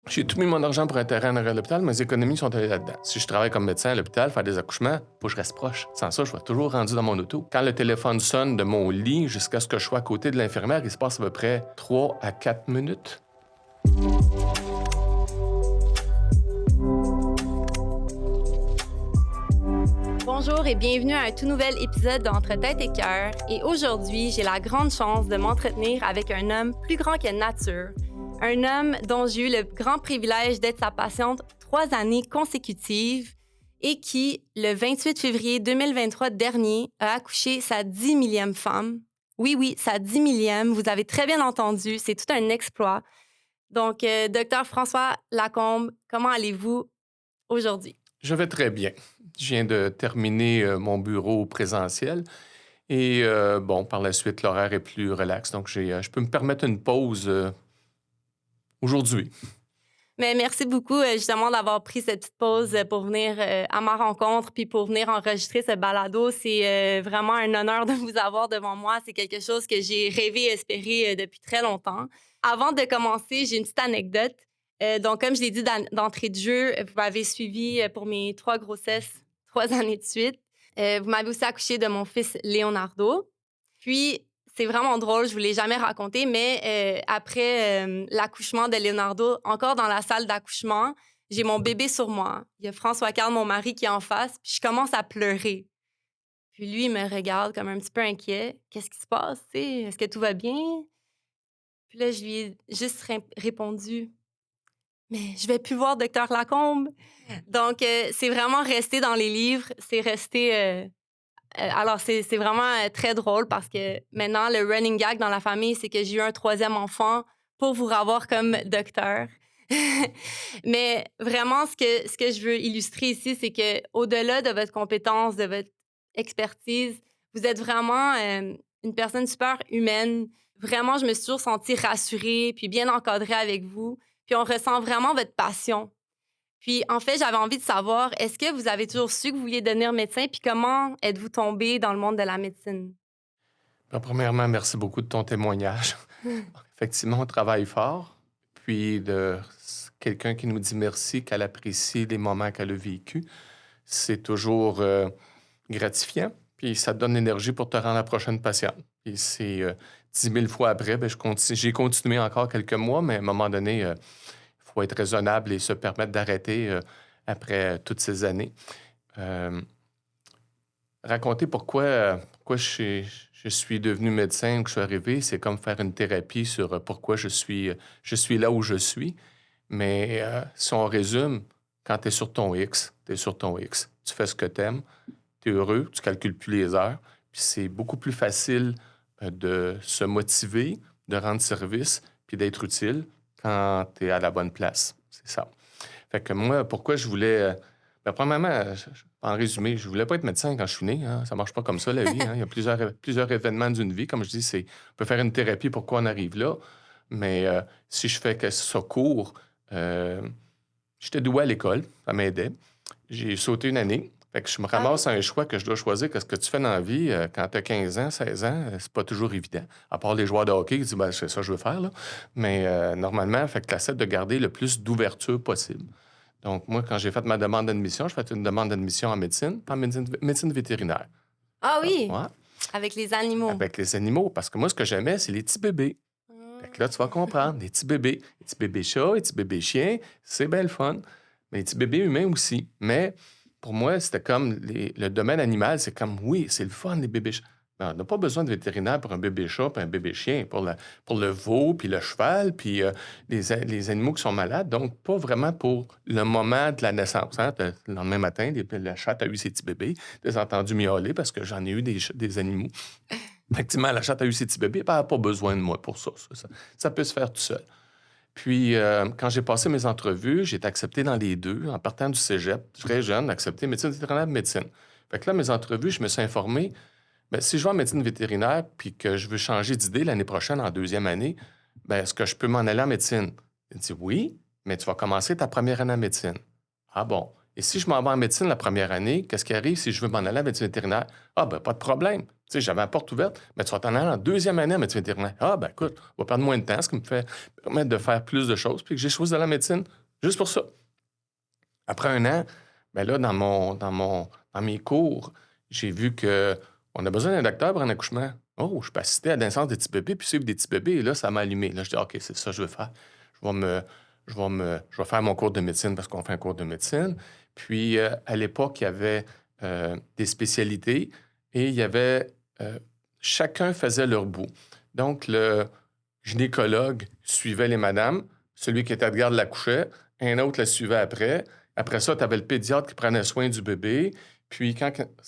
J'ai tout mis mon argent pour un terrain en arrière de l'hôpital, mes économies sont allées là-dedans. Si je travaille comme médecin à l'hôpital, faire des accouchements, faut que je reste proche. Sans ça, je vais toujours rendu dans mon auto. Quand le téléphone sonne de mon lit jusqu'à ce que je sois à côté de l'infirmière, il se passe à peu près 3 à 4 minutes. Bonjour et bienvenue à un tout nouvel épisode d'Entre tête et cœur. Et aujourd'hui, j'ai la grande chance de m'entretenir avec un homme plus grand que nature. Un homme dont j'ai eu le grand privilège d'être sa patiente 3 années consécutives et qui, le 28 février 2023 dernier, a accouché sa 10 millième femme. Oui, sa 10 millième, vous avez très bien entendu, c'est tout un exploit. Donc, docteur François Lacombe, comment allez-vous aujourd'hui? Je vais très bien. Je viens de terminer mon bureau présentiel et par la suite, l'horaire est plus relax. Donc, je peux me permettre une pause aujourd'hui. Mais merci beaucoup, justement, d'avoir pris cette petite pause pour venir à ma rencontre puis pour venir enregistrer ce balado. C'est vraiment un honneur de vous avoir devant moi. C'est quelque chose que j'ai rêvé et espéré depuis très longtemps. Avant de commencer, j'ai une petite anecdote. Donc, comme je l'ai dit d'entrée de jeu, vous m'avez suivi pour mes 3 grossesses, 3 années de suite. Vous m'avez aussi accouché de mon fils Leonardo. Puis, c'est vraiment drôle, je ne vous l'ai jamais raconté, mais après l'accouchement de Leonardo, encore dans la salle d'accouchement, j'ai mon bébé sur moi. Il y a François Carl, mon mari, qui est en face, puis je commence à pleurer. Puis lui, il me regarde comme un petit peu inquiet. Qu'est-ce qui se passe? Tu sais? Est-ce que tout va bien? Puis là, je lui ai juste répondu, mais je vais plus voir docteur Lacombe. Donc, c'est vraiment resté dans les livres. C'est resté alors, c'est vraiment très drôle parce que maintenant, le running gag dans la famille, c'est que j'ai eu un 3e enfant pour vous avoir comme docteur. Mais vraiment, ce que je veux illustrer ici, c'est que au-delà de votre compétence, de votre expertise, vous êtes vraiment une personne super humaine. Vraiment, je me suis toujours sentie rassurée puis bien encadrée avec vous. Puis on ressent vraiment votre passion. Puis, en fait, j'avais envie de savoir, est-ce que vous avez toujours su que vous vouliez devenir médecin? Puis comment êtes-vous tombé dans le monde de la médecine? Premièrement, merci beaucoup de ton témoignage. Effectivement, on travaille fort. Puis quelqu'un qui nous dit merci, qu'elle apprécie les moments qu'elle a vécus, c'est toujours gratifiant. Puis ça te donne l'énergie pour te rendre à la prochaine patiente. Puis c'est 10 000 fois après, j'ai continué encore quelques mois, mais à un moment donné, il faut être raisonnable et se permettre d'arrêter après toutes ces années. Raconter pourquoi je suis devenu médecin, que je suis arrivé, c'est comme faire une thérapie sur pourquoi je suis là où je suis. Mais si on résume, quand tu es sur ton X, tu es sur ton X. Tu fais ce que tu aimes, tu es heureux, tu calcules plus les heures. Puis c'est beaucoup plus facile de se motiver, de rendre service, puis d'être utile quand tu es à la bonne place. C'est ça. Fait que moi, pourquoi je voulais... premièrement, en résumé, je voulais pas être médecin quand je suis né. Hein. Ça marche pas comme ça, la vie. Hein. Il y a plusieurs événements d'une vie. Comme je dis, on peut faire une thérapie pour qu'on arrive là. Mais si je fais que ça court, j'étais doué à l'école. Ça m'aidait. J'ai sauté une année. Fait que je me ramasse à un choix que je dois choisir. Qu'est-ce que tu fais dans la vie quand tu as 15 ans, 16 ans? C'est pas toujours évident. À part les joueurs de hockey qui disent, c'est ça que je veux faire. Là. Mais normalement, fait que tu essaies de garder le plus d'ouverture possible. Donc, moi, quand j'ai fait ma demande d'admission, j'ai fait une demande d'admission en médecine vétérinaire. Ah oui, Ouais, avec les animaux. avec les animaux. Parce que moi, ce que j'aimais, c'est les petits bébés. Fait que là, tu vas comprendre. Les petits bébés chats, les petits bébés chiens, c'est bien le fun. Mais les petits bébés humains aussi. Mais pour moi, c'était comme le domaine animal, c'est comme, oui, c'est le fun, les bébés chats. Mais on n'a pas besoin de vétérinaire pour un bébé chat puis un bébé chien, pour le veau, puis le cheval, puis les animaux qui sont malades. Donc, pas vraiment pour le moment de la naissance. Hein. Le lendemain matin, la chatte a eu ses petits bébés. Je les ai entendus miauler parce que j'en ai eu des animaux. Effectivement, la chatte a eu ses petits bébés, elle n'a pas besoin de moi pour ça. Ça peut se faire tout seul. Puis, quand j'ai passé mes entrevues, j'ai été accepté dans les deux, en partant du cégep, très jeune, accepté médecine vétérinaire de médecine. Fait que là, mes entrevues, je me suis informé, si je vais en médecine vétérinaire puis que je veux changer d'idée l'année prochaine, en 2e année, est-ce que je peux m'en aller en médecine? Il dit oui, mais tu vas commencer ta première année en médecine. Ah bon? Et si je m'en vais en médecine la première année, qu'est-ce qui arrive si je veux m'en aller en médecine vétérinaire? Ah, ben pas de problème. Tu sais, j'avais la porte ouverte, mais tu vas t'en aller en deuxième année en médecine vétérinaire. Ah, ben écoute, on va perdre moins de temps, ce qui me fait permettre de faire plus de choses, puis que j'ai choisi de la médecine juste pour ça. Après un an, ben là, dans mes cours, j'ai vu que on a besoin d'un docteur pour un accouchement. Oh, je peux assister à la naissance des petits bébés puis suivre des petits bébés. Et là, ça m'a allumé. Là, je dis, OK, c'est ça que je veux faire. Je vais faire mon cours de médecine parce qu'on fait un cours de médecine. Puis, à l'époque, il y avait des spécialités et il y avait... chacun faisait leur bout. Donc, le gynécologue suivait les madames. Celui qui était de garde l'accouchait. Un autre la suivait après. Après ça, tu avais le pédiatre qui prenait soin du bébé. Puis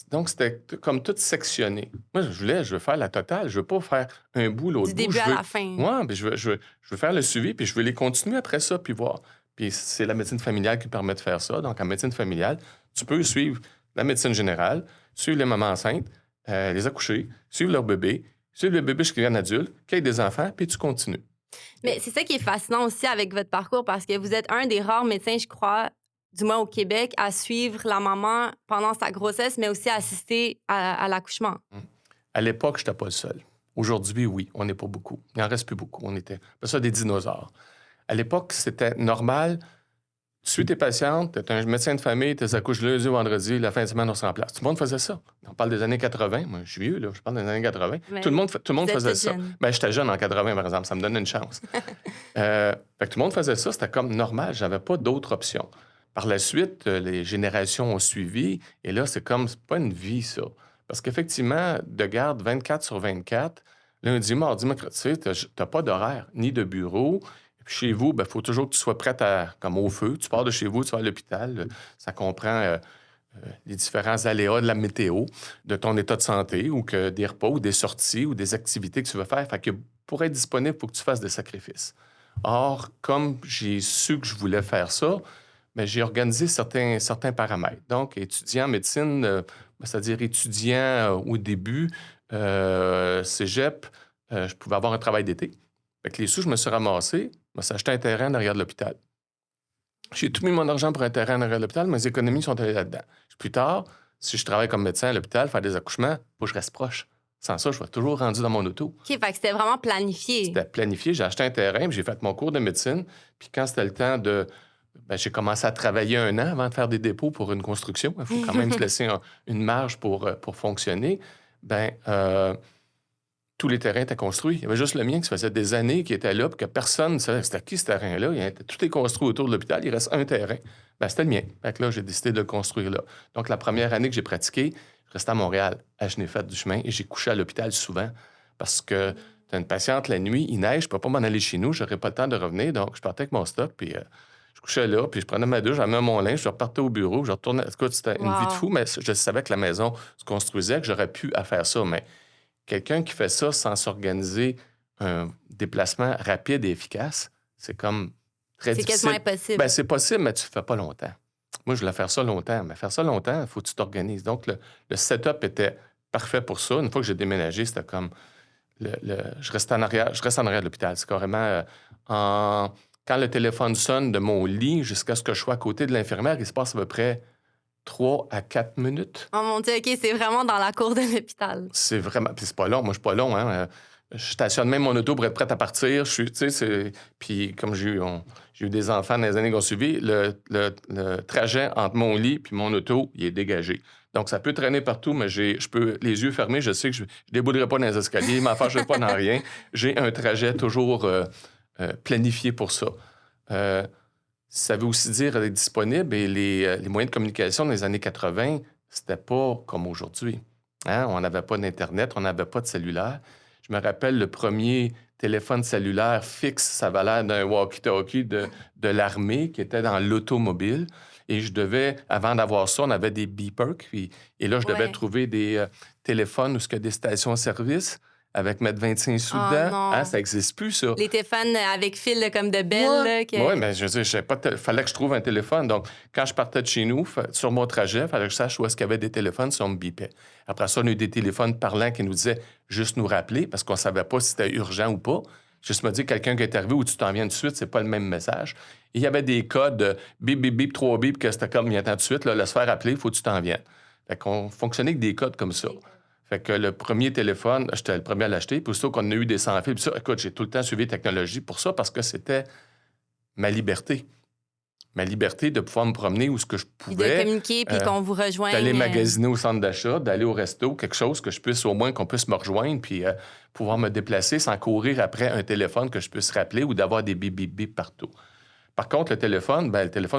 donc, c'était comme tout sectionné. Moi, je veux faire la totale. Je veux pas faire un bout, l'autre Du bout. début à la fin. Ouais, puis je veux faire le suivi, puis je veux les continuer après ça, puis voir. Puis c'est la médecine familiale qui permet de faire ça. Donc, en médecine familiale, tu peux suivre la médecine générale, suivre les mamans enceintes, les accoucher, suivre leur bébé, suivre le bébé jusqu'à un adulte, qu'il y ait des enfants, puis tu continues. Mais c'est ça qui est fascinant aussi avec votre parcours parce que vous êtes un des rares médecins, je crois, du moins au Québec, à suivre la maman pendant sa grossesse, mais aussi à assister à l'accouchement. À l'époque, je n'étais pas le seul. Aujourd'hui, oui, on n'est pas beaucoup. Il n'en reste plus beaucoup. On était ça des dinosaures. À l'époque, c'était normal. Tu suis tes patientes, tu es un médecin de famille, tu accouches lundi ou vendredi, la fin de semaine, on se remplace. Tout le monde faisait ça. On parle des années 80. Moi, je suis vieux, là. Je parle des années 80. Mais tout le monde faisait ça. jeune. Ben, j'étais jeune en 80, par exemple. Ça me donne une chance. Fait que tout le monde faisait ça. C'était comme normal. J'avais pas d'autre option. Par la suite, les générations ont suivi. Et là, c'est pas une vie, ça. Parce qu'effectivement, de garde 24/24, lundi, mardi, mercredi, tu n'as pas d'horaire, ni de bureau. Et puis chez vous, il faut toujours que tu sois prête comme au feu. Tu pars de chez vous, tu vas à l'hôpital. Ça comprend les différents aléas de la météo, de ton état de santé, ou que des repas, ou des sorties, ou des activités que tu veux faire. Fait que pour être disponible, il faut que tu fasses des sacrifices. Or, comme j'ai su que je voulais faire ça, bien, j'ai organisé certains paramètres. Donc, étudiant en médecine, c'est-à-dire étudiant au début, cégep, je pouvais avoir un travail d'été. Fait que les sous, je me suis ramassé, je me suis acheté un terrain en arrière de l'hôpital. J'ai tout mis mon argent pour un terrain en arrière de l'hôpital, mes économies sont allées là-dedans. Plus tard, si je travaille comme médecin à l'hôpital, faire des accouchements, il faut que je reste proche. Sans ça, je vais toujours rendu dans mon auto. OK, fait que c'était vraiment planifié. C'était planifié. J'ai acheté un terrain, puis j'ai fait mon cours de médecine. Puis quand c'était le temps de... Ben, j'ai commencé à travailler 1 an avant de faire des dépôts pour une construction. Il faut quand même se laisser une marge pour fonctionner. Ben, tous les terrains étaient construits. Il y avait juste le mien qui se faisait des années qui était là, puis que personne ne savait c'était qui ce terrain-là. Tout est construit autour de l'hôpital. Il reste un terrain. Ben, c'était le mien. Fait que là, j'ai décidé de le construire là. Donc, la première année que j'ai pratiqué, je restais à Montréal. Je n'ai fait du chemin et j'ai couché à l'hôpital souvent parce que tu as une patiente la nuit, il neige, je ne peux pas m'en aller chez nous, je n'aurais pas le temps de revenir. Donc, je partais avec mon stock, puis je couchais là, puis je prenais ma douche, j'amenais mon linge, je repartais au bureau, je retournais. Écoute, c'était une vie de fou, mais je savais que la maison se construisait, que j'aurais pu faire ça. Mais quelqu'un qui fait ça sans s'organiser un déplacement rapide et efficace, c'est comme très difficile. C'est quasiment impossible. Ben, c'est possible, mais tu ne fais pas longtemps. Moi, je voulais faire ça longtemps. Mais faire ça longtemps, il faut que tu t'organises. Donc, le setup était parfait pour ça. Une fois que j'ai déménagé, c'était comme... je reste en arrière de l'hôpital. C'est carrément... Quand le téléphone sonne de mon lit jusqu'à ce que je sois à côté de l'infirmière, il se passe à peu près 3 à 4 minutes. Oh mon Dieu, OK, c'est vraiment dans la cour de l'hôpital. C'est vraiment... Puis c'est pas long. Moi, je suis pas long, hein. Je stationne même mon auto pour être prête à partir. Puis comme j'ai eu des enfants dans les années qui ont suivi, le trajet entre mon lit puis mon auto, il est dégagé. Donc, ça peut traîner partout, mais je peux, les yeux fermés, je sais que je ne déboulerai pas dans les escaliers, je ne m'affacherai pas dans rien. J'ai un trajet toujours planifié pour ça. Ça veut aussi dire être disponible et les moyens de communication dans les années 80, c'était pas comme aujourd'hui. Hein? On n'avait pas d'Internet, on n'avait pas de cellulaire. Je me rappelle le premier téléphone cellulaire fixe, ça avait l'air d'un walkie-talkie de l'armée qui était dans l'automobile. Et je devais, avant d'avoir ça, on avait des beepers. Et là, je devais trouver des téléphones où il y a des stations-service avec mettre 25 sous dedans. Hein, ça n'existe plus, ça. Les téléphones avec fil comme de belles. Oui, mais je veux dire, fallait que je trouve un téléphone. Donc, quand je partais de chez nous, sur mon trajet, il fallait que je sache où est-ce qu'il y avait des téléphones si on me bipait. Après ça, on a eu des téléphones parlants qui nous disaient juste nous rappeler parce qu'on ne savait pas si c'était urgent ou pas. Juste me dire quelqu'un qui est arrivé ou tu t'en viens tout de suite, c'est pas le même message. Et il y avait des codes de bip, bip, bip, 3 bip, que c'était comme, viens tout de suite, là, laisse faire appeler, il faut que tu t'en viennes. Fait qu'on fonctionnait avec des codes comme ça. Fait que le premier téléphone, j'étais le premier à l'acheter. Puis aussitôt qu'on a eu des sans-fils, puis ça, écoute, j'ai tout le temps suivi la technologie pour ça parce que c'était ma liberté. Ma liberté de pouvoir me promener où ce que je Puis de pouvais. communiquer, puis qu'on vous rejoigne. D'aller magasiner au centre d'achat, d'aller au resto, quelque chose que je puisse au moins qu'on puisse me rejoindre, puis pouvoir me déplacer sans courir après un téléphone que je puisse rappeler ou d'avoir des bip, bip, bip partout. Par contre, le téléphone,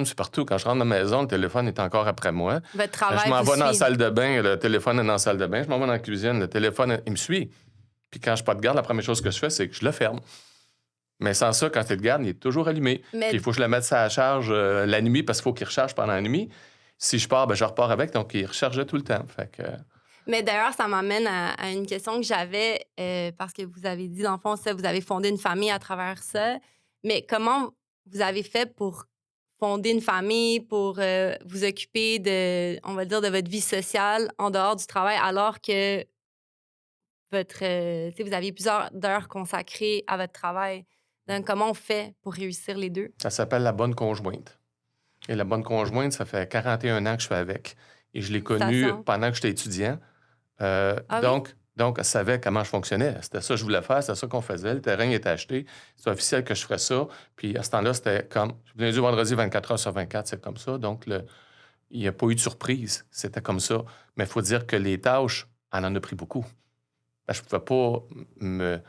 c'est partout. Quand je rentre dans la maison, le téléphone est encore après moi. Votre travail Je m'en vous vais dans la suit. salle de bain, le téléphone est dans la salle de bain. Je m'en vais dans la cuisine, le téléphone, il me suit. Puis quand je suis pas de garde, la première chose que je fais, c'est que je le ferme. Mais sans ça, quand tu es de garde, il est toujours allumé. Mais- Puis il faut que je le mette à la charge la nuit parce qu'il faut qu'il recharge pendant la nuit. Si je pars, je repars avec. Donc, il rechargeait tout le temps. Fait que... Mais d'ailleurs, ça m'amène à une question que j'avais, parce que vous avez dit, dans le fond, ça, vous avez fondé une famille à travers ça. Mais comment vous avez fait pour fonder une famille, pour vous occuper de, on va dire, de votre vie sociale en dehors du travail, alors que vous aviez plusieurs heures consacrées à votre travail? Donc, comment on fait pour réussir les deux? Ça s'appelle la bonne conjointe. Et la bonne conjointe, ça fait 41 ans que je suis avec. Et je l'ai connue Félicitations. pendant que j'étais étudiant. Ah Donc, elle savait comment je fonctionnais. C'était ça que je voulais faire, c'était ça qu'on faisait. Le terrain était acheté. C'est officiel que je ferais ça. Puis à ce temps-là, c'était comme lundi, vendredi, 24 heures sur 24, c'est comme ça. Donc, il n'y a pas eu de surprise. C'était comme ça. Mais il faut dire que les tâches, elle en a pris beaucoup. Je ne pouvais pas me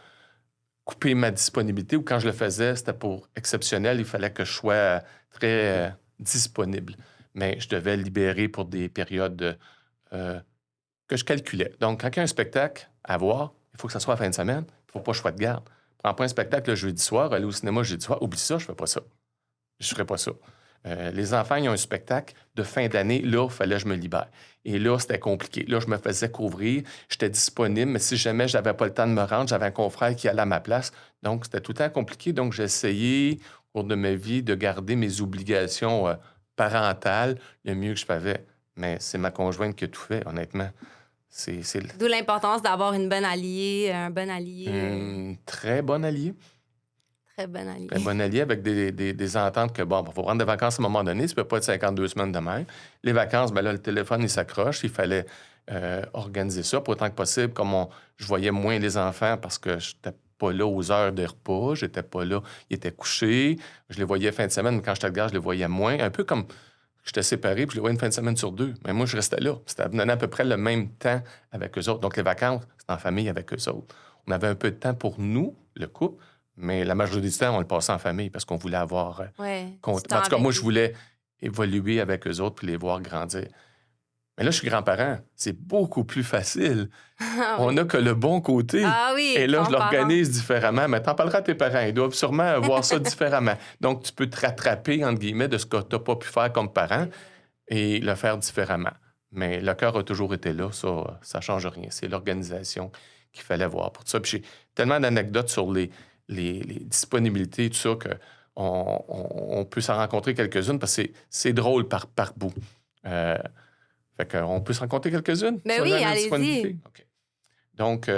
couper ma disponibilité ou quand je le faisais, c'était pour exceptionnel. Il fallait que je sois très disponible. Mais je devais libérer pour des périodes que je calculais. Donc, quand il y a un spectacle à voir, il faut que ça soit à la fin de semaine. Il ne faut pas que je sois de garde. Prends pas un spectacle le jeudi soir, aller au cinéma le jeudi soir. Oublie ça, je ne fais pas ça. Je ne ferai pas ça. Les enfants, ils ont un spectacle de fin d'année. Là, il fallait que je me libère. Et là, c'était compliqué. Là, je me faisais couvrir. J'étais disponible, mais si jamais je n'avais pas le temps de me rendre, j'avais un confrère qui allait à ma place. Donc, c'était tout le temps compliqué. Donc, j'ai essayé, au cours de ma vie, de garder mes obligations parentales le mieux que je pouvais. Mais c'est ma conjointe qui a tout fait, honnêtement. D'où l'importance d'avoir une bonne alliée, un bon allié, Très bon allié. très bon allié. Un bon allié avec des ententes que, bon, il faut prendre des vacances à un moment donné, ça peut pas être 52 semaines de même. Les vacances, là, le téléphone, il s'accroche, il fallait organiser ça pour autant que possible, comme je voyais moins les enfants parce que je n'étais pas là aux heures de repas, j'étais pas là, ils étaient couchés, je les voyais fin de semaine, mais quand j'étais de garde, je les voyais moins, un peu comme j'étais séparé, puis je les voyais une fin de semaine sur 2, mais moi, je restais là. C'était donné à peu près le même temps avec eux autres. Donc, les vacances, c'était en famille avec eux autres. On avait un peu de temps pour nous, le couple, mais la majorité du temps, on le passait en famille parce qu'on voulait avoir... Ouais, en tout cas, moi, je voulais évoluer avec eux autres puis les voir grandir. Mais là, je suis grand-parent. C'est beaucoup plus facile. Ah On oui. n'a que le bon côté. Ah oui, Et là, je grands-parents. l'organise différemment. Mais t'en parleras à tes parents. Ils doivent sûrement voir ça différemment. Donc, tu peux te rattraper, entre guillemets, de ce que tu n'as pas pu faire comme parent et le faire différemment. Mais le cœur a toujours été là. Ça ne change rien. C'est l'organisation qu'il fallait voir pour ça. Puis j'ai tellement d'anecdotes sur les disponibilités, tout ça, qu'on peut s'en rencontrer quelques-unes parce que c'est drôle par bout. Fait qu'on peut se rencontrer quelques-unes? Ben sur oui, la allez-y. disponibilité? OK. Donc,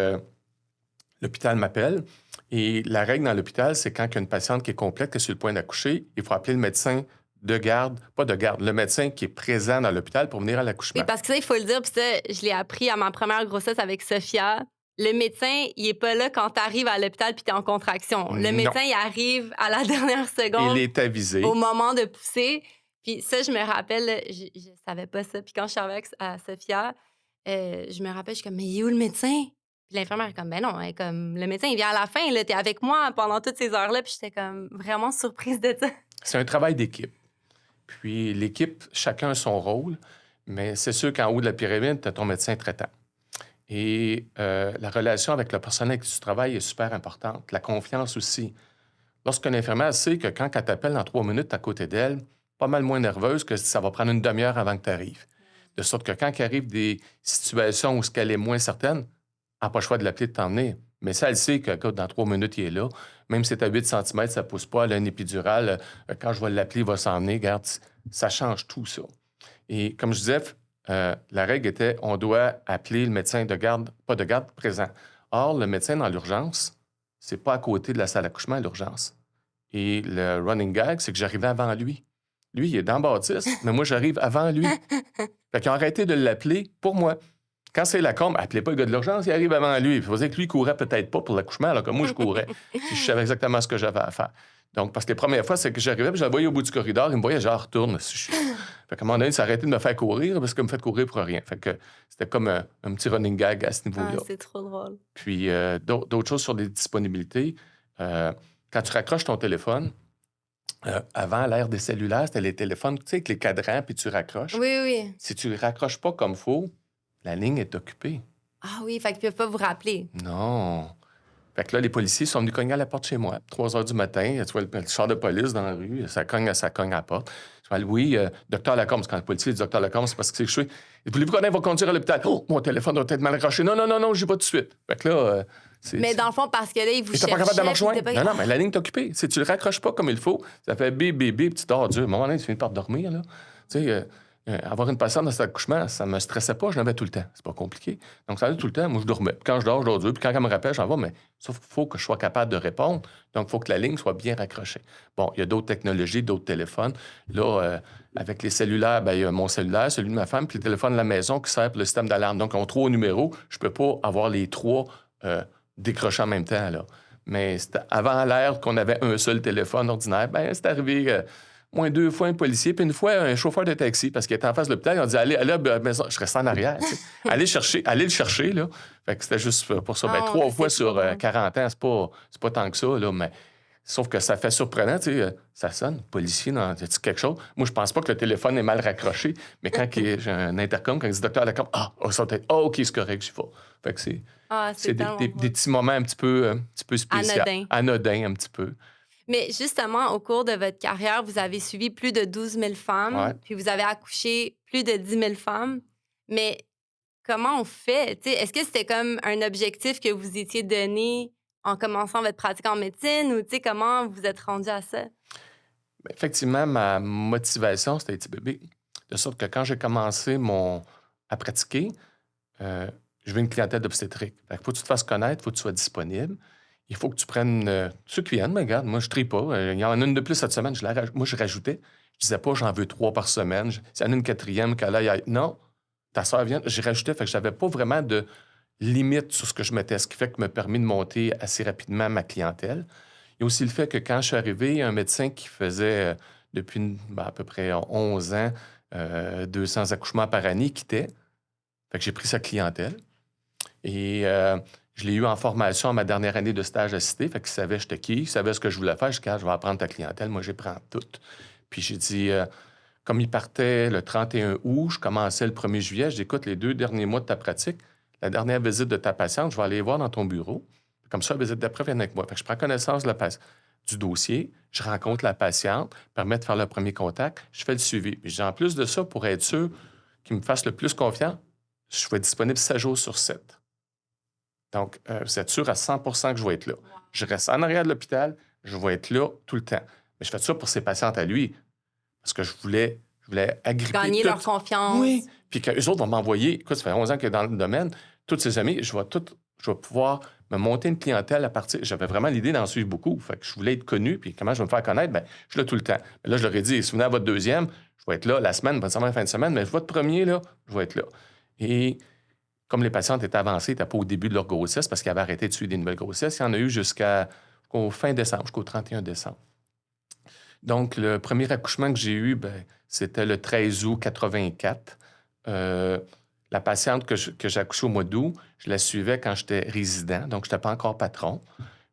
l'hôpital m'appelle et la règle dans l'hôpital, c'est quand il y a une patiente qui est complète, qui est sur le point d'accoucher, il faut appeler le médecin de garde, pas de garde, le médecin qui est présent dans l'hôpital pour venir à l'accouchement. Oui, parce que ça, il faut le dire, puis ça, je l'ai appris à ma première grossesse avec Sophia. Le médecin, il est pas là quand tu arrives à l'hôpital puis tu es en contraction. Le Non. médecin, il arrive à la dernière seconde Il est avisé. au moment de pousser. Puis ça, je me rappelle, je savais pas ça. Puis quand je suis arrivée à Sophia, je me rappelle, je suis comme, mais il est où le médecin? Puis l'infirmière est comme, ben non, elle est comme, le médecin, il vient à la fin, là, t'es avec moi pendant toutes ces heures-là. Puis j'étais comme vraiment surprise de ça. C'est un travail d'équipe. Puis l'équipe, chacun a son rôle, mais c'est sûr qu'en haut de la pyramide, tu as ton médecin traitant. Et la relation avec le personnel avec qui tu travailles est super importante. La confiance aussi. Lorsqu'une infirmière sait que quand elle t'appelle dans 3 minutes à côté d'elle, pas mal moins nerveuse que si ça va prendre une demi-heure avant que tu arrives. De sorte que quand il arrive des situations où elle est moins certaine, elle n'a pas le choix de l'appeler, de t'emmener. Mais ça, elle sait que écoute, dans 3 minutes, il est là. Même si c'est à 8 cm, ça ne pousse pas, elle a une épidurale. Quand je vais l'appeler, il va s'emmener. Regarde, ça change tout, ça. Et comme je disais, la règle était on doit appeler le médecin de garde, pas de garde, présent. Or, le médecin dans l'urgence, c'est pas à côté de la salle d'accouchement à l'urgence. Et le running gag, c'est que j'arrivais avant lui. Lui, il est dans Baptiste, mais moi, j'arrive avant lui. Fait qu'ils ont arrêté de l'appeler pour moi. Quand c'est Lacombe, appelez pas le gars de l'urgence, il arrive avant lui. Il faisait que lui, il courait peut-être pas pour l'accouchement, alors que moi, je courais. Puis je savais exactement ce que j'avais à faire. Donc, parce que les premières fois, c'est que j'arrivais, puis je le voyais au bout du corridor, il me voyait, genre, retourne. Fait qu'à un moment donné, il s'est arrêté de me faire courir parce qu'il me fait courir pour rien. Fait que c'était comme un petit running gag à ce niveau-là. Ah, c'est trop drôle. Puis d'autres choses sur des disponibilités. Quand tu raccroches ton téléphone, avant l'ère des cellulaires, c'était les téléphones, tu sais, avec les cadrans, puis tu raccroches. Oui, oui. Si tu ne raccroches pas comme il faut, la ligne est occupée. Ah oui, fait qu'ils peuvent pas vous rappeler. Non. Fait que là, les policiers sont venus cogner à la porte chez moi. 3 heures du matin, tu vois le char de police dans la rue, ça cogne à la porte. Je dis, oui, docteur Lacombe, quand le policier dit docteur Lacombe, c'est parce que c'est que je suis. Voulez-vous qu'on aille va conduire à l'hôpital? Oh, mon téléphone doit être mal accroché. Non, non, non, non, j'y vais tout de suite. Fait que là, Mais dans le fond, parce que là, ils vous t'es cherchaient. pas capable de marcher puis loin? t'es pas- Non, mais la ligne est occupée. Si tu le raccroches pas comme il faut, ça fait bip, bip, bip, tu dors dur. À un moment donné, tu finis par dormir, là. Tu sais, avoir une patiente dans cet accouchement, ça me stressait pas, je l'avais tout le temps. C'est pas compliqué. Donc, ça allait tout le temps. Moi, je dormais. Puis quand je dors dur. Puis quand elle me rappelle, j'en vais, mais sauf qu'il faut que je sois capable de répondre. Donc, il faut que la ligne soit bien raccrochée. Bon, il y a d'autres technologies, d'autres téléphones. Là, avec les cellulaires, il y a mon cellulaire, celui de ma femme, puis le téléphone de la maison qui sert pour le système d'alarme. Donc, ils ont 3 numéros. Je peux pas avoir les 3 décrochés en même temps, là. Mais c'était avant l'ère qu'on avait un seul téléphone ordinaire. C'est arrivé moins 2 fois un policier, puis une fois un chauffeur de taxi, parce qu'il était en face de l'hôpital. Ils ont dit allez à la maison. Je restais en arrière. Tu sais. Allez le chercher, là. Fait que c'était juste pour ça. 3 fois sur 40 ans, c'est pas tant que ça, là, mais. Sauf que ça fait surprenant, tu sais, ça sonne, policier, non, as-tu quelque chose? Moi, je pense pas que le téléphone est mal raccroché, mais quand j'ai un intercom, quand il dit docteur Lacombe, ça peut être, OK, c'est correct, j'y vais. Fait que c'est des petits moments un petit peu spéciaux. Anodins, un petit peu. Mais justement, au cours de votre carrière, vous avez suivi plus de 12 000 femmes, puis vous avez accouché plus de 10 000 femmes. Mais comment on fait? T'sais, est-ce que c'était comme un objectif que vous étiez donné en commençant votre pratique en médecine ou comment vous êtes rendu à ça? Effectivement, ma motivation, c'était les petits bébés. De sorte que quand j'ai commencé à pratiquer, je veux une clientèle d'obstétrique. Il faut que tu te fasses connaître, il faut que tu sois disponible. Il faut que tu prennes ceux qui viennent. Mais regarde, moi, je ne trie pas. Il y en a une de plus cette semaine. Moi, je rajoutais. Je disais pas, j'en veux 3 par semaine. S'il y en a une quatrième, qu'elle aille. Non, ta soeur vient. J'ai rajouté. Fait que je n'avais pas vraiment de limite sur ce que je mettais, ce qui fait que m'a permis de monter assez rapidement ma clientèle. Il y a aussi le fait que quand je suis arrivé, il y a un médecin qui faisait depuis à peu près 11 ans 200 accouchements par année, quittait. Fait que j'ai pris sa clientèle. Et je l'ai eu en formation à ma dernière année de stage assisté. Fait qu'il savait j'étais qui, il savait ce que je voulais faire. Je dis, je vais apprendre ta clientèle. Moi, j'ai pris tout. Puis j'ai dit, comme il partait le 31 août, je commençais le 1er juillet, je dis, écoute, les 2 derniers mois de ta pratique, la dernière visite de ta patiente, je vais aller voir dans ton bureau. Comme ça, la visite d'après vient avec moi. Fait que je prends connaissance du dossier, je rencontre la patiente, permet de faire le premier contact, je fais le suivi. Puis en plus de ça, pour être sûr qu'il me fasse le plus confiance, je vais être disponible 7 jours sur 7. Donc, vous êtes sûr à 100 que je vais être là. Je reste en arrière de l'hôpital, je vais être là tout le temps. Mais je fais ça pour ses patientes à lui, parce que je voulais agripper... Gagner leur confiance. Oui, puis qu'eux autres vont m'envoyer... Écoute, ça fait 11 ans qu'il est dans le domaine, toutes ses amies, je vais pouvoir me monter une clientèle à partir... J'avais vraiment l'idée d'en suivre beaucoup. Fait que je voulais être connu, puis comment je vais me faire connaître? Je suis là tout le temps. Mais là, je leur ai dit, si vous venez à votre deuxième, je vais être là la semaine, pas seulement la fin de semaine, mais votre premier, là, je vais être là. Et comme les patientes étaient avancées, n'étaient pas au début de leur grossesse, parce qu'ils avaient arrêté de suivre des nouvelles grossesses, il y en a eu jusqu'au fin décembre, jusqu'au 31 décembre. Donc, le premier accouchement que j'ai eu, c'était le 13 août 84. La patiente que j'ai accouchée au mois d'août, je la suivais quand j'étais résident, donc je n'étais pas encore patron.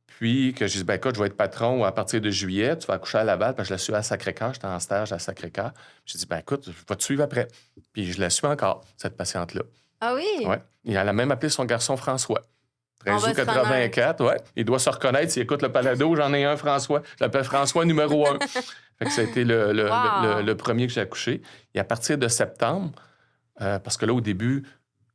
Puis que j'ai dit, écoute, je vais être patron à partir de juillet, tu vas accoucher à Laval, parce que je la suivais à Sacré-Cœur, j'étais en stage à Sacré-Cœur. J'ai dit, écoute, je vais te suivre après. Puis je la suis encore, cette patiente-là. Ah oui? Oui. Elle a même appelé son garçon François. 13 août 84, ouais. Il doit se reconnaître s'il écoute le balado. J'en ai un, François. Je l'appelle François numéro 1. Fait que ça a été le premier que j'ai accouché. Et à partir de septembre, parce que là, au début,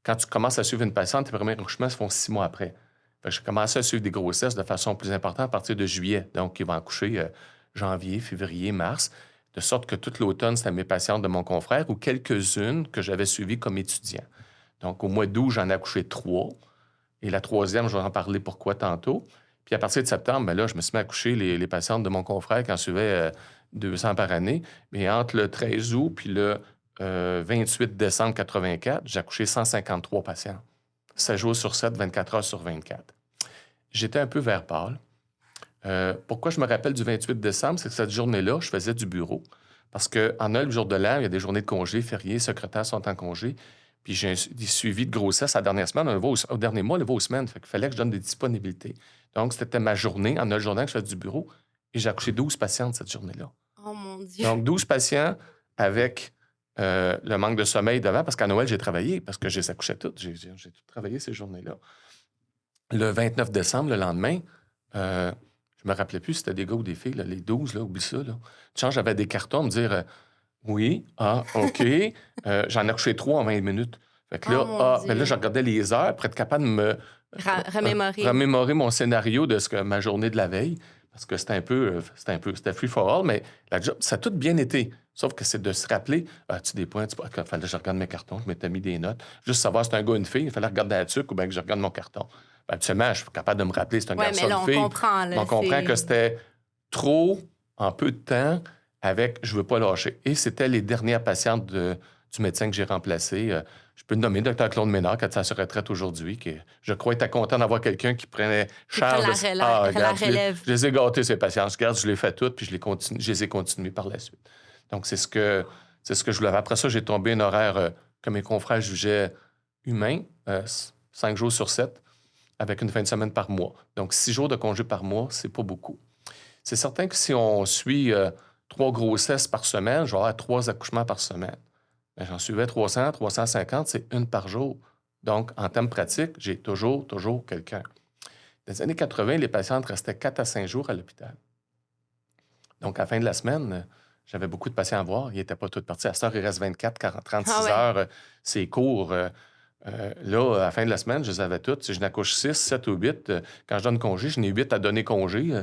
quand tu commences à suivre une patiente, tes premiers accouchements se font 6 mois après. Fait que j'ai commencé à suivre des grossesses de façon plus importante à partir de juillet. Donc, ils vont accoucher janvier, février, mars. De sorte que toute l'automne, c'était mes patientes de mon confrère ou quelques-unes que j'avais suivies comme étudiant. Donc, au mois d'août, j'en ai accouché 3. Et la 3e, je vais en parler pourquoi tantôt. Puis à partir de septembre, ben là, je me suis mis à coucher les patientes de mon confrère qui en suivait 200 par année. Mais entre le 13 août puis le 28 décembre 84, j'ai accouché 153 patients. 7 jours sur 7, 24 heures sur 24. J'étais un peu vert pâle. Pourquoi je me rappelle du 28 décembre? C'est que cette journée-là, je faisais du bureau. Parce qu'en Noël, le jour de l'an, il y a des journées de congé, fériés, secrétaires sont en congé. Puis j'ai des suivis de grossesse à la dernière semaine, au dernier mois, on le va aux semaines. Fait qu'il fallait que je donne des disponibilités. Donc, c'était ma journée, en Noël, journée que je faisais du bureau. Et j'ai accouché 12 patientes cette journée-là. Oh mon Dieu! Donc, 12 patients avec le manque de sommeil devant, parce qu'à Noël, j'ai travaillé, parce que je les accouchais toutes. J'ai tout travaillé ces journées-là. Le 29 décembre, le lendemain, je me rappelais plus si c'était des gars ou des filles, là, les 12, là, oublie ça. Là. Tu sais, j'avais des cartons, me dire oui, OK. J'en ai accouché 3 en 20 minutes. Fait que Oh là, mon ben là, Dieu! je regardais les heures pour être capable de me Remémorer. remémorer mon scénario de ce que ma journée de la veille. Parce que c'était free for all, mais la job, ça a tout bien été. Sauf que c'est de se rappeler, as-tu des points? Il fallait que je regarde mes cartons, je m'étais mis des notes. Juste savoir si c'est un gars ou une fille, il fallait regarder la tuque ou bien que je regarde mon carton. Ben, habituellement, je suis capable de me rappeler si c'est un Oui, garçon mais ou là, une on fille. comprend. Mais Là, on comprend que c'était trop en peu de temps avec je veux pas lâcher. Et c'était les dernières patientes du médecin que j'ai remplacé. Je peux le nommer, Dr. Claude Ménard, qui est à sa retraite aujourd'hui, qui, je crois, était content d'avoir quelqu'un qui prenait qui prend charge de... la regarde, relève. je les ai gâtés, ces patients. Regarde, je les fais toutes, puis je les ai continuées par la suite. Donc, c'est ce que je voulais. Après ça, j'ai tombé un horaire que mes confrères jugeaient humain, 5 jours sur 7, avec une fin de semaine par mois. Donc, 6 jours de congé par mois, c'est pas beaucoup. C'est certain que si on suit 3 grossesses par semaine, je vais avoir 3 accouchements par semaine. Ben, j'en suivais 300, 350, c'est une par jour. Donc, en termes pratiques, j'ai toujours quelqu'un. Dans les années 80, les patientes restaient 4 à 5 jours à l'hôpital. Donc, à la fin de la semaine, j'avais beaucoup de patients à voir. Ils n'étaient pas tous partis. À cette heure, il reste 24, 40, 36 heures. C'est court. Là, à la fin de la semaine, je les avais toutes. Si je n'accouche 6, 7 ou 8, quand je donne congé, je n'ai 8 à donner congé.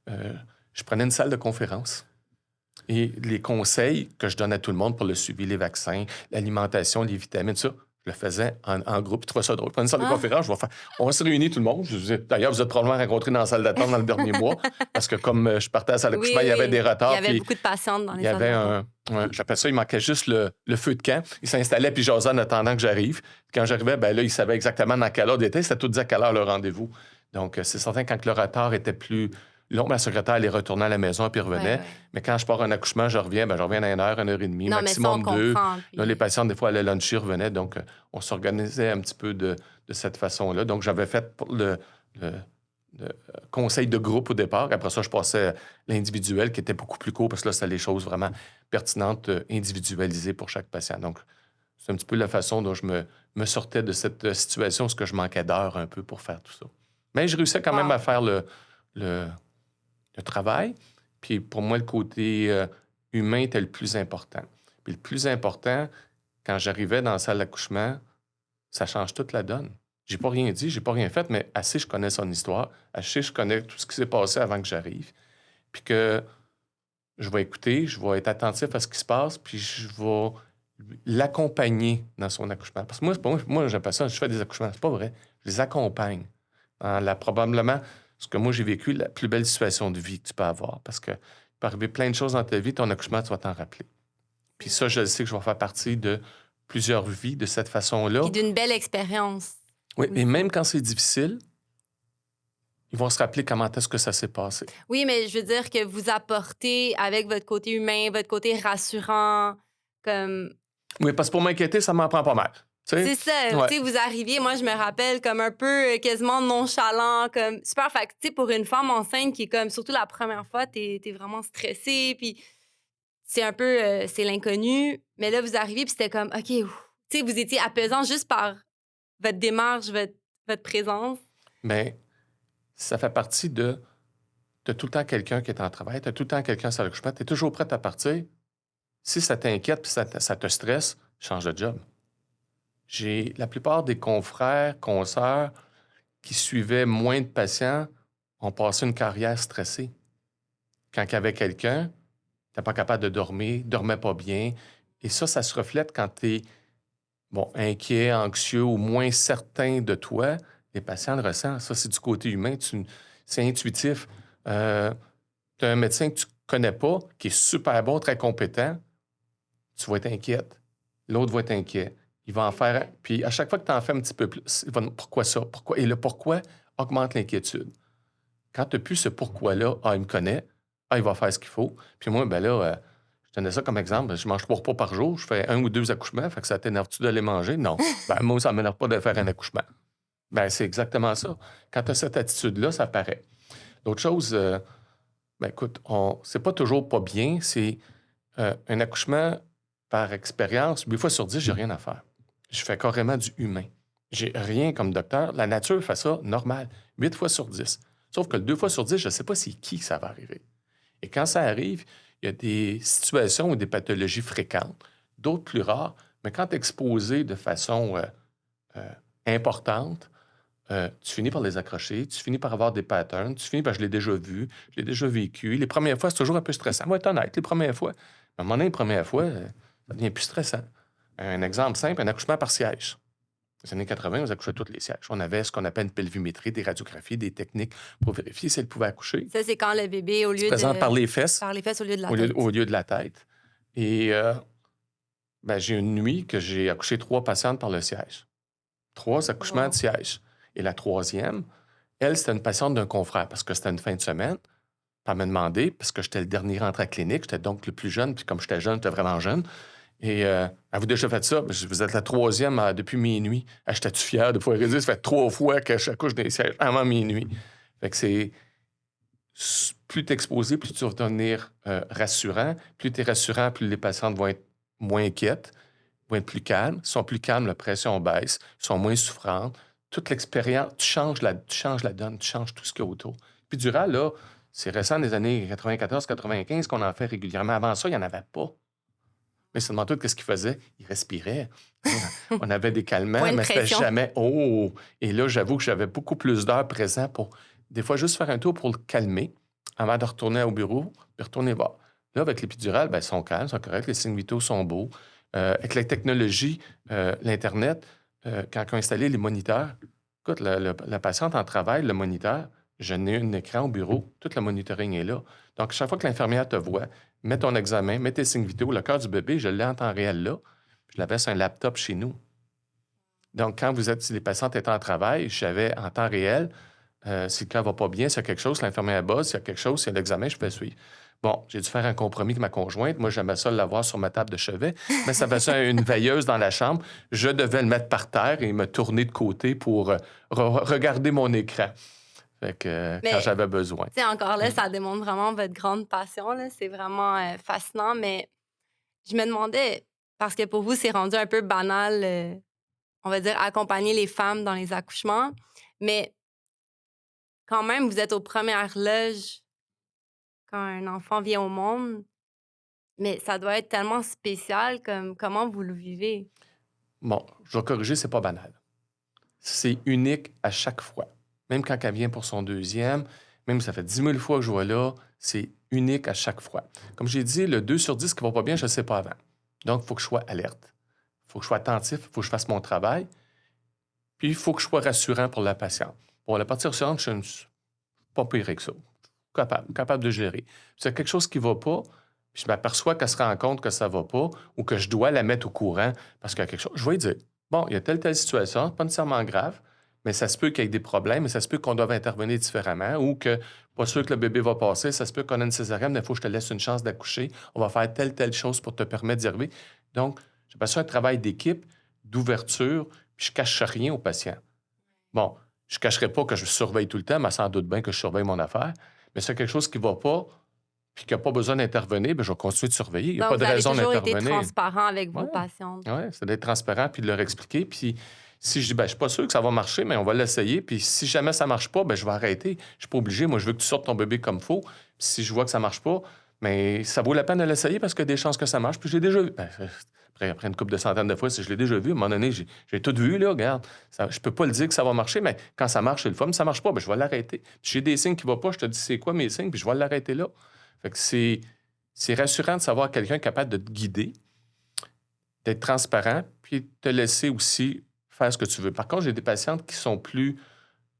Je prenais une salle de conférence. Et les conseils que je donne à tout le monde pour le suivi, les vaccins, l'alimentation, les vitamines, ça, je le faisais en groupe. Tu trouves ça drôle? Je prenais une salle de conférence, on se réunit tout le monde. D'ailleurs, vous êtes probablement rencontrés dans la salle d'attente dans le dernier mois, parce que comme je partais à la salle d'accouchement, il y avait des retards. Il y avait beaucoup de patientes dans les salles d'attente. J'appelle ça, il manquait juste le feu de camp. Il s'installait puis jasait en attendant que j'arrive. Puis quand j'arrivais, ben là, il savait exactement dans quelle heure il était. C'était tout dit à quelle heure le rendez-vous. Donc, c'est certain, quand le retard était plus long, ma secrétaire allait retourner à la maison puis revenait. Mais quand je pars en accouchement, je reviens à 1 heure, 1h30, non, maximum mais ça, 2. Puis... Là, les patientes, des fois, allaient luncher, revenaient. Donc, on s'organisait un petit peu de cette façon-là. Donc, j'avais fait le conseil de groupe au départ. Après ça, je passais à l'individuel qui était beaucoup plus court parce que là, c'était les choses vraiment pertinentes, individualisées pour chaque patient. Donc, c'est un petit peu la façon dont je me sortais de cette situation où je manquais d'heures un peu pour faire tout ça. Mais je réussissais quand même à faire le travail. Puis pour moi, le côté humain était le plus important. Puis le plus important, quand j'arrivais dans la salle d'accouchement, ça change toute la donne. J'ai pas rien dit, j'ai pas rien fait, mais assez je connais son histoire, assez je connais tout ce qui s'est passé avant que j'arrive. Puis que je vais écouter, je vais être attentif à ce qui se passe, puis je vais l'accompagner dans son accouchement. Parce que moi j'appelle ça, je fais des accouchements, c'est pas vrai. Je les accompagne. Probablement, ce que moi j'ai vécu, la plus belle situation de vie que tu peux avoir. Parce que il peut arriver plein de choses dans ta vie, ton accouchement, tu vas t'en rappeler. Puis ça, je sais que je vais faire partie de plusieurs vies de cette façon-là. Puis d'une belle expérience. Oui, et même quand c'est difficile, ils vont se rappeler comment est-ce que ça s'est passé. Oui, mais je veux dire que vous apportez avec votre côté humain, votre côté rassurant, comme... Oui, parce que pour m'inquiéter, ça m'en prend pas mal. C'est ça. Vous arriviez, moi, je me rappelle, comme un peu quasiment nonchalant, comme super. Fait que, pour une femme enceinte qui est comme, surtout la première fois, t'es vraiment stressée, puis c'est un peu, c'est l'inconnu. Mais là, vous arrivez, puis c'était comme, OK, vous étiez apaisant juste par votre démarche, votre présence. Mais ça fait partie de... Tu as tout le temps quelqu'un qui est en travail, tu as tout le temps quelqu'un sur l'accouchement, tu es toujours prêt à partir. Si ça t'inquiète puis ça te stresse, change de job. J'ai la plupart des confrères, consoeurs qui suivaient moins de patients ont passé une carrière stressée. Quand il y avait quelqu'un, tu n'es pas capable de dormir, dormais pas bien. Et ça se reflète quand tu es inquiet, anxieux ou moins certain de toi. Les patients le ressentent. Ça, c'est du côté humain. c'est intuitif. Tu as un médecin que tu connais pas, qui est super bon, très compétent, tu vas être inquiète. L'autre va être inquiet. Il va en faire... Puis à chaque fois que tu en fais un petit peu plus, il va dire, pourquoi ça? Pourquoi? Et le pourquoi augmente l'inquiétude. Quand tu n'as plus ce pourquoi-là, il me connaît, il va faire ce qu'il faut. Puis moi, ben là, je tenais ça comme exemple, je mange 3 repas par jour, je fais 1 ou 2 accouchements, fait que ça t'énerve-tu de les manger? Non. Ben moi, ça ne m'énerve pas de faire un accouchement. Ben c'est exactement ça. Quand tu as cette attitude-là, ça paraît. L'autre chose, ben écoute, c'est pas toujours pas bien, c'est un accouchement par expérience, 8 fois sur 10, j'ai rien à faire. Je fais carrément du humain. J'ai rien comme docteur. La nature fait ça normal, 8 fois sur 10. Sauf que le 2 fois sur 10, je ne sais pas c'est qui ça va arriver. Et quand ça arrive, il y a des situations ou des pathologies fréquentes, d'autres plus rares, mais quand tu es exposé de façon importante, tu finis par les accrocher, tu finis par avoir des patterns, tu finis par je l'ai déjà vu, je l'ai déjà vécu. Les premières fois, c'est toujours un peu stressant. Moi, être honnête, les premières fois. À un moment donné, les premières fois, ça devient plus stressant. Un exemple simple, un accouchement par siège. Dans les années 80, on accouchait tous les sièges. On avait ce qu'on appelle une pelvimétrie, des radiographies, des techniques pour vérifier si elle pouvait accoucher. Ça, c'est quand le bébé, au lieu Présente par les fesses, par les fesses au lieu de la tête. au lieu de la tête. Et j'ai une nuit que j'ai accouché 3 patientes par le siège. 3 accouchements de siège. Et la troisième, elle, c'était une patiente d'un confrère parce que c'était une fin de semaine. Elle m'a demandé, parce que j'étais le dernier rentré à la clinique, j'étais donc le plus jeune, puis comme j'étais jeune, j'étais vraiment jeune. Et avez-vous déjà fait ça? Vous êtes la troisième depuis minuit. J'étais-tu fier de pouvoir réaliser? Ça fait 3 fois que j'accouche des sièges avant minuit. Fait que c'est... Plus tu es exposé, plus tu vas devenir rassurant. Plus tu es rassurant, plus les patientes vont être moins inquiètes, vont être plus calmes. Ils sont plus calmes, la pression baisse, ils sont moins souffrantes. Toute l'expérience, tu changes la donne, tu changes tout ce qu'il y a autour. Puis durant, là, c'est récent des années 94-95 qu'on en fait régulièrement. Avant ça, il n'y en avait pas. Mais seulement tout, qu'est-ce qu'ils faisaient? Ils respiraient. On avait des calmants, mais c'était jamais « oh ». Et là, j'avoue que j'avais beaucoup plus d'heures présentes pour, des fois, juste faire un tour pour le calmer avant de retourner au bureau, puis retourner voir. Là, avec l'épidurale, ils sont calmes, ils sont corrects, les signes vitaux sont beaux. Avec la technologie, l'Internet, quand on a installé les moniteurs, écoute, la patiente en travail, le moniteur, je n'ai un écran au bureau, tout le monitoring est là. Donc, chaque fois que l'infirmière te voit, mets ton examen, mets tes signes vitaux, le cœur du bébé, je l'ai en temps réel là. Je l'avais sur un laptop chez nous. Donc, quand si les patientes étaient en travail, je savais en temps réel si le cœur ne va pas bien, s'il y a quelque chose, l'infirmière bosse, s'il y a quelque chose, s'il y a l'examen, je peux suivre. Bon, j'ai dû faire un compromis avec ma conjointe. Moi, j'aimais ça l'avoir sur ma table de chevet, mais ça faisait une veilleuse dans la chambre. Je devais le mettre par terre et me tourner de côté pour regarder mon écran. Fait que, quand j'avais besoin. Encore là, ça démontre vraiment votre grande passion. Là. C'est vraiment fascinant. Mais je me demandais, parce que pour vous, c'est rendu un peu banal, on va dire, accompagner les femmes dans les accouchements. Mais quand même, vous êtes aux premières loges quand un enfant vient au monde. Mais ça doit être tellement spécial. Comment vous le vivez? Bon, je vais corriger, c'est pas banal. C'est unique à chaque fois. Même quand elle vient pour son deuxième, même si ça fait 10 000 fois que je vois là, c'est unique à chaque fois. Comme j'ai dit, le 2 sur 10 qui va pas bien, je ne sais pas avant. Donc, il faut que je sois alerte. Il faut que je sois attentif, il faut que je fasse mon travail. Puis, il faut que je sois rassurant pour la patiente. Pour la partie rassurante, je ne suis pas pire que ça. Capable de gérer. Si c'est quelque chose qui ne va pas, puis je m'aperçois qu'elle se rend compte que ça ne va pas ou que je dois la mettre au courant parce qu'il y a quelque chose, je vais lui dire, bon, il y a telle situation, pas nécessairement grave, mais ça se peut qu'il y ait des problèmes et ça se peut qu'on doive intervenir différemment ou que, pas sûr que le bébé va passer, ça se peut qu'on ait une césarienne, mais il faut que je te laisse une chance d'accoucher. On va faire telle chose pour te permettre d'y arriver. Donc, j'ai passé un travail d'équipe, d'ouverture, puis je ne cache rien au patient. Bon, je ne cacherai pas que je surveille tout le temps, mais sans doute bien que je surveille mon affaire. Mais c'est quelque chose qui ne va pas, puis qui n'a pas besoin d'intervenir, bien, je vais continuer de surveiller. Il n'y a pas de raison d'intervenir. Donc, vous avez toujours été transparent avec vos patientes. Oui, c'est d'être transparent puis de leur expliquer. Puis si je dis, je ne suis pas sûr que ça va marcher, mais on va l'essayer. Puis si jamais ça ne marche pas, bien, je vais arrêter. Je ne suis pas obligé. Moi, je veux que tu sortes ton bébé comme il faut. Puis si je vois que ça ne marche pas, mais ça vaut la peine de l'essayer parce qu'il y a des chances que ça marche. Puis j'ai déjà vu. Après une couple de centaines de fois, si je l'ai déjà vu, à un moment donné, j'ai tout vu, là, regarde. Ça, je peux pas le dire que ça va marcher, mais quand ça marche, c'est le fun. Si ça marche pas, bien, je vais l'arrêter. Puis j'ai des signes qui ne vont pas, je te dis c'est quoi mes signes, puis je vais l'arrêter là. Fait que c'est rassurant de savoir quelqu'un capable de te guider, d'être transparent, puis de te laisser aussi faire ce que tu veux. Par contre, j'ai des patientes qui sont plus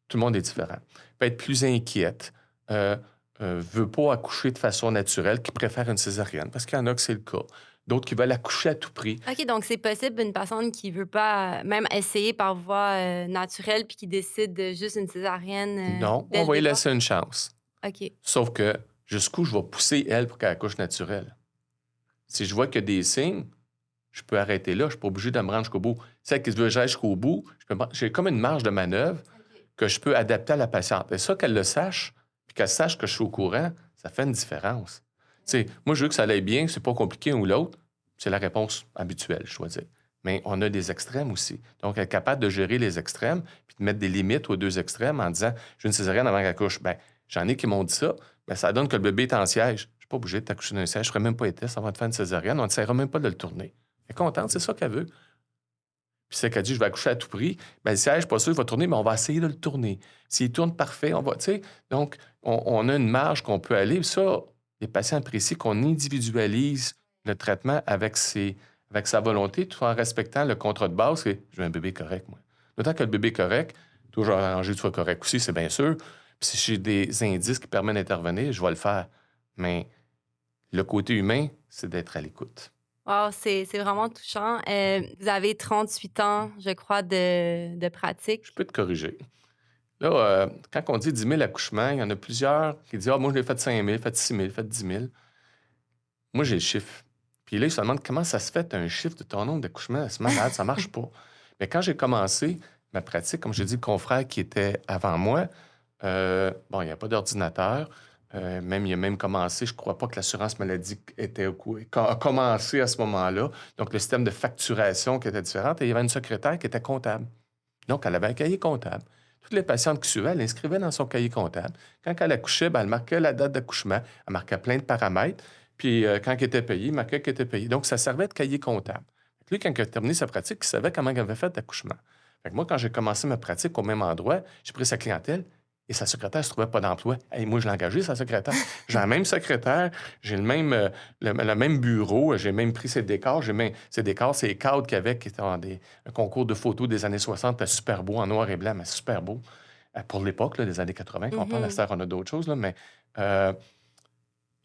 Tout le monde est différent. Peut être plus inquiète, veut pas accoucher de façon naturelle, qui préfère une césarienne, parce qu'il y en a que c'est le cas. D'autres qui veulent accoucher à tout prix. OK, donc c'est possible une personne qui veut pas, même essayer par voie, naturelle puis qui décide de juste une césarienne, Non, dès on le va lui départ? laisser une chance. OK. Sauf que jusqu'où je vais pousser elle pour qu'elle accouche naturelle? Si je vois qu'il y a des signes, je peux arrêter là. Je suis pas obligé de me rendre jusqu'au bout. Celle qui veut que j'aille jusqu'au bout, j'ai comme une marge de manœuvre que je peux adapter à la patiente. Et ça, qu'elle le sache, puis qu'elle sache que je suis au courant, ça fait une différence. Tu sais, moi, je veux que ça aille bien, c'est pas compliqué un ou l'autre. C'est la réponse habituelle, je dois dire. Mais on a des extrêmes aussi. Donc, être capable de gérer les extrêmes, puis de mettre des limites aux deux extrêmes en disant j'ai une césarienne avant qu'elle accouche. Bien, j'en ai qui m'ont dit ça, mais ça donne que le bébé est en siège. Je suis pas obligé de t'accoucher d'un siège. Je ferai même pas les tests avant de faire une césarienne. On ne essaiera même pas de le tourner. Elle est contente, c'est ça qu'elle veut. Puis c'est qu'elle dit je vais accoucher à tout prix. Bien, le siège, je suis pas sûr qu'il va tourner, mais on va essayer de le tourner. S'il tourne parfait, on va. Tu sais, donc, on a une marge qu'on peut aller. Puis ça, les patients apprécient qu'on individualise le traitement avec sa volonté, tout en respectant le contrat de base, c'est je veux un bébé correct, moi. D'autant que le bébé correct, toujours arranger que tu sois correct aussi, c'est bien sûr. Puis si j'ai des indices qui permettent d'intervenir, je vais le faire. Mais le côté humain, c'est d'être à l'écoute. Wow, c'est vraiment touchant. Vous avez 38 ans, je crois, de pratique. Je peux te corriger. Là, quand on dit 10 000 accouchements, il y en a plusieurs qui disent ah, moi, je l'ai fait 5 000, fait 6 000, fait 10 000. Moi, j'ai le chiffre. Puis là, ils se demandent comment ça se fait, un chiffre de ton nombre d'accouchements. C'est malade, ça marche pas. Mais quand j'ai commencé ma pratique, comme j'ai dit, le confrère qui était avant moi, bon, il n'y a pas d'ordinateur. Même, il a même commencé, je ne crois pas que l'assurance maladie a commencé à ce moment-là. Donc, le système de facturation qui était différent. Et il y avait une secrétaire qui était comptable. Donc, elle avait un cahier comptable. Toutes les patientes qui suivaient, elle inscrivait dans son cahier comptable. Quand elle accouchait, ben, elle marquait la date d'accouchement, elle marquait plein de paramètres. Puis, quand elle était payée, il marquait qu'elle était payée. Donc, ça servait de cahier comptable. Lui, quand il a terminé sa pratique, il savait comment il avait fait d'accouchement. Fait que moi, quand j'ai commencé ma pratique au même endroit, j'ai pris sa clientèle et sa secrétaire ne se trouvait pas d'emploi. Hey, moi, je l'ai engagé, sa secrétaire. J'ai la même secrétaire, j'ai le même bureau, j'ai même pris ses décors. Ses décors, c'est les cadres qu'il y avait, qui étaient un concours de photos des années 60, super beau, en noir et blanc, mais super beau. Pour l'époque, là, des années 80, quand on parle à cette heure, on a d'autres choses, là, mais...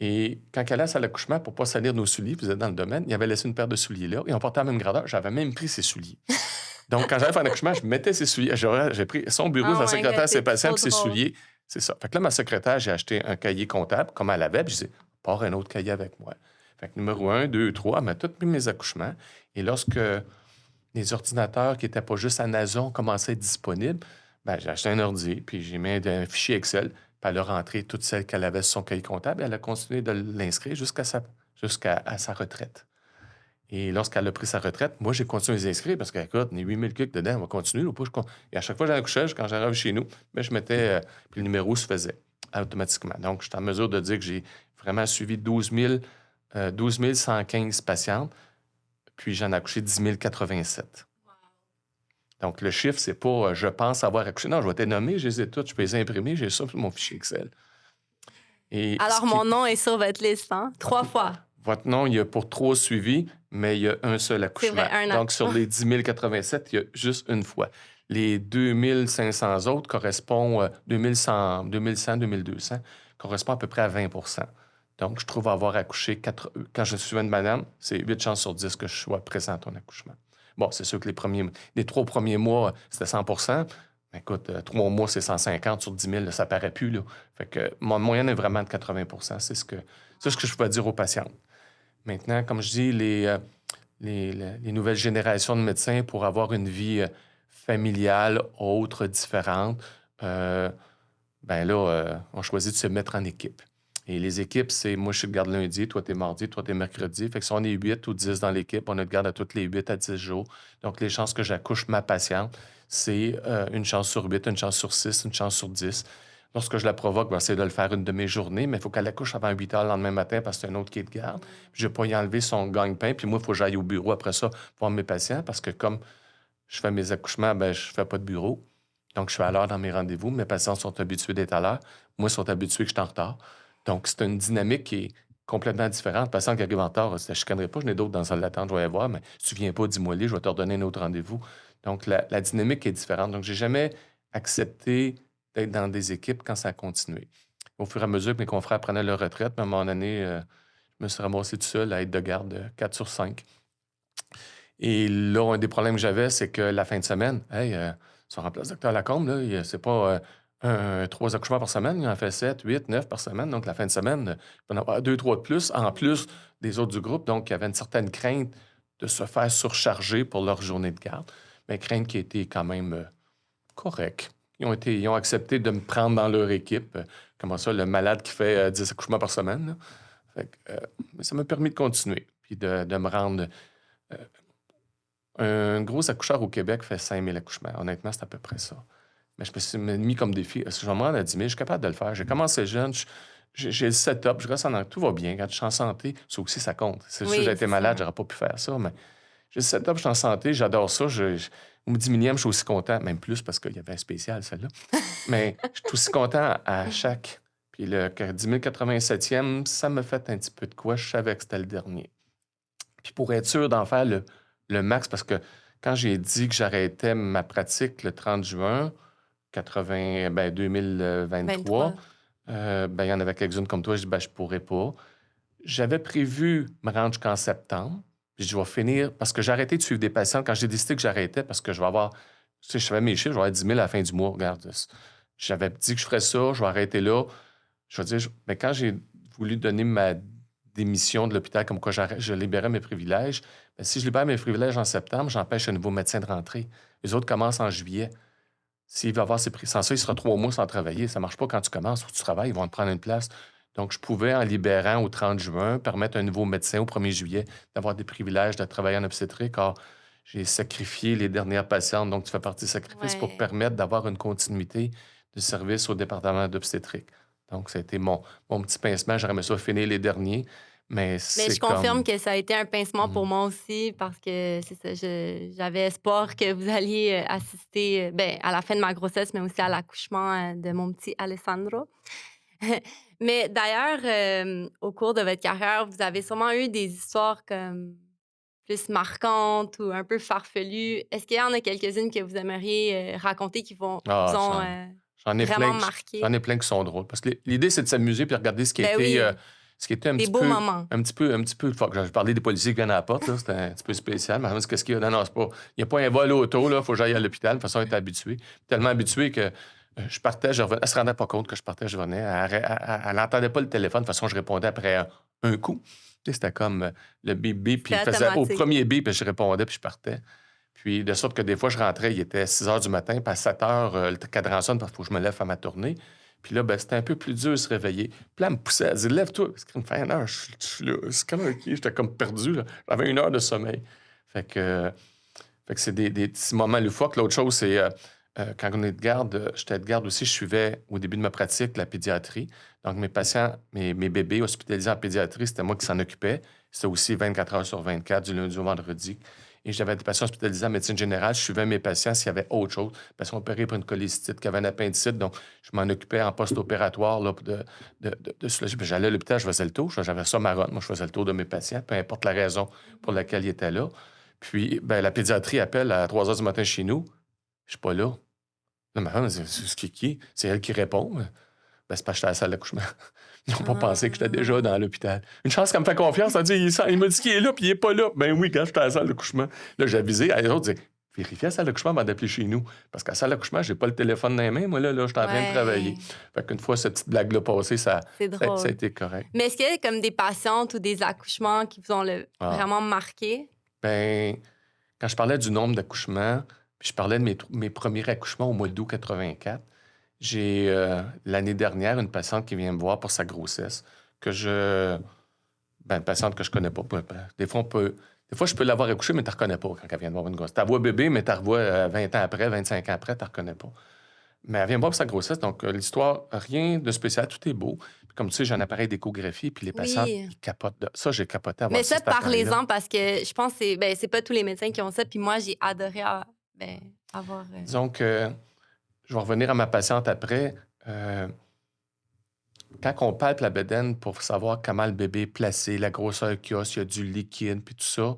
et quand elle allait à l'accouchement, pour ne pas salir nos souliers, puis vous êtes dans le domaine, il avait laissé une paire de souliers là, et on portait la même grandeur. J'avais même pris ses souliers. Donc, quand j'allais faire un accouchement, je mettais ses souliers. J'ai pris son bureau, Oh sa my secrétaire, God, ses c'est patients, trop puis ses drôle. souliers. C'est ça. Fait que là, ma secrétaire, j'ai acheté un cahier comptable, comme elle avait, puis je disais, pars un autre cahier avec moi. Fait que numéro 1, 2, 3, elle m'a tout mis mes accouchements. Et lorsque les ordinateurs qui n'étaient pas juste à Nason commençaient à être disponibles, ben, j'ai acheté un ordi, puis j'ai mis un fichier Excel, puis elle a rentré toutes celles qu'elle avait sur son cahier comptable, et elle a continué de l'inscrire jusqu'à sa retraite. Et lorsqu'elle a pris sa retraite, moi, j'ai continué à les inscrire parce qu'écoute, il y a 8000 clics dedans, on va continuer. Ou pas, et à chaque fois que j'allais coucher, quand j'arrive chez nous, ben, je mettais, puis le numéro se faisait automatiquement. Donc, je suis en mesure de dire que j'ai vraiment suivi 12 115 patientes, puis j'en ai accouché 10 087. Donc, le chiffre, c'est pas je pense avoir accouché. Non, je vais te nommer, je les ai toutes, je peux les imprimer, j'ai ça sur mon fichier Excel. Et Alors, mon nom est sur votre liste, hein? 3 fois. Votre nom, il y a pour 3 suivis, mais il y a un seul accouchement. C'est vrai, un an. Donc, sur les 10 087, il y a juste une fois. Les 2500 autres correspondent, 2100, 2100, 2200, correspondent à peu près à 20 Donc, je trouve avoir accouché, quand je suis une madame, c'est 8 chances sur 10 que je sois présent à ton accouchement. Bon, c'est sûr que les 3 premiers mois, c'était 100 mais écoute, 3 mois, c'est 150 sur 10 000, là, ça paraît plus. Là. Fait que mon moyenne est vraiment de 80 C'est ce que je peux dire aux patients. Maintenant, comme je dis, les nouvelles générations de médecins, pour avoir une vie familiale, autre, différente, ben là, on choisit de se mettre en équipe. Et les équipes, c'est moi, je suis de garde lundi, toi, t'es mardi, toi, t'es mercredi. Fait que si on est 8 ou 10 dans l'équipe, on a de garde à toutes les 8 à 10 jours. Donc, les chances que j'accouche ma patiente, c'est une chance sur 8, une chance sur 6, une chance sur 10. Lorsque je la provoque, ben, c'est de le faire une de mes journées, mais il faut qu'elle accouche avant 8 heures le lendemain matin parce que c'est un autre qui est de garde. Puis je ne vais pas y enlever son gagne-pain. Puis moi, il faut que j'aille au bureau après ça voir mes patients parce que comme je fais mes accouchements, ben, je ne fais pas de bureau. Donc, je suis à l'heure dans mes rendez-vous. Mes patients sont habitués d'être à l'heure. Moi, ils sont habitués que je suis en retard. Donc, c'est une dynamique qui est complètement différente. Le patient qui arrive en retard, je ne chicanerai pas, j'en ai d'autres dans la salle d'attente, je vais aller voir, mais si tu ne viens pas, dis-moi les, je vais te redonner un autre rendez-vous. Donc, la dynamique est différente. Donc, je n'ai jamais accepté d'être dans des équipes quand ça a continué. Au fur et à mesure que mes confrères prenaient leur retraite, à un moment donné, je me suis ramassé tout seul à être de garde 4 sur 5. Et là, un des problèmes que j'avais, c'est que la fin de semaine, hey, si on remplace Docteur Lacombe, là, c'est pas 3 accouchements par semaine, il en fait 7, 8, 9 par semaine. Donc, la fin de semaine, il peut en avoir 2, 3 de plus, en plus des autres du groupe. Donc, il y avait une certaine crainte de se faire surcharger pour leur journée de garde, mais crainte qui était quand même correcte. Ils ont accepté de me prendre dans leur équipe. Comment ça, le malade qui fait 10 accouchements par semaine, là. Fait que, mais ça m'a permis de continuer, puis de me rendre. Un gros accoucheur au Québec fait 5 000 accouchements. Honnêtement, c'est à peu près ça. Mais je me suis mis comme défi. Est-ce que je vais me rendre à 10 000? Je suis capable de le faire. J'ai commencé jeune. J'ai le setup. Je reste en tout va bien. Quand je suis en santé, ça aussi, ça compte. C'est sûr, j'ai Oui, été c'est malade, ça. j'aurais pas pu faire ça. Mais j'ai le setup, je suis en santé, j'adore ça. Au 10 millième, je suis aussi content. Même plus parce qu'il y avait un spécial, celle-là. Mais je suis aussi content à chaque. Puis le 10 087e, ça me fait un petit peu de quoi. Je savais que c'était le dernier. Puis pour être sûr d'en faire le max, parce que quand j'ai dit que j'arrêtais ma pratique le 30 juin 2023, 23. ben, il y en avait quelques-unes comme toi, je dis, ben, je pourrais pas. J'avais prévu me rendre jusqu'en septembre, puis je vais finir, parce que j'ai arrêté de suivre des patients quand j'ai décidé que j'arrêtais, parce que je vais avoir, tu sais, je savais mes chiffres, je vais avoir 10 000 à la fin du mois, regarde. J'avais dit que je ferais ça, je vais arrêter là. Je veux dire, mais quand j'ai voulu donner ma démission de l'hôpital, comme quoi je libérais mes privilèges, ben, si je libère mes privilèges en septembre, j'empêche un nouveau médecin de rentrer. Les autres commencent en juillet. S'il va avoir ses prix sans ça, il sera 3 mois sans travailler. Ça ne marche pas quand tu commences ou tu travailles, ils vont te prendre une place. Donc, je pouvais, en libérant au 30 juin, permettre à un nouveau médecin au 1er juillet d'avoir des privilèges de travailler en obstétrique, car j'ai sacrifié les dernières patientes. Donc, tu fais partie du sacrifice pour Ouais. permettre d'avoir une continuité de service au département d'obstétrique. Donc, ça a été mon petit pincement. J'aurais aimé ça finir les derniers, mais Mais je c'est confirme comme... que ça a été un pincement pour Mhm. moi aussi parce que c'est ça, j'avais espoir que vous alliez assister ben, à la fin de ma grossesse, mais aussi à l'accouchement de mon petit Alessandro. Mais d'ailleurs, au cours de votre carrière, vous avez sûrement eu des histoires comme plus marquantes ou un peu farfelues. Est-ce qu'il y en a quelques-unes que vous aimeriez raconter qui vous Ah, ont j'en ai vraiment plein, j'en marqué? ai plein qui sont drôles. Parce que l'idée, c'est de s'amuser puis regarder Ben oui, ce qui était des beaux moments. un petit peu. Je parlais des policiers qui viennent à la porte, là, c'était un petit peu spécial. Mais qu'est-ce qu'il y a? Non, non, c'est pas. Il n'y a pas un vol auto, là. Il faut que j'aille à l'hôpital. De toute façon, elle était habituée. Tellement habituée que je partais, je revenais. Elle se rendait pas compte que je partais, je revenais. Elle n'entendait pas le téléphone. De toute façon, je répondais après un coup. Tu sais, c'était comme le bip bip, puis C'était il faisait au automatique. premier bip, puis je répondais, puis je partais. Puis, de sorte que des fois, je rentrais, il était 6 heures du matin, puis à 7 heures, le cadran sonne parce qu'il faut que je me lève à ma tournée. Puis là, ben, c'était un peu plus dur de se réveiller. Puis là, elle me poussait, elle disait, lève-toi. Parce qu'il me fait 1 heure, je suis là. C'est comme un qui, j'étais comme perdu, là. J'avais 1 heure de sommeil. Fait que c'est des petits moments loufoques. L'autre chose, c'est quand on est de garde, j'étais de garde aussi, je suivais au début de ma pratique la pédiatrie. Donc, mes patients, mes bébés hospitalisés en pédiatrie, c'était moi qui s'en occupais. C'était aussi 24 heures sur 24, du lundi au vendredi. Et j'avais des patients hospitalisés en médecine générale. Je suivais mes patients s'il y avait autre chose. Patients opérés pour une cholécystite, qui avait un appendicite. Donc, je m'en occupais en post-opératoire là, de soulager. Puis j'allais à l'hôpital, je faisais le tour. J'avais ça ma ronde. Moi, je faisais le tour de mes patients, peu importe la raison pour laquelle ils étaient là. Puis, ben, la pédiatrie appelle à 3 heures du matin chez nous. Je suis pas là. Là, ma femme, c'est qui? C'est elle qui répond. Ben, c'est parce que j'étais à la salle d'accouchement. Ils n'ont pas pensé que j'étais déjà Ah. dans l'hôpital. Une chance qu'elle me fait confiance. Elle dit, il me dit qu'il est là, puis il est pas là. Ben oui, quand j'étais à la salle d'accouchement. Là, j'ai avisé. Les autres disaient, vérifiez la salle d'accouchement avant d'appeler chez nous. Parce qu'à la salle d'accouchement, j'ai pas le téléphone dans les mains. Moi, là, j'étais en train de travailler. Ouais, Fait qu'une fois cette petite blague-là passée, c'est ça a drôle. été correct. Mais est-ce qu'il y a comme des patientes ou des accouchements qui vous ont Ah. vraiment marqué? Ben, quand je parlais du nombre d'accouchements, puis je parlais de mes premiers accouchements au mois d'août 84, j'ai l'année dernière une patiente qui vient me voir pour sa grossesse, une patiente que je connais pas. Des fois, je peux l'avoir accouchée, mais tu ne reconnais pas quand elle vient de voir une grossesse. Tu la vois bébé, mais tu la revois 20 ans après, 25 ans après, tu ne reconnais pas. Mais elle vient me voir pour sa grossesse, donc l'histoire, rien de spécial, tout est beau. Puis comme tu sais, j'ai un appareil d'échographie, puis les patientes, Oui. ils capotent. Ça, j'ai capoté à Mais voir ça, ça, cet appareil-là. parlez-en parce que je pense que c'est pas tous les médecins qui ont ça. Puis moi, j'ai adoré ben, avoir. Disons que je vais revenir à ma patiente après. Euh, Quand on palpe la bedaine pour savoir comment le bébé est placé, la grosseur qu'il y a, s'il y a du liquide, puis tout ça,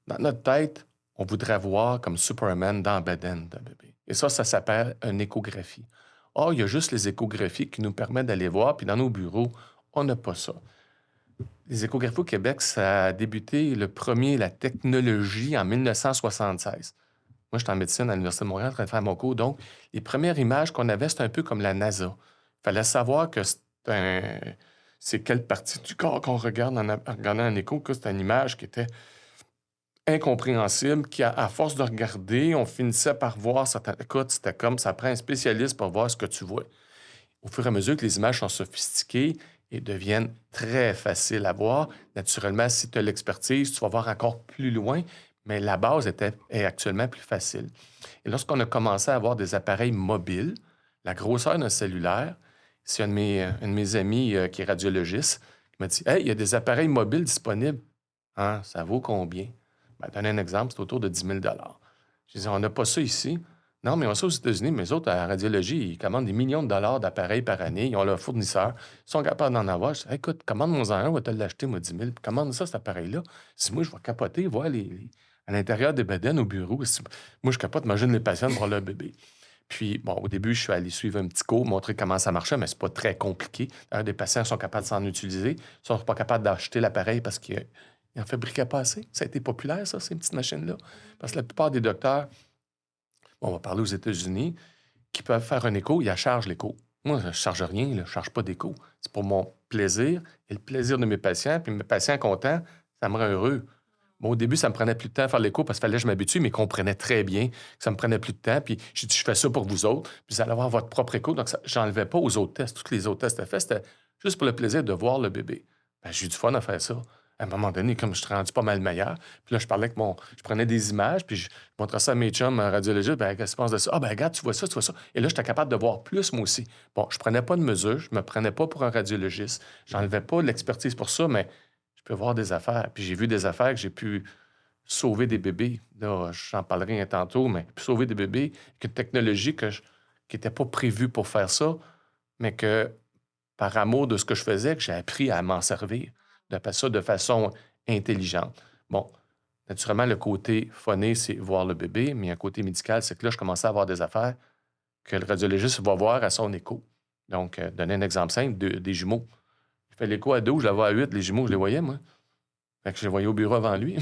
dans notre tête, on voudrait voir comme Superman dans la bedaine d'un bébé. Et ça s'appelle une échographie. Ah, il y a juste les échographies qui nous permettent d'aller voir, puis dans nos bureaux, on n'a pas ça. Les échographies au Québec, ça a débuté le premier, la technologie, en 1976. Moi, j'étais en médecine à l'Université de Montréal en train de faire mon cours. Donc, les premières images qu'on avait, c'était un peu comme la NASA. Il fallait savoir que c'est quelle partie du corps qu'on regarde en regardant un écho, que c'est une image qui était incompréhensible, qui, à force de regarder, on finissait par voir certains. Écoute, c'était comme ça prend un spécialiste pour voir ce que tu vois. Au fur et à mesure que les images sont sophistiquées et deviennent très faciles à voir, naturellement, si tu as l'expertise, tu vas voir encore plus loin, mais la base est actuellement plus facile. Et lorsqu'on a commencé à avoir des appareils mobiles, la grosseur d'un cellulaire, c'est un de mes amis qui est radiologiste qui m'a dit: Hey, il y a des appareils mobiles disponibles. Hein, ça vaut combien? Ben, donner un exemple, c'est autour de 10 000 $. Je dis: On n'a pas ça ici. Non, mais on a ça aux États-Unis, mais eux autres, à la radiologie, ils commandent des millions de dollars d'appareils par année. Ils ont leurs fournisseurs. Ils sont capables d'en avoir. Je dis: Écoute, commande-moi un, on va te l'acheter, moi, 10 000. Commande ça, cet appareil-là. Si moi, je vais capoter, voir à l'intérieur des bedaines au bureau. Moi, je capote, imagine les patients voir leur bébé. Puis, bon, au début, je suis allé suivre un petit cours, montrer comment ça marchait, mais c'est pas très compliqué. D'ailleurs, des patients sont capables de s'en utiliser. Ils sont pas capables d'acheter l'appareil parce qu'ils n'en fabriquaient pas assez. Ça a été populaire, ça, ces petites machines-là. Parce que la plupart des docteurs, on va parler aux États-Unis, qui peuvent faire un écho, ils chargent l'écho. Moi, je ne charge rien, je ne charge pas d'écho. C'est pour mon plaisir et le plaisir de mes patients. Puis mes patients contents, ça me rend heureux. Bon, au début, ça me prenait plus de temps à faire l'écho parce qu'il fallait que je m'habitue, mais ils comprenaient très bien que ça me prenait plus de temps. Puis j'ai dit: Je fais ça pour vous autres, puis vous allez avoir votre propre écho. Donc, j'enlevais pas aux autres tests. Tous les autres tests étaient faits, c'était juste pour le plaisir de voir le bébé. Ben, j'ai eu du fun à faire ça. À un moment donné, comme je suis rendu pas mal meilleur, puis là, je parlais avec mon. Je prenais des images, puis je montrais ça à mes chums radiologistes. Ben, qu'est-ce que tu penses de ça? Ah, ben, regarde, tu vois ça, tu vois ça. Et là, j'étais capable de voir plus, moi aussi. Bon, je prenais pas de mesures, je me prenais pas pour un radiologiste. J'enlevais pas l'expertise pour ça, mais je peux voir des affaires. Puis j'ai vu des affaires que j'ai pu sauver des bébés. Là, j'en parlerai un tantôt, mais sauver des bébés avec une technologie qui n'était pas prévue pour faire ça, mais que par amour de ce que je faisais, que j'ai appris à m'en servir, de faire ça de façon intelligente. Bon, naturellement, le côté phoné, c'est voir le bébé, mais un côté médical, c'est que là, je commençais à avoir des affaires que le radiologiste va voir à son écho. Donc, donner un exemple simple, des jumeaux. Je fais l'écho à 2, je la vois à 8, les jumeaux, je les voyais, moi. Fait que je les voyais au bureau avant lui,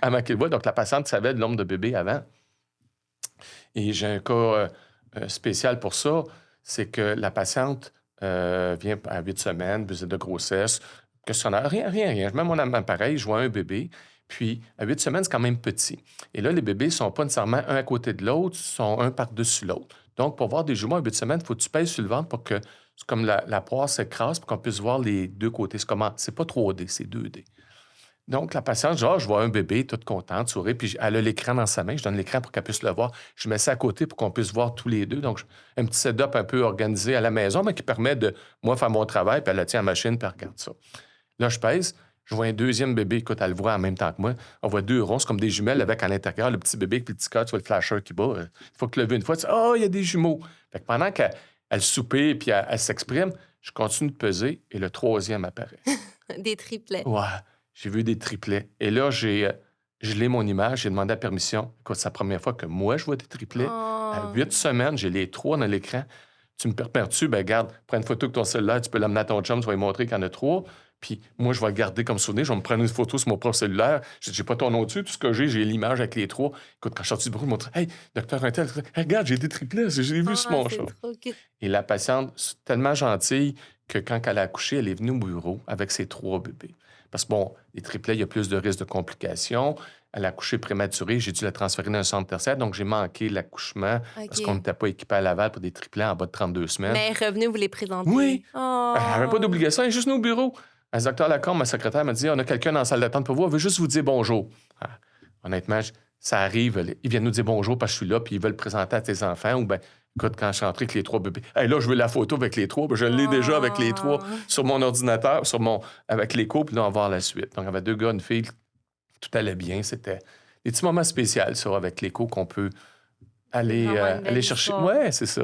avant qu'il le voie. Donc, la patiente savait le nombre de bébés avant. Et j'ai un cas spécial pour ça, c'est que la patiente vient à 8 semaines, visite de grossesse, questionnaire, rien, rien, rien. Je mets mon appareil, je vois un bébé, puis à 8 semaines, c'est quand même petit. Et là, les bébés ne sont pas nécessairement un à côté de l'autre, ils sont un par-dessus l'autre. Donc, pour voir des jumeaux à 8 semaines, il faut que tu pèses sur le ventre pour que, c'est comme la poire s'écrase, pour qu'on puisse voir les deux côtés. C'est pas 3D, c'est 2D. Donc, la patiente, genre, je vois un bébé, toute contente, sourit, puis elle a l'écran dans sa main. Je donne l'écran pour qu'elle puisse le voir. Je mets ça à côté pour qu'on puisse voir tous les deux. Donc, un petit setup un peu organisé à la maison, mais qui permet de, moi, faire mon travail, puis elle la tient à la machine, puis elle regarde ça. Là, je pèse, je vois un deuxième bébé. Écoute, elle le voit en même temps que moi. On voit deux ronds, c'est comme des jumelles avec à l'intérieur le petit bébé, puis le petit cœur, tu vois le flasher qui bat. Il faut que tu le vois une fois, tu dis: Oh, il y a des jumeaux. Fait que pendant qu'elle soupire, puis elle s'exprime, je continue de peser, et le troisième apparaît. Des triplets. Ouais, j'ai vu des triplets. Et là, j'ai gelé mon image, j'ai demandé la permission. Écoute, c'est la première fois que moi, je vois des triplets. À Oh. 8 semaines, j'ai les trois dans l'écran. Tu me permets-tu? Ben, garde, prends une photo avec ton cellulaire, tu peux l'amener à ton chum, tu vas lui montrer qu'il y en a trois. Puis moi, je vais le garder comme souvenir. Je vais me prendre une photo sur mon propre cellulaire. J'ai pas ton nom dessus. Tout ce que j'ai l'image avec les trois. Écoute, quand je suis sorti du bureau, je montre: Hey, docteur Untel, hey, regarde, j'ai des triplets, je l'ai vu sur Ah, mon c'est chat. trop cute. Et la patiente, c'est tellement gentille que quand elle a accouché, elle est venue au bureau avec ses trois bébés. Parce que, bon, les triplets, il y a plus de risques de complications. Elle a accouché prématurée, j'ai dû la transférer dans un centre tertiaire, donc j'ai manqué l'accouchement parce qu'on OK. n'était pas équipé à Laval pour des triplets en bas de 32 semaines. Mais revenu vous les Oui! présenter. Elle n'avait pas Oh! d'obligation, elle est juste venue au bureau. Le docteur Lacombe, ma secrétaire, m'a dit: On a quelqu'un dans la salle d'attente pour vous, elle veut juste vous dire bonjour. Ah, honnêtement, ça arrive, ils viennent nous dire bonjour parce que je suis là, puis ils veulent le présenter à tes enfants. Ou bien, écoute, quand je suis entré avec les trois bébés, hey, là, je veux la photo avec les trois, ben, je l'ai déjà avec les trois Oh! sur mon ordinateur, avec l'écho, puis là, on va voir la suite. Donc, il y avait deux gars, une fille, tout allait bien. C'était des petits moments spéciaux, ça, avec l'écho qu'on peut C'est aller, vraiment une aller belle chercher. histoire. Ouais, c'est ça.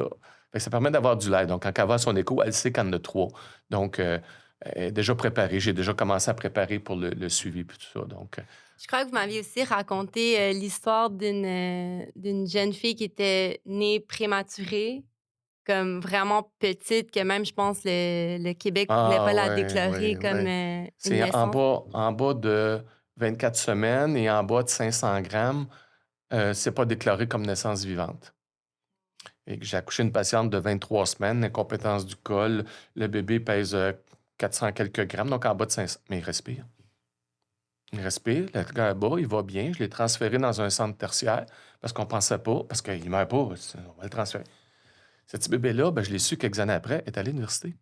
Fait que ça permet d'avoir du lait. Donc, quand elle va à son écho, elle sait qu'il y en a trois. Donc, elle est déjà préparée. J'ai déjà commencé à préparer pour le suivi puis tout ça. Donc, Je crois que vous m'aviez aussi raconté, l'histoire d'une jeune fille qui était née prématurée. comme vraiment petite que même, je pense, le Québec voulait pas Ah la ouais, déclarer ouais, comme ouais. une C'est naissance. en bas de 24 semaines et en bas de 500 grammes, c'est pas déclaré comme naissance vivante. Et que j'ai accouché une patiente de 23 semaines, incompétence du col, le bébé pèse 400 quelques grammes, donc en bas de 500. Mais il respire. Il respire, le gars est bas, il va bien. Je l'ai transféré dans un centre tertiaire parce qu'on pensait pas, parce qu'il ne meurt pas, on va le transférer. Ce petit bébé-là, ben, je l'ai su quelques années après, est à l'université.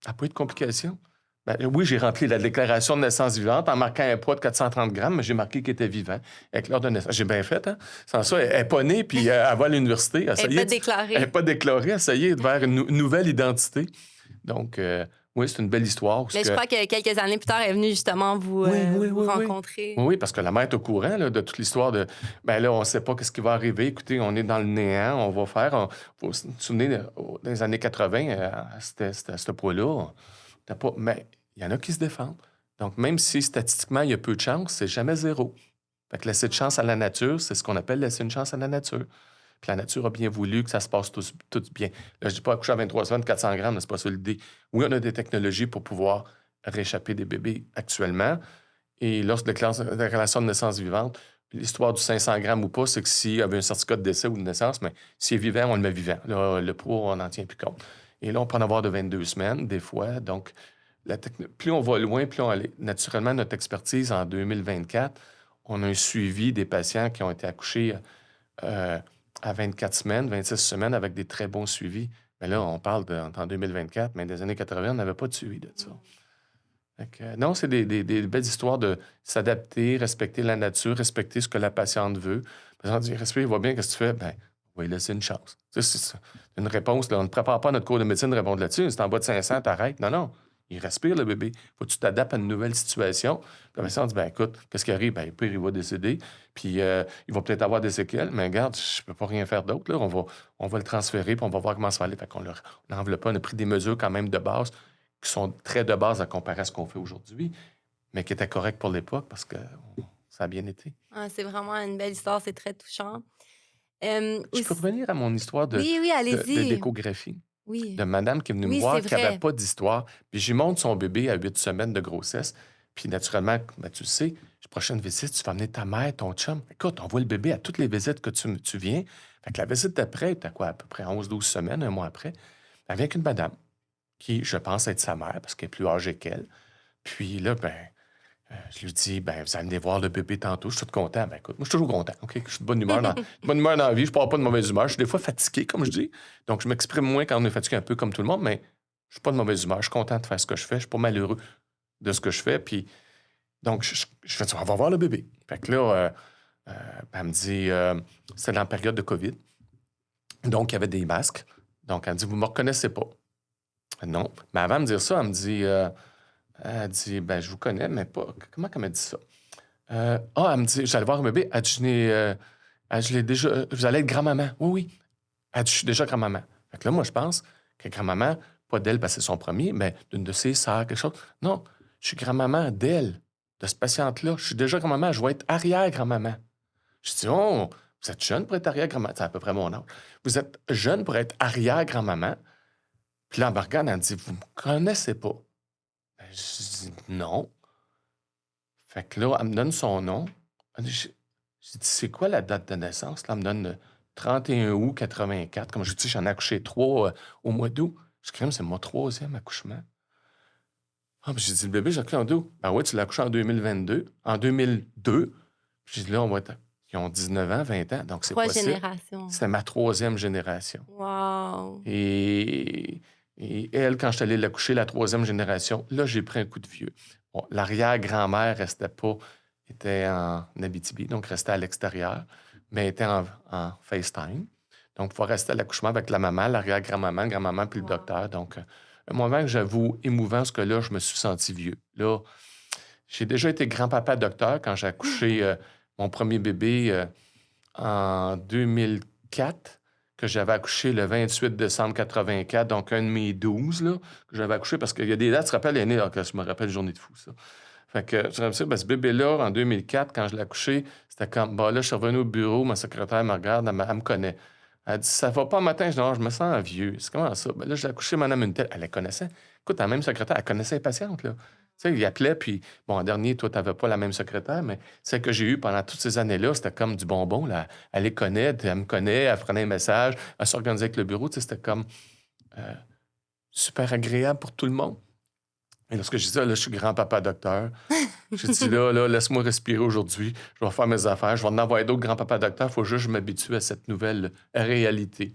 A pas eu de complications. Ben, oui, j'ai rempli la déclaration de naissance vivante en marquant un poids de 430 grammes, mais j'ai marqué qu'il était vivant avec l'heure de naissance. J'ai bien fait, hein? Sans ça, elle n'est pas née, puis elle va à l'université. Elle est pas Elle n'est déclarée. pas déclarée, essayer de vers une nouvelle identité. Donc, oui, c'est une belle histoire. Parce Mais je que... crois que quelques années plus tard, elle est venue justement Oui, oui, vous oui, oui. rencontrer. Oui, parce que la mère est au courant là, de toute l'histoire de ben là, on ne sait pas qu'est-ce qui va arriver. Écoutez, on est dans le néant, on va faire. Vous vous souvenez, dans les années 80, à ce poids-là, t'as pas. Mais il y en a qui se défendent. Donc, même si statistiquement, il y a peu de chance, c'est jamais zéro. Fait que laisser de chance à la nature, c'est ce qu'on appelle laisser une chance à la nature. Puis la nature a bien voulu que ça se passe tout bien. Là, je dis pas accoucher à 23 semaines, 400 grammes, c'est pas ça l'idée. Oui, on a des technologies pour pouvoir réchapper des bébés actuellement. Et lorsque la relation de naissance vivante, l'histoire du 500 grammes ou pas, c'est que s'il y avait un certificat de décès ou de naissance, mais s'il est vivant, on le met vivant. Là, le poids, on n'en tient plus compte. Et là, on peut en avoir de 22 semaines, des fois. Donc, plus on va loin, plus on va aller. Naturellement, notre expertise en 2024, on a un suivi des patients qui ont été accouchés euh, à 24 semaines, 26 semaines, avec des très bons suivis. Mais là, on parle en 2024, mais des années 80, on n'avait pas de suivi de ça. Fait que, non, c'est des belles histoires de s'adapter, respecter la nature, respecter ce que la patiente veut. La patiente dit, respire, il voit bien, qu'est-ce que tu fais? Ben, on va lui laisser une chance. Ça, c'est une réponse. Là. On ne prépare pas notre cours de médecine de répondre là-dessus. C'est en bas de 500, t'arrêtes. Non, non. Il respire, le bébé. Faut que tu t'adaptes à une nouvelle situation. Puis la patiente dit, ben écoute, qu'est-ce qui arrive? Ben, pire, il va décéder. Puis il va peut-être avoir des séquelles, mais regarde, je peux pas rien faire d'autre. Là. On va le transférer, puis on va voir comment ça va aller. Fait qu'on n'enveloppe pas. On a pris des mesures quand même de base qui sont très de base à comparer à ce qu'on fait aujourd'hui, mais qui étaient corrects pour l'époque parce que ça a bien été. Ah, c'est vraiment une belle histoire, c'est très touchant. Je peux revenir à mon histoire Oui, oui, allez-y. d'échographie, Oui. de madame qui est venue me Oui, c'est voir, qui n'avait vrai. pas d'histoire. Puis j'y montre son bébé à 8 semaines de grossesse. Puis naturellement, ben, tu le sais, prochaine visite, tu vas amener ta mère, ton chum. Écoute, on voit le bébé à toutes les visites que tu viens. Fait que la visite d'après, t'as quoi, à peu près 11-12 semaines, un mois après, elle vient avec une madame qui, je pense, être sa mère parce qu'elle est plus âgée qu'elle. Puis là, ben, je lui dis, ben, vous allez venir voir le bébé tantôt. Je suis tout content. Ben, écoute, moi, je suis toujours content. OK? Je suis de bonne humeur dans la vie. Je ne parle pas de mauvaise humeur. Je suis des fois fatigué, comme je dis. Donc, je m'exprime moins quand on est fatigué, un peu comme tout le monde, mais je ne suis pas de mauvaise humeur. Je suis content de faire ce que je fais. Je ne suis pas malheureux de ce que je fais. Puis, donc, je fais ça. On va voir le bébé. Fait que là, elle me dit, c'est dans la période de COVID. Donc, il y avait des masques. Donc, elle me dit, vous ne me reconnaissez pas. Non. Mais avant de me dire ça, elle dit, ben, je vous connais, mais pas. Comment elle m'a dit ça? Elle me dit, j'allais voir un bébé. Elle dit, je l'ai déjà. Vous allez être grand-maman. Oui, oui. Elle dit, je suis déjà grand-maman. Fait que là, moi, je pense que grand-maman, pas d'elle parce que c'est son premier, mais d'une de ses sœurs, quelque chose. Non, je suis grand-maman d'elle, de ce patiente-là. Je suis déjà grand-maman. Je vais être arrière-grand-maman. Je dis, oh, vous êtes jeune pour être arrière-grand-maman. C'est à peu près mon âge. Vous êtes jeune pour être arrière-grand-maman. Puis là, elle me regarde, elle me dit, vous me connaissez pas. Ben, je dis, non. Fait que là, elle me donne son nom. J'ai dit, c'est quoi la date de naissance? Là, elle me donne le 31 août 84. Comme je dis, j'en ai accouché 3 au mois d'août. Je dis, c'est mon troisième accouchement. Ah, puis j'ai dit, le bébé, j'ai accouché en août. Ben oui, tu l'as accouché en 2022. En 2002. J'ai dit, là, on va être. Ils ont 19 ans, 20 ans. Donc, c'est 3 possible. générations. C'était ma troisième génération. Wow. Et elle, quand je suis allé l'accoucher, la troisième génération, là, j'ai pris un coup de vieux. Bon, l'arrière-grand-mère était en Abitibi, donc restait à l'extérieur, mais était en FaceTime. Donc, il faut rester à l'accouchement avec la maman, l'arrière-grand-maman, grand-maman, puis le Wow. docteur. Donc, un moment que j'avoue émouvant, parce que là, je me suis senti vieux. Là, j'ai déjà été grand-papa docteur quand j'ai accouché mon premier bébé en 2004, que j'avais accouché le 28 décembre 84, donc un de mes 12, là, que j'avais accouché, parce qu'il y a des dates, tu te rappelles, l'année, que je me rappelle, journée de fou, ça. Fait que, je me suis dit, ben, ce bébé-là, en 2004, quand je l'ai accouché, c'était comme, bah là, je suis revenu au bureau, ma secrétaire me regarde, elle me connaît. Elle dit, ça va pas matin. Je dis, non, je me sens vieux. C'est comment ça? Ben là, j'ai accouché Madame une telle. Elle la connaissait. Écoute, la même secrétaire, elle connaissait les patientes, là. Tu sais, il appelait, puis, bon, en dernier, toi, tu n'avais pas la même secrétaire, mais celle que j'ai eue pendant toutes ces années-là, c'était comme du bonbon, là. Elle les connaît, elle me connaît, elle prenait un message, elle s'organisait avec le bureau, tu sais, c'était comme euh, super agréable pour tout le monde. Et lorsque je dis ça, là, je suis grand-papa docteur. J'ai dit, là, laisse-moi respirer aujourd'hui. Je vais faire mes affaires. Je vais en avoir d'autres grands-papas docteurs. Il faut juste que je m'habitue à cette nouvelle réalité.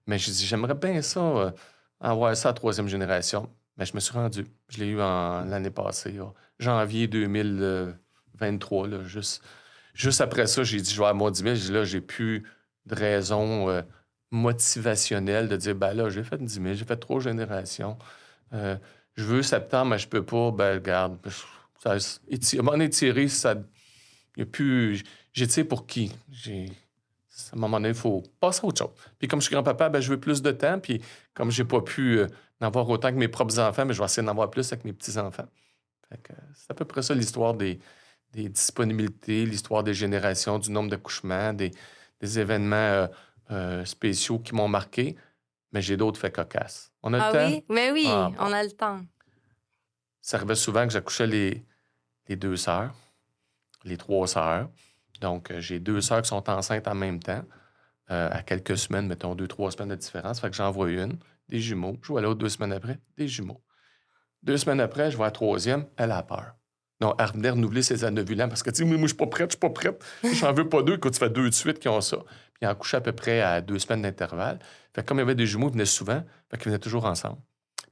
Mais je dis, j'aimerais bien ça, avoir ça à troisième génération. Mais je me suis rendu. Je l'ai eu l'année passée, là, janvier 2023. Là, juste après ça, j'ai dit, je vais avoir mon 10 000. J'ai dit, là, j'ai plus de raison motivationnelle de dire, ben là, j'ai fait 10 000, j'ai fait 3 générations. Euh, je veux septembre, mais je peux pas. Ben, regarde, ça, m'en étiré, ça. Il y a plus. J'étire pour qui? À un moment donné, il faut passer à autre chose. Puis comme je suis grand-papa, ben, je veux plus de temps. Puis comme j'ai pas pu en avoir autant que mes propres enfants, mais je vais essayer d'en avoir plus avec mes petits-enfants. Fait que, c'est à peu près ça l'histoire des disponibilités, l'histoire des générations, du nombre d'accouchements, des événements spéciaux qui m'ont marqué. Mais j'ai d'autres faits cocasses. On a le Ah temps? oui? Mais Ah oui, bon. on a le temps. Ça arrivait souvent que j'accouchais les 2 sœurs, les 3 sœurs. Donc, j'ai 2 sœurs qui sont enceintes en même temps, à quelques semaines, mettons 2, 3 semaines de différence. Fait que j'en vois une, des jumeaux. Je vois l'autre 2 semaines après, des jumeaux. 2 semaines après, je vois la troisième, elle a peur. Non, elle venait renouveler ses anovulants parce que, tu sais, moi, je suis pas prête, je suis pas prête. J'en veux pas deux, quand tu fais 2 de suite qui ont ça. Puis, ils en couchaient à peu près à 2 semaines d'intervalle. Fait que comme il y avait des jumeaux, ils venaient souvent, fait qu'ils venaient toujours ensemble.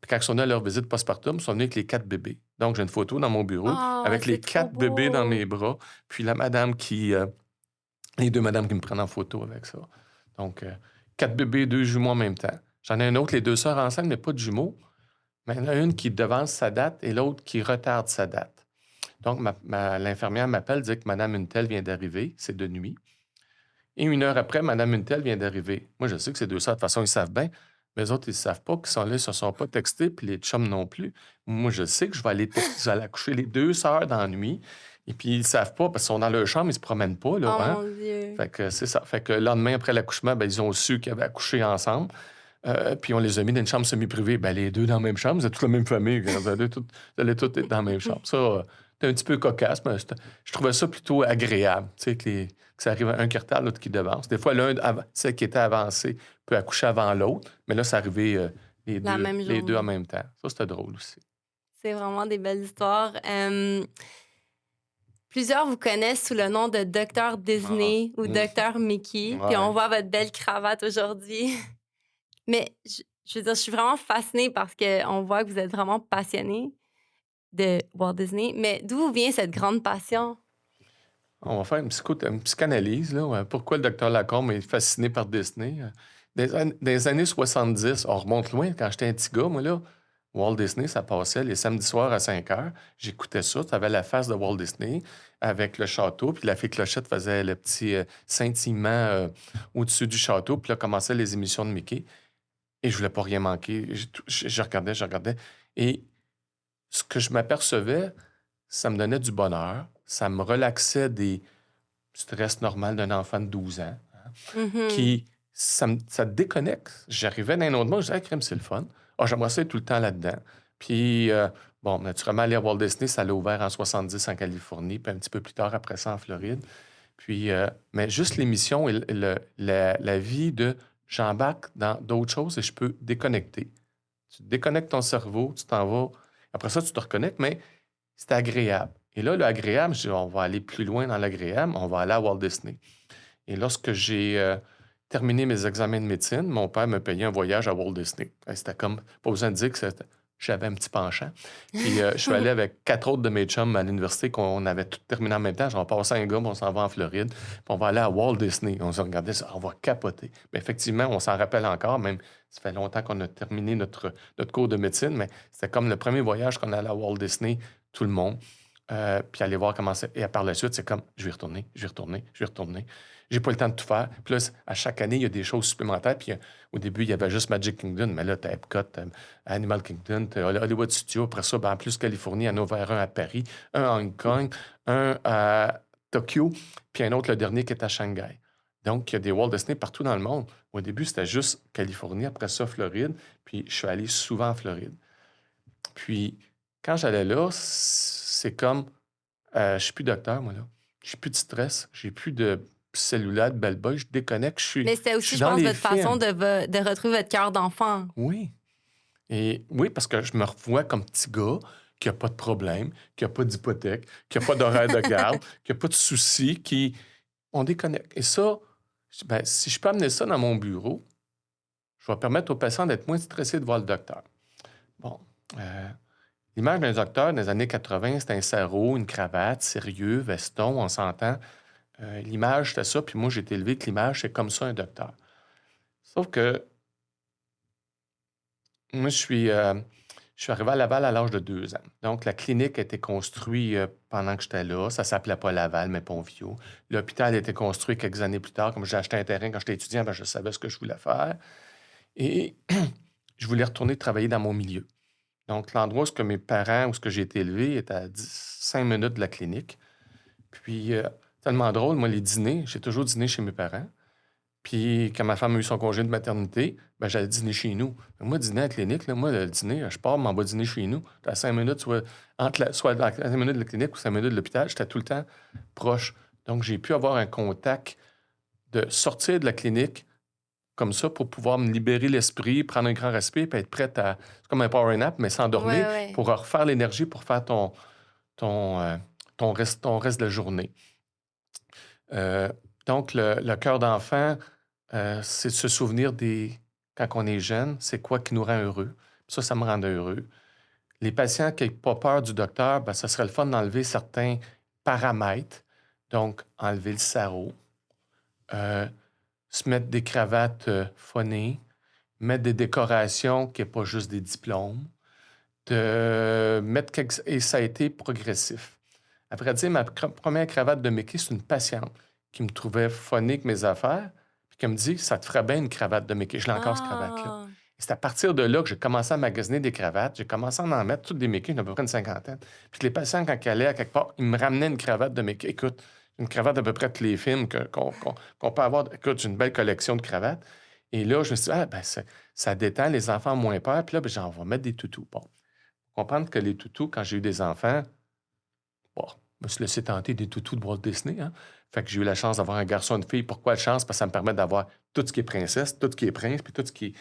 Puis quand ils sont venus à leur visite postpartum, ils sont venus avec les 4 bébés. Donc, j'ai une photo dans mon bureau Oh, avec c'est les trop 4 bébés dans beau. mes bras, puis la madame les 2 madames qui me prennent en photo avec ça. Donc, 4 bébés, 2 jumeaux en même temps. J'en ai un autre, les 2 sœurs ensemble, mais pas de jumeaux. Mais il y en a une qui devance sa date et l'autre qui retarde sa date. Donc, l'infirmière m'appelle, dit que Madame Untel vient d'arriver, c'est de nuit. Et 1 heure après, Madame Untel vient d'arriver. Moi, je sais que ces 2 sœurs, de toute façon, ils savent bien. Mais les autres, ils ne savent pas qu'ils sont là, ils ne se sont pas textés, puis les chums non plus. Moi, je sais que je vais aller accoucher les 2 sœurs dans la nuit. Et puis, ils ne savent pas parce qu'ils sont dans leur chambre, ils ne se promènent pas, là, Oh hein? mon Dieu. Fait que c'est ça. Fait que le lendemain, après l'accouchement, ben, ils ont su qu'ils avaient accouché ensemble. Puis on les a mis dans une chambre semi-privée. Ben, les deux dans la même chambre, vous êtes toute la même famille. Vous allez tous être dans la même chambre. Ça, c'est un petit peu cocasse, mais je trouvais ça plutôt agréable. Tu sais, que ça arrive un qui retarde, l'autre qui devance. Des fois, celle qui était avancée peut accoucher avant l'autre, mais là, ça arrivait La même les deux en journée. même temps. Ça, c'était drôle aussi. C'est vraiment des belles histoires. Plusieurs vous connaissent sous le nom de Docteur Ah. Disney ou Docteur Mickey, puis on Ouais. voit votre belle cravate aujourd'hui. Mais je veux dire, je suis vraiment fascinée parce qu'on voit que vous êtes vraiment passionné de Walt Disney. Mais d'où vient cette grande passion? On va faire une psychanalyse. Là. Ouais. Pourquoi le docteur Lacombe est fasciné par Disney? Des années 70, on remonte loin, quand j'étais un petit gars, moi, là, Walt Disney, ça passait les samedis soirs à 5 heures. J'écoutais ça. Tu avais la face de Walt Disney avec le château, puis la fée Clochette faisait le petit scintillement au-dessus du château, puis là commençaient les émissions de Mickey. Et je voulais pas rien manquer. Je regardais, je regardais. Et ce que je m'apercevais, ça me donnait du bonheur, ça me relaxait des stress normal d'un enfant de 12 ans, hein, Mhm. qui, ça te déconnecte. J'arrivais dans un autre monde, je disais, ah, crème, c'est le fun. Ah, j'aimerais ça être tout le temps là-dedans. Puis, bon, naturellement, aller à Walt Disney, ça l'a ouvert en 70 en Californie, puis un petit peu plus tard, après ça, en Floride. Puis, mais juste l'émission et la vie de j'embarque dans d'autres choses et je peux déconnecter. Tu déconnectes ton cerveau, tu t'en vas. Après ça, tu te reconnectes, mais c'est agréable. Et là, l'agréable, je dis, on va aller plus loin dans l'agréable, on va aller à Walt Disney. Et lorsque j'ai terminé mes examens de médecine, mon père me payait un voyage à Walt Disney. C'était comme, pas besoin de dire que j'avais un petit penchant. Puis je suis allé avec 4 autres de mes chums à l'université qu'on avait tout terminé en même temps. J'en passé un gars, puis on s'en va en Floride. Puis on va aller à Walt Disney. On se regardait ça, on va capoter. Mais effectivement, on s'en rappelle encore, même ça fait longtemps qu'on a terminé notre cours de médecine, mais c'était comme le premier voyage qu'on allait à Walt Disney, tout le monde. Puis aller voir comment c'est. Et par la suite, c'est comme, je vais y retourner, je vais y retourner, je vais y retourner. J'ai pas le temps de tout faire. Puis là, à chaque année, il y a des choses supplémentaires. Puis au début, il y avait juste Magic Kingdom, mais là, t'as Epcot, t'as Animal Kingdom, t'as Hollywood Studios. Après ça, ben, en plus, Californie, il y en a ouvert un à Paris, un à Hong Kong, un à Tokyo, puis un autre, le dernier, qui est à Shanghai. Donc, il y a des Walt Disney partout dans le monde. Au début, c'était juste Californie, après ça, Floride. Puis, je suis allé souvent en Floride. Puis, quand j'allais là, c'est comme, je suis plus docteur, moi, là. J'ai plus de stress, j'ai plus de cellulite, belle boy, je déconnecte, Mais c'était je aussi, suis je dans pense, les votre façon films. de retrouver votre cœur d'enfant. Oui. Et oui, parce que je me revois comme petit gars qui a pas de problème, qui a pas d'hypothèque, qui a pas d'horaire de garde, qui a pas de soucis, qui... On déconnecte. Et ça, ben, si je peux amener ça dans mon bureau, je vais permettre aux patients d'être moins stressés de voir le docteur. Bon. L'image d'un docteur dans les années 80, c'était un sarrau, une cravate, sérieux, veston, on s'entend. L'image, c'était ça, puis moi, j'ai été élevé que l'image, c'est comme ça un docteur. Sauf que moi, je suis arrivé à Laval à l'âge de 2 ans. Donc, la clinique a été construite pendant que j'étais là. Ça s'appelait pas Laval, mais Pontvio. L'hôpital a été construit quelques années plus tard. Comme j'ai acheté un terrain quand j'étais étudiant, ben, je savais ce que je voulais faire. Et je voulais retourner travailler dans mon milieu. Donc, l'endroit où ce que mes parents, où ce que j'ai été élevé, était à 5 minutes de la clinique. Puis, tellement drôle, moi, les dîners, j'ai toujours dîné chez mes parents. Puis, quand ma femme a eu son congé de maternité, ben, j'allais dîner chez nous. Moi, dîner à la clinique, là, moi, le dîner, je pars, m'en vais dîner chez nous. À 5 minutes, soit à 5 minutes de la clinique ou 5 minutes de l'hôpital, j'étais tout le temps proche. Donc, j'ai pu avoir un contact de sortir de la clinique comme ça pour pouvoir me libérer l'esprit, prendre un grand respire, puis être prête à... C'est comme un power nap, mais s'endormir Ouais. pour refaire l'énergie pour faire ton, ton reste de la journée. Euh, donc, le cœur d'enfant, c'est de se souvenir quand on est jeune, c'est quoi qui nous rend heureux. Ça me rend heureux. Les patients qui n'ont pas peur du docteur, ben, ça serait le fun d'enlever certains paramètres. Donc, enlever le sarrau, euh, se mettre des cravates phonées, mettre des décorations qui n'est pas juste des diplômes, et ça a été progressif. À vrai dire, ma première cravate de Mickey, c'est une patiente qui me trouvait phonique mes affaires, puis qui me dit ça te ferait bien une cravate de Mickey. Je l'ai encore, cette cravate-là. Ah! Et c'est à partir de là que j'ai commencé à magasiner des cravates. J'ai commencé à en mettre toutes des Mickey, j'en ai à peu près une cinquantaine. Puis les patients, quand ils allaient à quelque part, ils me ramenaient une cravate de Mickey. Écoute, une cravate d'à peu près tous les films qu'on peut avoir. Écoute, j'ai une belle collection de cravates. Et là, je me suis dit, ah, ben, ça détend, les enfants ont moins peur. Puis là, ben, on va mettre des toutous. Bon, comprendre que les toutous, quand j'ai eu des enfants, bon, je me suis laissé tenter des toutous de Walt Disney. Hein? Fait que j'ai eu la chance d'avoir un garçon et une fille. Pourquoi la chance? Parce que ça me permet d'avoir tout ce qui est princesse, tout ce qui est prince, puis tout ce qui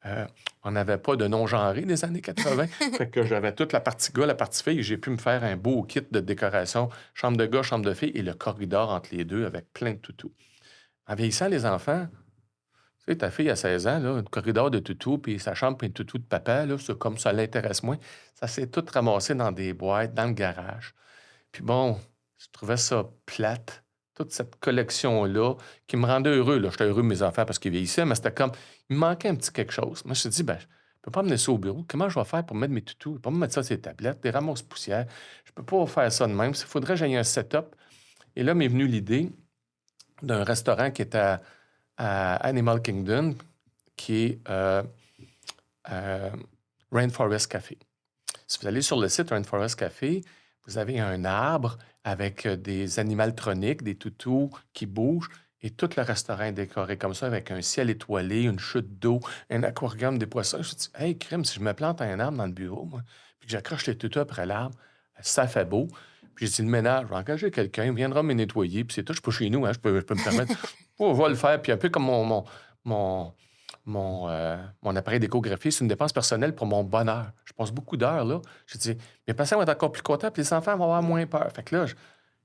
est... on n'avait pas de non-genré des années 80. Fait que j'avais toute la partie gars, la partie fille. Et j'ai pu me faire un beau kit de décoration, chambre de gars, chambre de fille, et le corridor entre les deux avec plein de toutous. En vieillissant, les enfants, tu sais, ta fille a 16 ans, là, un corridor de toutous, puis sa chambre, puis un toutou de papa, là, c'est comme ça l'intéresse moins. Ça s'est tout ramassé dans des boîtes, dans le garage. Puis bon, je trouvais ça plate, toute cette collection-là, qui me rendait heureux. Là. J'étais heureux de mes enfants parce qu'ils vieillissaient, mais c'était comme, il me manquait un petit quelque chose. Moi, je me suis dit, ben, je ne peux pas mener ça au bureau. Comment je vais faire pour mettre mes toutous? Je ne peux pas me mettre ça sur les tablettes, des ramasses poussières. Je ne peux pas faire ça de même. Il faudrait que j'aille un setup. Et là m'est venue l'idée d'un restaurant qui est à Animal Kingdom, qui est Rainforest Café. Si vous allez sur le site Rainforest Café, vous avez un arbre avec des animaltroniques, des toutous qui bougent, et tout le restaurant est décoré comme ça, avec un ciel étoilé, une chute d'eau, un aquarium, des poissons. Je me dis, hey, crème, si je me plante un arbre dans le bureau, moi, puis que j'accroche les toutous après l'arbre, ça fait beau. Puis j'ai dit, le ménage, je vais engager quelqu'un, il viendra me nettoyer, puis c'est tout, je suis pas chez nous, hein, je peux me permettre. On va le faire, puis un peu comme mon, mon appareil d'échographie, c'est une dépense personnelle pour mon bonheur. Je passe beaucoup d'heures là. J'ai dit, mes patients vont être encore plus contents, puis les enfants vont avoir moins peur. Fait que là,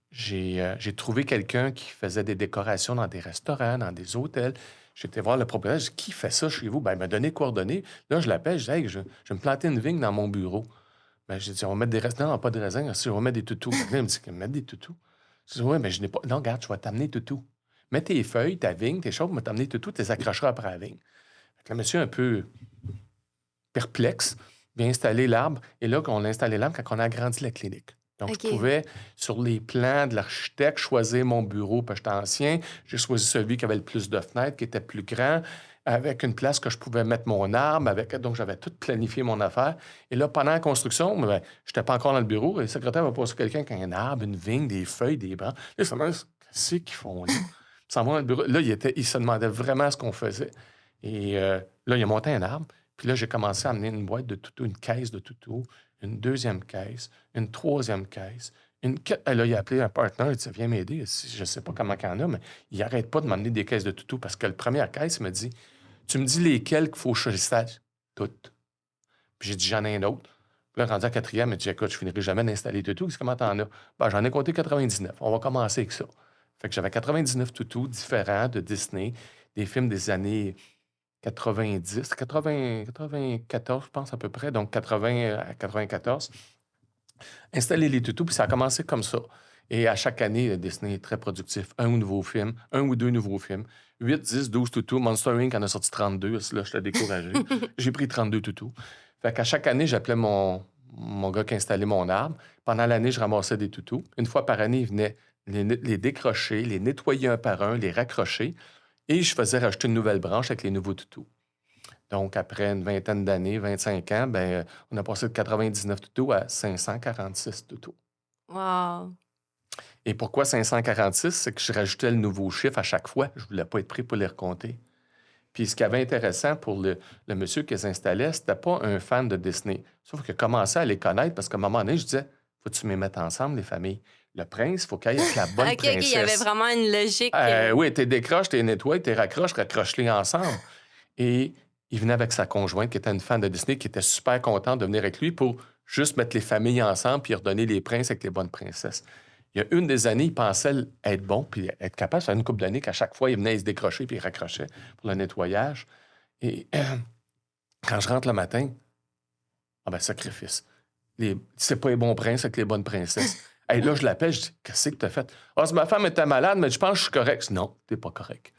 j'ai trouvé quelqu'un qui faisait des décorations dans des restaurants, dans des hôtels. J'étais voir le propriétaire, j'ai dit, qui fait ça chez vous? Ben, il m'a donné les coordonnées. Là, je l'appelle, je dis, hey, je vais me planter une vigne dans mon bureau. Ben, j'ai dit, on va mettre des raisins. Non, pas de raisins, si on va mettre des toutous. Fait que là, il me dit, mettre des toutous. Je dis, oui, mais je n'ai pas. Non, regarde, je vais t'amener toutous. Mets tes feuilles, ta vigne, tes choses, je vais t'amener toutous, tu les accrocheras après la vigne. Fait que le monsieur, un peu perplexe, vient installer l'arbre. Et là, on a installé l'arbre quand on a agrandi la clinique. Donc, OK. je pouvais, sur les plans de l'architecte, choisir mon bureau, parce que j'étais ancien. J'ai choisi celui qui avait le plus de fenêtres, qui était plus grand, avec une place que je pouvais mettre mon arbre. Donc, j'avais tout planifié mon affaire. Et là, pendant la construction, ben, je n'étais pas encore dans le bureau. Et le secrétaire va passer quelqu'un qui a un arbre, une vigne, des feuilles, des branches. Là, ça me dit, qu'est-ce qu'ils font là? s'en va dans le bureau. Là, il se demandait vraiment ce qu'on faisait. Et là, il a monté un arbre. Puis là, j'ai commencé à amener une boîte de toutous, une caisse de toutous, une deuxième caisse, une troisième caisse. Là, il a appelé un partenaire, il dit, viens m'aider. Je ne sais pas comment il y en a, mais il n'arrête pas de m'amener des caisses de toutous parce que la première caisse, il me dit, tu me dis lesquelles qu'il faut que je installe? Toutes. Puis j'ai dit, j'en ai un autre. Puis là, rendu à la quatrième, il dit, écoute, je finirai jamais d'installer de tout. Comment t'en as? Ben, j'en ai compté 99. On va commencer avec ça. Fait que j'avais 99 toutous différents de Disney, des films des années 90, 80, 94, je pense à peu près, donc 80 à 94. Installer les toutous, puis ça a commencé comme ça. Et à chaque année, Disney est très productif. Un ou deux nouveaux films. 8, 10, 12 toutous. Monster Inc. en a sorti 32. Là, j'étais découragé. J'ai pris 32 toutous. Fait qu'à chaque année, j'appelais mon gars qui installait mon arbre. Pendant l'année, je ramassais des toutous. Une fois par année, il venait les décrocher, les nettoyer un par un, les raccrocher. Et je faisais rajouter une nouvelle branche avec les nouveaux toutous. Donc, après une vingtaine d'années, 25 ans, on a passé de 99 toutous à 546 toutous. Wow! Et pourquoi 546? C'est que je rajoutais le nouveau chiffre à chaque fois. Je ne voulais pas être pris pour les recompter. Puis ce qui avait intéressant pour le monsieur qui les installait, c'était pas un fan de Disney. Sauf qu'il a commencé à les connaître parce qu'à un moment donné, je disais, faut-tu me mettre ensemble, les familles? Le prince, il faut qu'il aille avec la bonne OK, princesse. il y avait vraiment une logique. Oui, t'es décroches, t'es nettoies, t'es raccroches, raccroche-les ensemble. Et il venait avec sa conjointe qui était une fan de Disney, qui était super contente de venir avec lui pour juste mettre les familles ensemble puis redonner les princes avec les bonnes princesses. Il y a une des années, il pensait être bon puis être capable, ça fait une couple d'années qu'à chaque fois, il venait se décrocher puis il raccrochait pour le nettoyage. Et quand je rentre le matin, sacrifice. C'est pas les bons princes avec les bonnes princesses. Hey, là, je l'appelle, je dis, qu'est-ce que t'as fait? Ah, ma femme était malade, mais je pense que je suis correct. Je dis, non, t'es pas correct.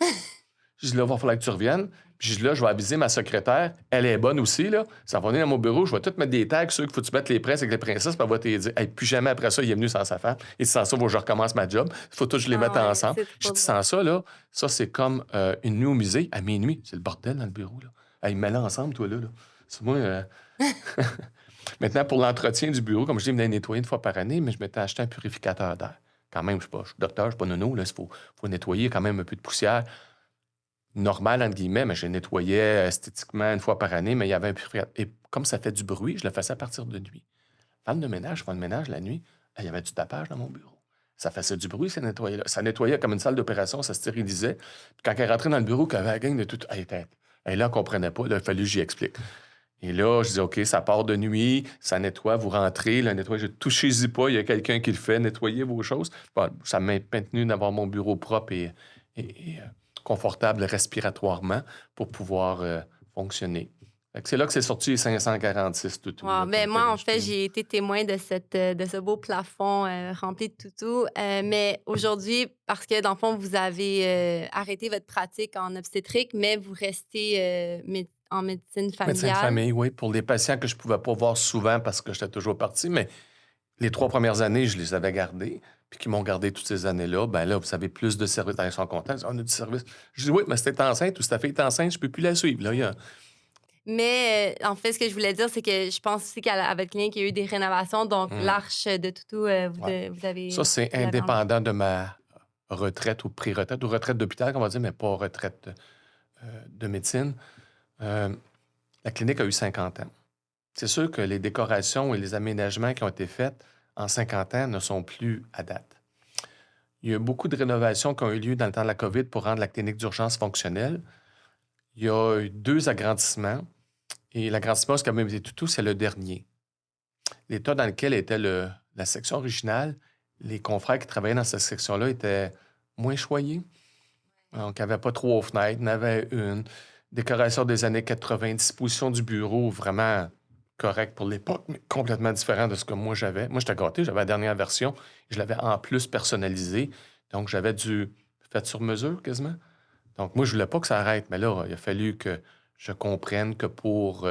Je dis, là, il va falloir que tu reviennes. Puis je dis, là, je vais aviser ma secrétaire. Elle est bonne aussi, là. Ça va venir dans mon bureau. Je vais tout mettre des tags sur qu'il faut que tu mettes les princes avec les princesses. Puis elle va te dire, hey, plus jamais après ça, il est venu sans sa femme. Et sans ça, je recommence ma job. Il faut tout que je les mette ensemble. Je dis, sans ça, là, ça, c'est comme une nuit au musée à minuit. C'est le bordel dans le bureau, là. Hey, mets-les ensemble, toi, là. C'est moi. Maintenant, pour l'entretien du bureau, comme je dis, je venais nettoyer une fois par année, mais je m'étais acheté un purificateur d'air. Quand même, je suis docteur, je suis pas nono, là, il faut nettoyer quand même un peu de poussière. Normal, entre guillemets, mais je nettoyais esthétiquement une fois par année, mais il y avait un purificateur. Et comme ça fait du bruit, je le faisais à partir de nuit. Femme de ménage la nuit, il y avait du tapage dans mon bureau. Ça faisait du bruit, ça nettoyait là. Ça nettoyait comme une salle d'opération, ça stérilisait. Puis quand elle rentrait dans le bureau, qu'elle avait la gang de tout, elle était... Et là, elle ne comprenait pas, il a fallu que j'y explique. Et là, je dis, OK, ça part de nuit, ça nettoie, vous rentrez, le nettoyage, touchez-y pas, il y a quelqu'un qui le fait, nettoyez vos choses. Bon, ça m'a maintenu d'avoir mon bureau propre et confortable respiratoirement pour pouvoir fonctionner. C'est là que c'est sorti les 546 toutous. Wow. Moi, en fait, j'ai été témoin de ce beau plafond rempli de toutous. Mais aujourd'hui, parce que, dans le fond, vous avez arrêté votre pratique en obstétrique, mais vous restez en médecine familiale. Médecin de famille, oui, pour les patients que je ne pouvais pas voir souvent parce que j'étais toujours parti, mais les 3 premières années, je les avais gardés, puis qui m'ont gardé toutes ces années-là, là, vous savez, plus de services. Ils sont contents, on a du service. Je dis, oui, mais si t'es enceinte ou si ta fille est enceinte, je ne peux plus la suivre. Là, Mais en fait, ce que je voulais dire, c'est que je pense aussi qu'à votre clinique, il y a eu des rénovations. Donc, l'arche de toutou, vous avez... Ça, c'est indépendant de ma retraite ou pré-retraite, ou retraite d'hôpital, on va dire, mais pas retraite de médecine. La clinique a eu 50 ans. C'est sûr que les décorations et les aménagements qui ont été faits en 50 ans ne sont plus à date. Il y a beaucoup de rénovations qui ont eu lieu dans le temps de la COVID pour rendre la clinique d'urgence fonctionnelle. Il y a eu 2 agrandissements. Et l'agrandissement, ce qui a même été tout, c'est le dernier. L'état dans lequel était la section originale, les confrères qui travaillaient dans cette section-là étaient moins choyés. Donc, il n'y avait pas 3 fenêtres, il y en avait une. Décoration des années 80, disposition du bureau vraiment correct pour l'époque, mais complètement différent de ce que moi j'avais. Moi, j'étais gâté, j'avais la dernière version. Je l'avais en plus personnalisé. Donc, j'avais du fait sur mesure quasiment. Donc, moi, je ne voulais pas que ça arrête, mais là, il a fallu que je comprenne que pour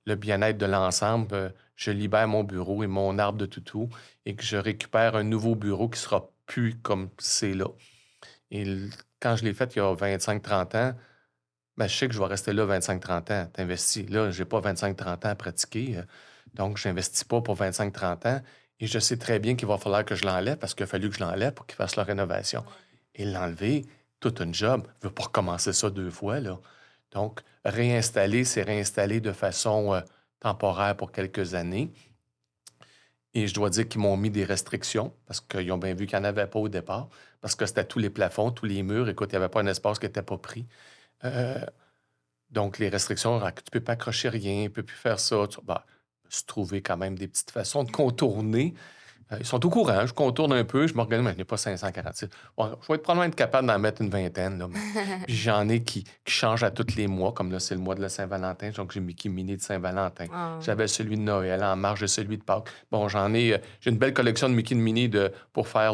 le bien-être de l'ensemble, je libère mon bureau et mon arbre de toutou et que je récupère un nouveau bureau qui sera plus comme c'est là. Et quand je l'ai fait il y a 25-30 ans, je sais que je vais rester là 25-30 ans. T'investis. Là, je n'ai pas 25-30 ans à pratiquer. Donc, je n'investis pas pour 25-30 ans. Et je sais très bien qu'il va falloir que je l'enlève parce qu'il a fallu que je l'enlève pour qu'il fasse la rénovation. Et l'enlever, tout un job. Je ne veux pas recommencer ça 2 fois, là. Donc, réinstaller, c'est réinstaller de façon temporaire pour quelques années. Et je dois dire qu'ils m'ont mis des restrictions parce qu'ils ont bien vu qu'il n'y en avait pas au départ, parce que c'était tous les plafonds, tous les murs. Écoute, il n'y avait pas un espace qui n'était pas pris. Euh, donc, les restrictions, tu ne peux pas accrocher rien, tu ne peux plus faire ça. Je me suis trouvé quand même des petites façons de contourner. Ils sont au courant, je contourne un peu, je m'organise, mais je n'ai pas 546. Bon, je vais probablement être capable d'en mettre une vingtaine, là, mais puis j'en ai qui changent à tous les mois, comme là, c'est le mois de la Saint-Valentin, donc j'ai Mickey Minnie de Saint-Valentin. Ah. J'avais celui de Noël, en marge de celui de Pâques. Bon, j'ai une belle collection de Mickey Minnie pour faire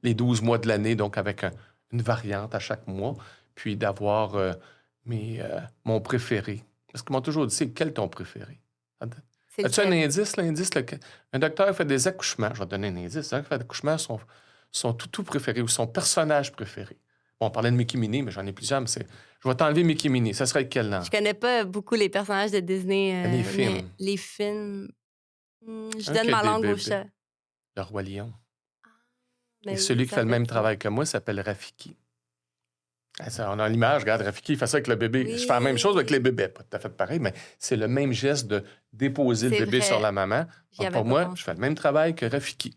les 12 mois de l'année, donc avec une variante à chaque mois, puis d'avoir mon préféré. Parce qu'ils m'ont toujours dit, c'est quel ton préféré? C'est As-tu un lequel? indice, l'indice? Un docteur fait des accouchements. Je vais te donner un indice. Un docteur qui fait des accouchements, son toutou préféré ou son personnage préféré. Bon, on parlait de Mickey Minnie, mais j'en ai plusieurs. Mais je vais t'enlever Mickey Minnie. Ça serait lequel, là? Je connais pas beaucoup les personnages de Disney, Les mais films. les films, je Un donne qui a ma des langue au bébés. chat. Le Roi Lion. Mais Et oui, celui qui ça fait le fait même du sens. travail que moi s'appelle Rafiki. On a l'image, regarde, Rafiki, il fait ça avec le bébé. Je fais la même chose avec les Oui, bébés. Pas tout à fait pareil, mais c'est le même geste de déposer le c'est bébé sur vrai. la maman. J'y Donc, avais pour pas moi, je pensé. fais le même travail que Rafiki.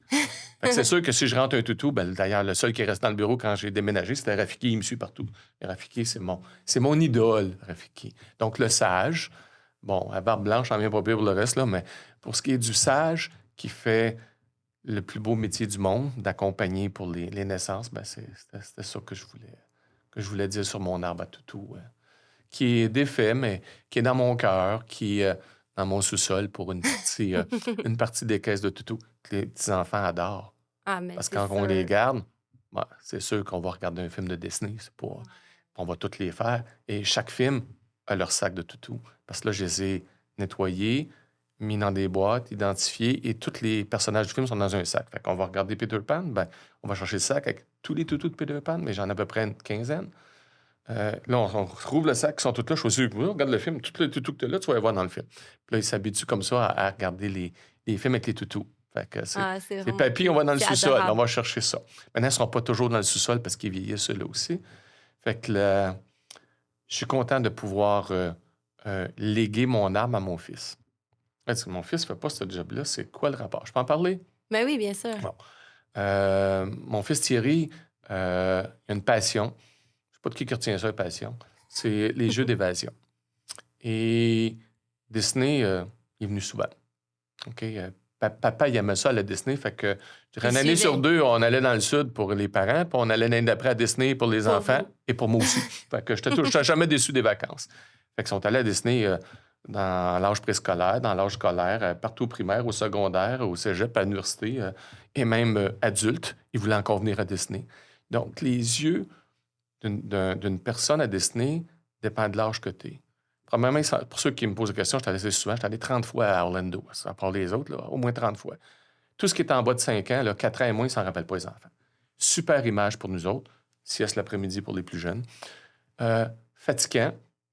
Fait que c'est sûr que si je rentre un toutou, d'ailleurs, le seul qui reste dans le bureau quand j'ai déménagé, c'était Rafiki, il me suit partout. Et Rafiki, c'est mon idole, Rafiki. Donc, le sage, bon, à barbe blanche, j'en viens pas pire pour le reste, là, mais pour ce qui est du sage, qui fait le plus beau métier du monde, d'accompagner pour les naissances, c'était ça que je voulais dire sur mon arbre à toutou, qui est défait, mais qui est dans mon cœur, qui est dans mon sous-sol pour une partie des caisses de toutou que les petits-enfants adorent. Ah, mais Parce que c'est quand on les sûr. garde, c'est sûr qu'on va regarder un film de Disney. On va tous les faire. Et chaque film a leur sac de toutou. Parce que là, je les ai nettoyés, mis dans des boîtes, identifiés, et tous les personnages du film sont dans un sac. Fait qu'on va regarder Peter Pan, on va chercher le sac avec tous les toutous de Peter Pan, mais j'en ai à peu près une quinzaine. Là, on rouvre le sac, ils sont tous là. Je suis sûr, regarde le film, tous les toutous que tu as là, tu vas les voir dans le film. Puis là, ils s'habituent comme ça à regarder les films avec les toutous. Fait que Ah, c'est c'est vraiment papy, on cute. va dans le C'est sous-sol, on adorable. va chercher ça. Maintenant, ils ne seront pas toujours dans le sous-sol parce qu'ils vieillissent eux aussi. Fait que je suis content de pouvoir léguer mon âme à mon fils. Parce que mon fils ne fait pas ce job-là. C'est quoi le rapport? Je peux en parler? Mais oui, bien sûr. Bon. Mon fils Thierry, il a une passion. Je ne sais pas de qui retient ça, une passion. C'est les jeux d'évasion. Et Disney, il est venu souvent. OK? Papa, il aimait ça à la Disney. Fait que, je dirais, Il une année sur suivait 2, on allait dans le sud pour les parents, puis on allait l'année d'après à Disney pour les pour enfants vous. et pour moi aussi. Fait que je n'étais jamais déçu des vacances. Fait qu'ils sont allés à Disney dans l'âge préscolaire, dans l'âge scolaire, partout au primaire, au secondaire, au cégep, à l'université, et même adulte. Ils voulaient encore venir à Disney. Donc, les yeux d'une personne à Disney dépendent de l'âge que tu es. Premièrement, pour ceux qui me posent la question, je suis allé assez souvent, je suis allé 30 fois à Orlando, à part les autres, là, au moins 30 fois. Tout ce qui est en bas de 5 ans, là, 4 ans et moins, ils ne s'en rappellent pas, les enfants. Super image pour nous autres. Sieste l'après-midi pour les plus jeunes. Fatigant,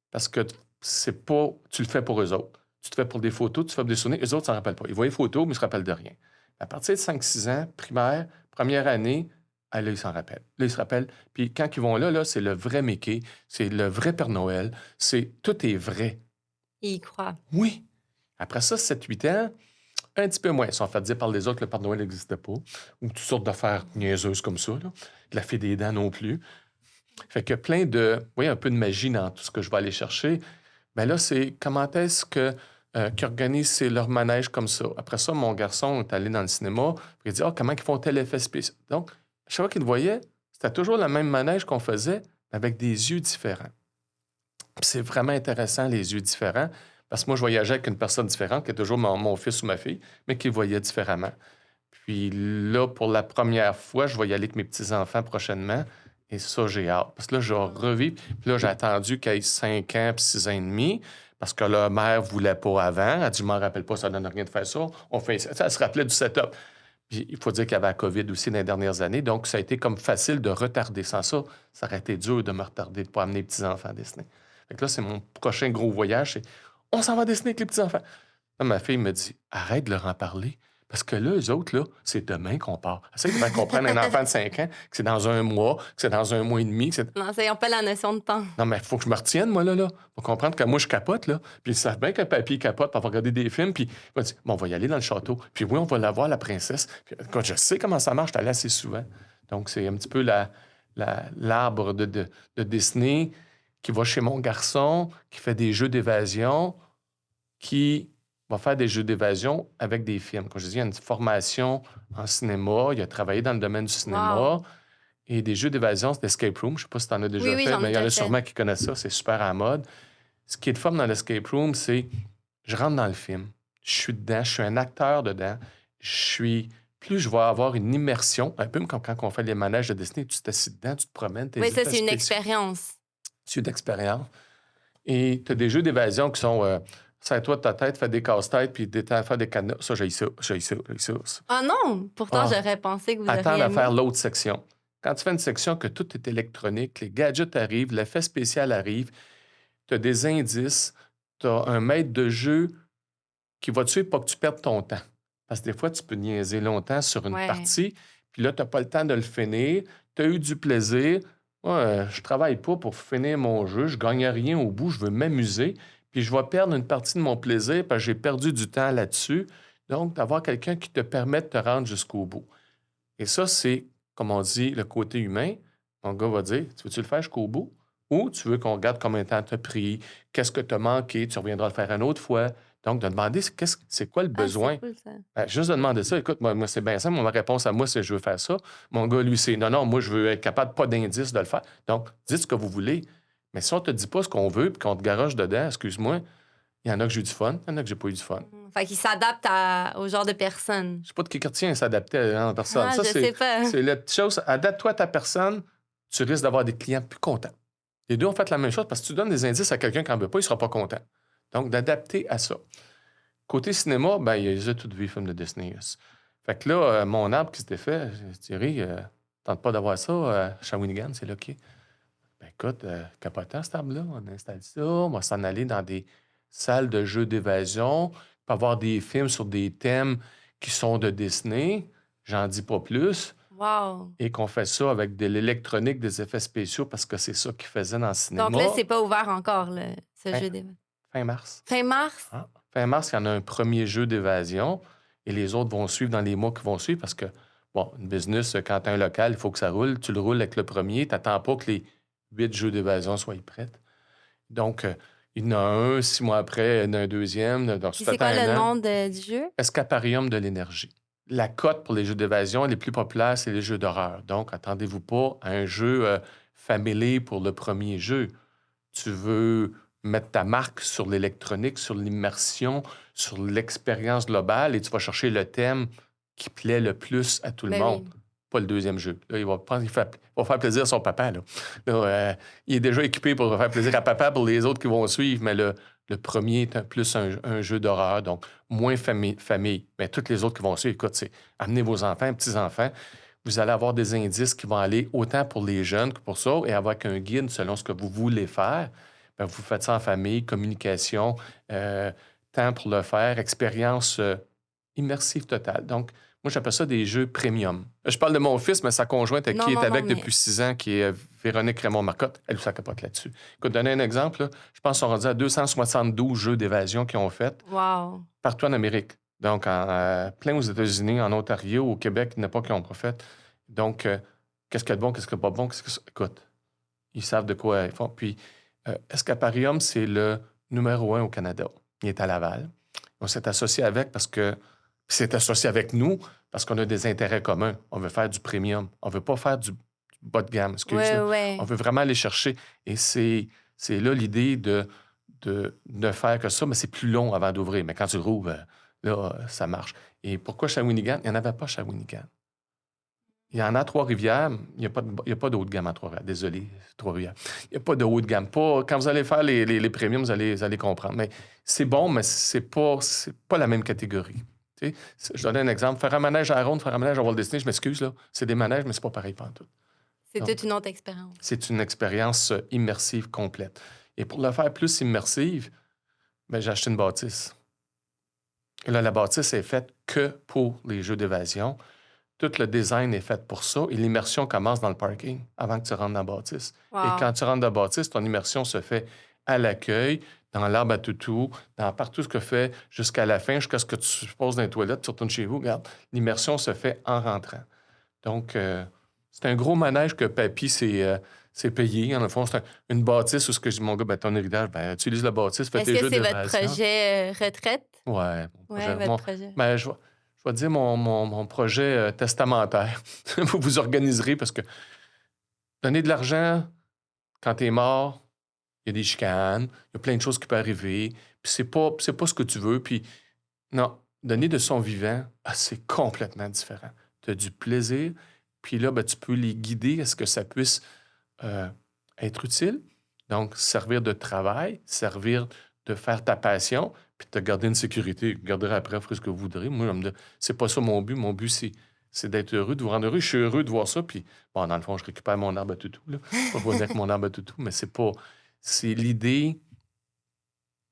parce que tu le fais pour eux autres. Tu te fais pour des photos, tu te fais pour des souvenirs. Eux autres, ne s'en rappellent pas. Ils voient les photos, mais ils ne se rappellent de rien. À partir de 5-6 ans, primaire, première année, là, ils s'en rappellent. Là, ils se rappellent. Puis quand ils vont là, c'est le vrai Mickey, c'est le vrai Père Noël, tout est vrai. Il y croit. Oui. Après ça, 7-8 ans, un petit peu moins. Ils sont fait dire par les autres que le Père Noël n'existait pas, ou toutes sortes d'affaires niaiseuses comme ça, là. La fée des dents non plus. Fait que plein un peu de magie dans tout ce que je vais aller chercher. Mais là, c'est comment est-ce qu'ils organisent leur manège comme ça. Après ça, mon garçon est allé dans le cinéma, puis il dit comment ils font tel effet spécial. Donc, chaque fois qu'il le voyait, c'était toujours le même manège qu'on faisait, mais avec des yeux différents. Puis c'est vraiment intéressant, les yeux différents, parce que moi, je voyageais avec une personne différente, qui est toujours mon fils ou ma fille, mais qui voyait différemment. Puis là, pour la première fois, je vais y aller avec mes petits-enfants prochainement. Et ça, j'ai hâte. Parce que là, je revis. Puis là, j'ai attendu qu'il ait 5 ans puis 6 ans et demi. Parce que la mère ne voulait pas avant. Elle dit, je m'en rappelle pas, ça ne donne rien de faire ça. On fait ça. Elle se rappelait du setup. Puis il faut dire qu'il y avait la COVID aussi dans les dernières années. Donc, ça a été comme facile de retarder. Sans ça, ça aurait été dur de me retarder, de ne pas amener les petits-enfants à Disney. Fait que là, c'est mon prochain gros voyage. On s'en va à Disney avec les petits-enfants. Là, ma fille me dit, arrête de leur en parler. Parce que là, eux autres, là, c'est demain qu'on part. Essaye de faire comprendre à un enfant de 5 ans que c'est dans un mois, que c'est dans un mois et demi. Non, ils n'ont pas la notion de temps. Non, mais il faut que je me retienne, moi, là. Faut comprendre que moi, je capote, là. Puis ils savent bien que papy capote, puis on va regarder des films, puis il va dire, bon, on va y aller dans le château. Puis oui, on va la voir, la princesse. Puis quand je sais comment ça marche, je suis allé assez souvent. Donc, c'est un petit peu l'arbre de Disney qui va chez mon garçon, qui fait des jeux d'évasion, qui va faire des jeux d'évasion avec des films. Comme je dis, il y a une formation en cinéma, il a travaillé dans le domaine du cinéma. Wow. Et des jeux d'évasion, c'est l'escape room. Je ne sais pas si tu en as déjà Oui, fait, j'en ai mais il y en a déjà fait. sûrement qui connaissent ça. C'est super à la mode. Ce qui est le fun dans l'escape room, c'est je rentre dans le film. Je suis dedans. Je suis un acteur dedans. Plus je vais avoir une immersion, un peu comme quand on fait les manèges de Disney, tu t'assis dedans, tu te promènes, tes Oui, ça, effets c'est une spéciaux. expérience. C'est une expérience. Et tu as des jeux d'évasion qui sont serre-toi de ta tête, fais des casse-têtes, puis faire des cadenas. Ça, j'ai ça, j'ai ça, j'ai ça. Ah non! Pourtant, Ah. j'aurais pensé que vous Attends auriez à aimé. faire l'autre section. Quand tu fais une section que tout est électronique, les gadgets arrivent, l'effet spécial arrive, tu as des indices, tu as un maître de jeu qui va te suivre pour que tu perdes ton temps. Parce que des fois, tu peux niaiser longtemps sur une Ouais. partie, puis là, tu n'as pas le temps de le finir, tu as eu du plaisir. Moi, je travaille pas pour finir mon jeu, je gagne rien au bout, je veux m'amuser, puis je vais perdre une partie de mon plaisir parce que j'ai perdu du temps là-dessus. Donc, d'avoir quelqu'un qui te permet de te rendre jusqu'au bout. Et ça, c'est, comme on dit, le côté humain. Mon gars va dire, tu veux-tu le faire jusqu'au bout? Ou tu veux qu'on regarde combien de temps tu as pris, qu'est-ce que tu as manqué, tu reviendras le faire une autre fois. Donc, de demander c'est quoi le Ah, besoin. c'est cool, ça. Juste de demander ça, écoute, moi c'est bien ça, ma réponse à moi, c'est je veux faire ça. Mon gars, lui, c'est non, non, moi, je veux être capable, pas d'indice de le faire. Donc, dites ce que vous voulez. Mais si on te dit pas ce qu'on veut, puis qu'on te garoche dedans, excuse-moi, il y en a que j'ai eu du fun, il y en a que j'ai pas eu du fun. Fait qu'ils s'adaptent au genre de personne. Je sais pas de qui retient à s'adapter à la personne. Ah, Ça, je sais pas. c'est la petite chose. Adapte-toi à ta personne, tu risques d'avoir des clients plus contents. Les deux ont fait la même chose parce que si tu donnes des indices à quelqu'un qui n'en veut pas, il ne sera pas content. Donc, d'adapter à ça. Côté cinéma, ben, il y a toute vie film de Disney. Fait que là, mon arbre qui s'était fait, Thierry, tente pas d'avoir ça à Shawinigan, c'est là qui. Ben écoute, capotant cet arbre-là, on installe ça, on va s'en aller dans des salles de jeux d'évasion, pour avoir des films sur des thèmes qui sont de Disney, j'en dis pas plus, Wow. et qu'on fait ça avec de l'électronique, des effets spéciaux, parce que c'est ça qu'ils faisaient dans le cinéma. Donc là, c'est pas ouvert encore, ce Fin- jeu d'évasion. Fin mars. Fin mars? Ah. Fin mars, il y en a un premier jeu d'évasion, et les autres vont suivre dans les mois qui vont suivre, parce que, bon, une business, quand tu as un local, il faut que ça roule. Tu le roules avec le premier, tu n'attends pas que les 8 jeux d'évasion soient prêts. Donc, il y en a un, 6 mois après, il y en a un deuxième. Donc, Puis c'est quoi le nom du jeu? Escaparium de l'énergie. La cote pour les jeux d'évasion, les plus populaires, c'est les jeux d'horreur. Donc, attendez-vous pas à un jeu familier pour le premier jeu. Tu veux mettre ta marque sur l'électronique, sur l'immersion, sur l'expérience globale et tu vas chercher le thème qui plaît le plus à tout le Ben monde. oui. Pas le deuxième jeu. Là, il va faire plaisir à son papa. Là. Là, il est déjà équipé pour faire plaisir à papa pour les autres qui vont suivre, mais le premier est plus un jeu d'horreur, donc moins famille. Mais toutes les autres qui vont suivre, écoute, c'est amenez vos enfants, petits-enfants. Vous allez avoir des indices qui vont aller autant pour les jeunes que pour ça, et avec un guide selon ce que vous voulez faire. Bien, vous faites ça en famille, communication, temps pour le faire, expérience immersive totale. Donc, moi, j'appelle ça des jeux premium. Je parle de mon fils, mais sa conjointe qui est avec depuis 6 ans, qui est Véronique Raymond-Marcotte, elle ça capote là-dessus. Écoute, donner un exemple, là, je pense qu'on rendu à 272 jeux d'évasion qu'ils ont fait partout en Amérique. Donc, plein aux États-Unis, en Ontario, au Québec, il n'y en a pas qui n'ont pas fait. Donc, qu'est-ce qu'il y a de bon, qu'est-ce qu'il n'y a pas de bon? Écoute, ils savent de quoi ils font. Puis, Escaparium, c'est le numéro 1 au Canada. Il est à Laval. On s'est associé avec parce que c'est associé avec nous parce qu'on a des intérêts communs. On veut faire du premium. On ne veut pas faire du bas de gamme. Ouais. On veut vraiment aller chercher. Et c'est là l'idée de ne faire que ça, mais c'est plus long avant d'ouvrir. Mais quand tu le rouvres, là, ça marche. Et pourquoi Shawinigan? Il n'y en avait pas Shawinigan. Il y en a à Trois-Rivières. Il n'y a pas de haut de gamme à Trois-Rivières. Désolé, Trois-Rivières. Il n'y a pas de haut de gamme. Quand vous allez faire les premiums, vous allez comprendre. Mais c'est bon, mais c'est pas la même catégorie. Tu sais, je donne un exemple. Faire un manège à Ronde, faire un manège à Walt Disney, je m'excuse, là. C'est des manèges, mais c'est pas pareil pantoute. C'est toute une autre expérience. C'est une expérience immersive complète. Et pour la faire plus immersive, ben, j'ai acheté une bâtisse. Là, la bâtisse est faite que pour les jeux d'évasion. Tout le design est fait pour ça et l'immersion commence dans le parking avant que tu rentres dans la bâtisse. Et Wow. quand tu rentres dans la bâtisse, ton immersion se fait à l'accueil, dans l'arbre à toutou, dans partout ce que fait jusqu'à la fin, jusqu'à ce que tu te poses dans les toilettes, tu retournes chez vous. Regarde, l'immersion se fait en rentrant. Donc, c'est un gros manège que Papy s'est payé. En le fond, une bâtisse où ce que je dis, mon gars, ben, ton héritage, ben, utilise la bâtisse, fais Est-ce tes que jeux c'est votre d'évasion. projet retraite? Ouais, mon Ouais, projet. votre projet. Ben, je vais dire mon projet testamentaire. Vous vous organiserez parce que donner de l'argent quand t'es mort, il y a des chicanes, il y a plein de choses qui peuvent arriver, puis c'est pas ce que tu veux. Puis non, donner de son vivant, c'est complètement différent. Tu as du plaisir, puis là, ben, tu peux les guider à ce que ça puisse euh, être utile. Donc, servir de travail, servir de faire ta passion, puis de te garder une sécurité. Vous garderez après, vous ferez ce que vous voudrez. Moi, c'est pas ça mon but. Mon but, c'est d'être heureux, de vous rendre heureux. Je suis heureux de voir ça. Puis, bon, dans le fond, je récupère mon arbre à toutou. Là. Pas pour dire que mon arbre à toutou, mais c'est pas. C'est l'idée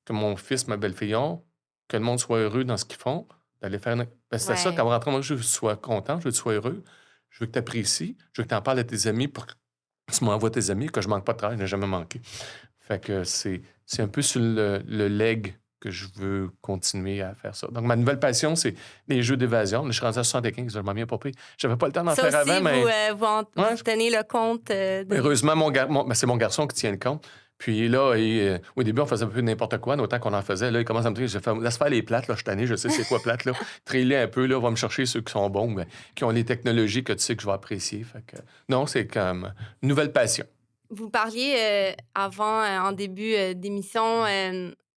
que mon fils, ma belle-fille ont, que le monde soit heureux dans ce qu'ils font, d'aller faire. Ben, c'est ça, quand Ouais. on rentre, moi, je veux que tu sois content, je veux que tu sois heureux, je veux que tu apprécies, je veux que tu en parles à tes amis pour que tu m'envoies tes amis, que je manque pas de travail, je n'ai jamais manqué. Fait que c'est un peu sur le leg que je veux continuer à faire ça. Donc, ma nouvelle passion, c'est les jeux d'évasion. Là, je suis rendu à 75, je m'en viens pas pire. J'avais pas le temps d'en Ça faire aussi, avant, mais ouais, vous tenez le compte de... heureusement, ben, c'est mon garçon qui tient le compte. Puis là, au début, on faisait un peu n'importe quoi, autant qu'on en faisait. Là, il commence à me dire, laisse faire les plates, là, je suis tanné, je sais c'est quoi plate, là. Traîne-les un peu, là, va me chercher ceux qui sont bons, ben, qui ont les technologies que tu sais que je vais apprécier. Fait que, non, c'est comme une nouvelle passion. Vous parliez avant, en début d'émission,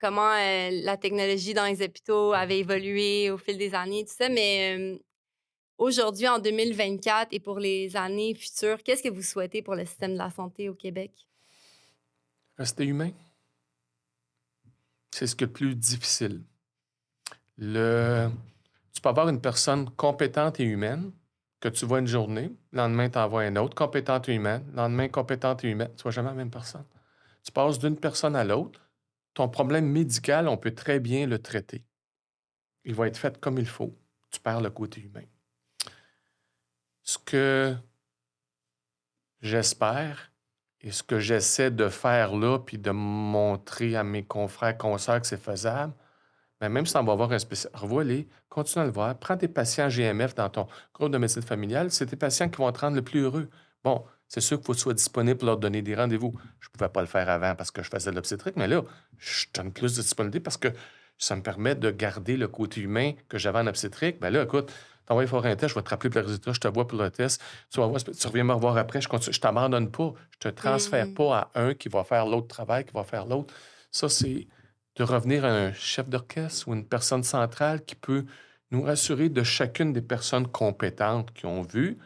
comment la technologie dans les hôpitaux avait évolué au fil des années, tout ça, mais aujourd'hui, en 2024 et pour les années futures, qu'est-ce que vous souhaitez pour le système de la santé au Québec? Rester humain, c'est ce qui est le plus difficile. Le... Tu peux avoir une personne compétente et humaine que tu vois une journée, le lendemain, tu en vois une autre compétente et humaine, le lendemain, compétente et humaine. Tu vois jamais la même personne. Tu passes d'une personne à l'autre. Ton problème médical, on peut très bien le traiter. Il va être fait comme il faut. Tu perds le côté humain. Ce que j'espère et ce que j'essaie de faire là, puis de montrer à mes confrères, consoeurs que c'est faisable, ben, même si on va voir un spécialiste, revois-les, continue à le voir. Prends tes patients GMF dans ton groupe de médecine familiale, c'est tes patients qui vont te rendre le plus heureux. Bon, c'est sûr qu'il faut que tu sois disponible pour leur donner des rendez-vous. Je ne pouvais pas le faire avant parce que je faisais de l'obstétrique, mais là, je donne plus de disponibilité parce que ça me permet de garder le côté humain que j'avais en obstétrique. Ben là, écoute, t'envoies faire un test, je vais te rappeler pour le résultat, je te vois pour le test, tu vas voir, tu reviens me revoir après, je continue, je t'abandonne pas, je te transfère Mhm. pas à un qui va faire l'autre travail, qui va faire l'autre. Ça, c'est de revenir à un chef d'orchestre ou une personne centrale qui peut nous rassurer de chacune des personnes compétentes qui ont vu,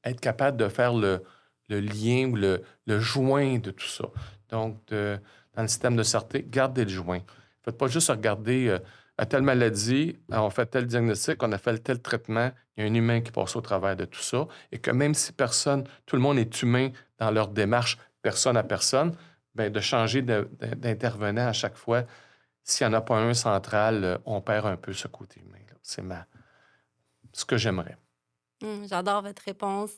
être capable de faire le lien ou le joint de tout ça. Donc, dans le système de santé, gardez le joint. Faites pas juste regarder à telle maladie, on fait tel diagnostic, on a fait tel traitement, il y a un humain qui passe au travers de tout ça, et que même si personne, tout le monde est humain dans leur démarche, personne à personne, bien, de changer d'intervenant à chaque fois, s'il n'y en a pas un central, on perd un peu ce côté humain, là. C'est ce que j'aimerais. J'adore votre réponse.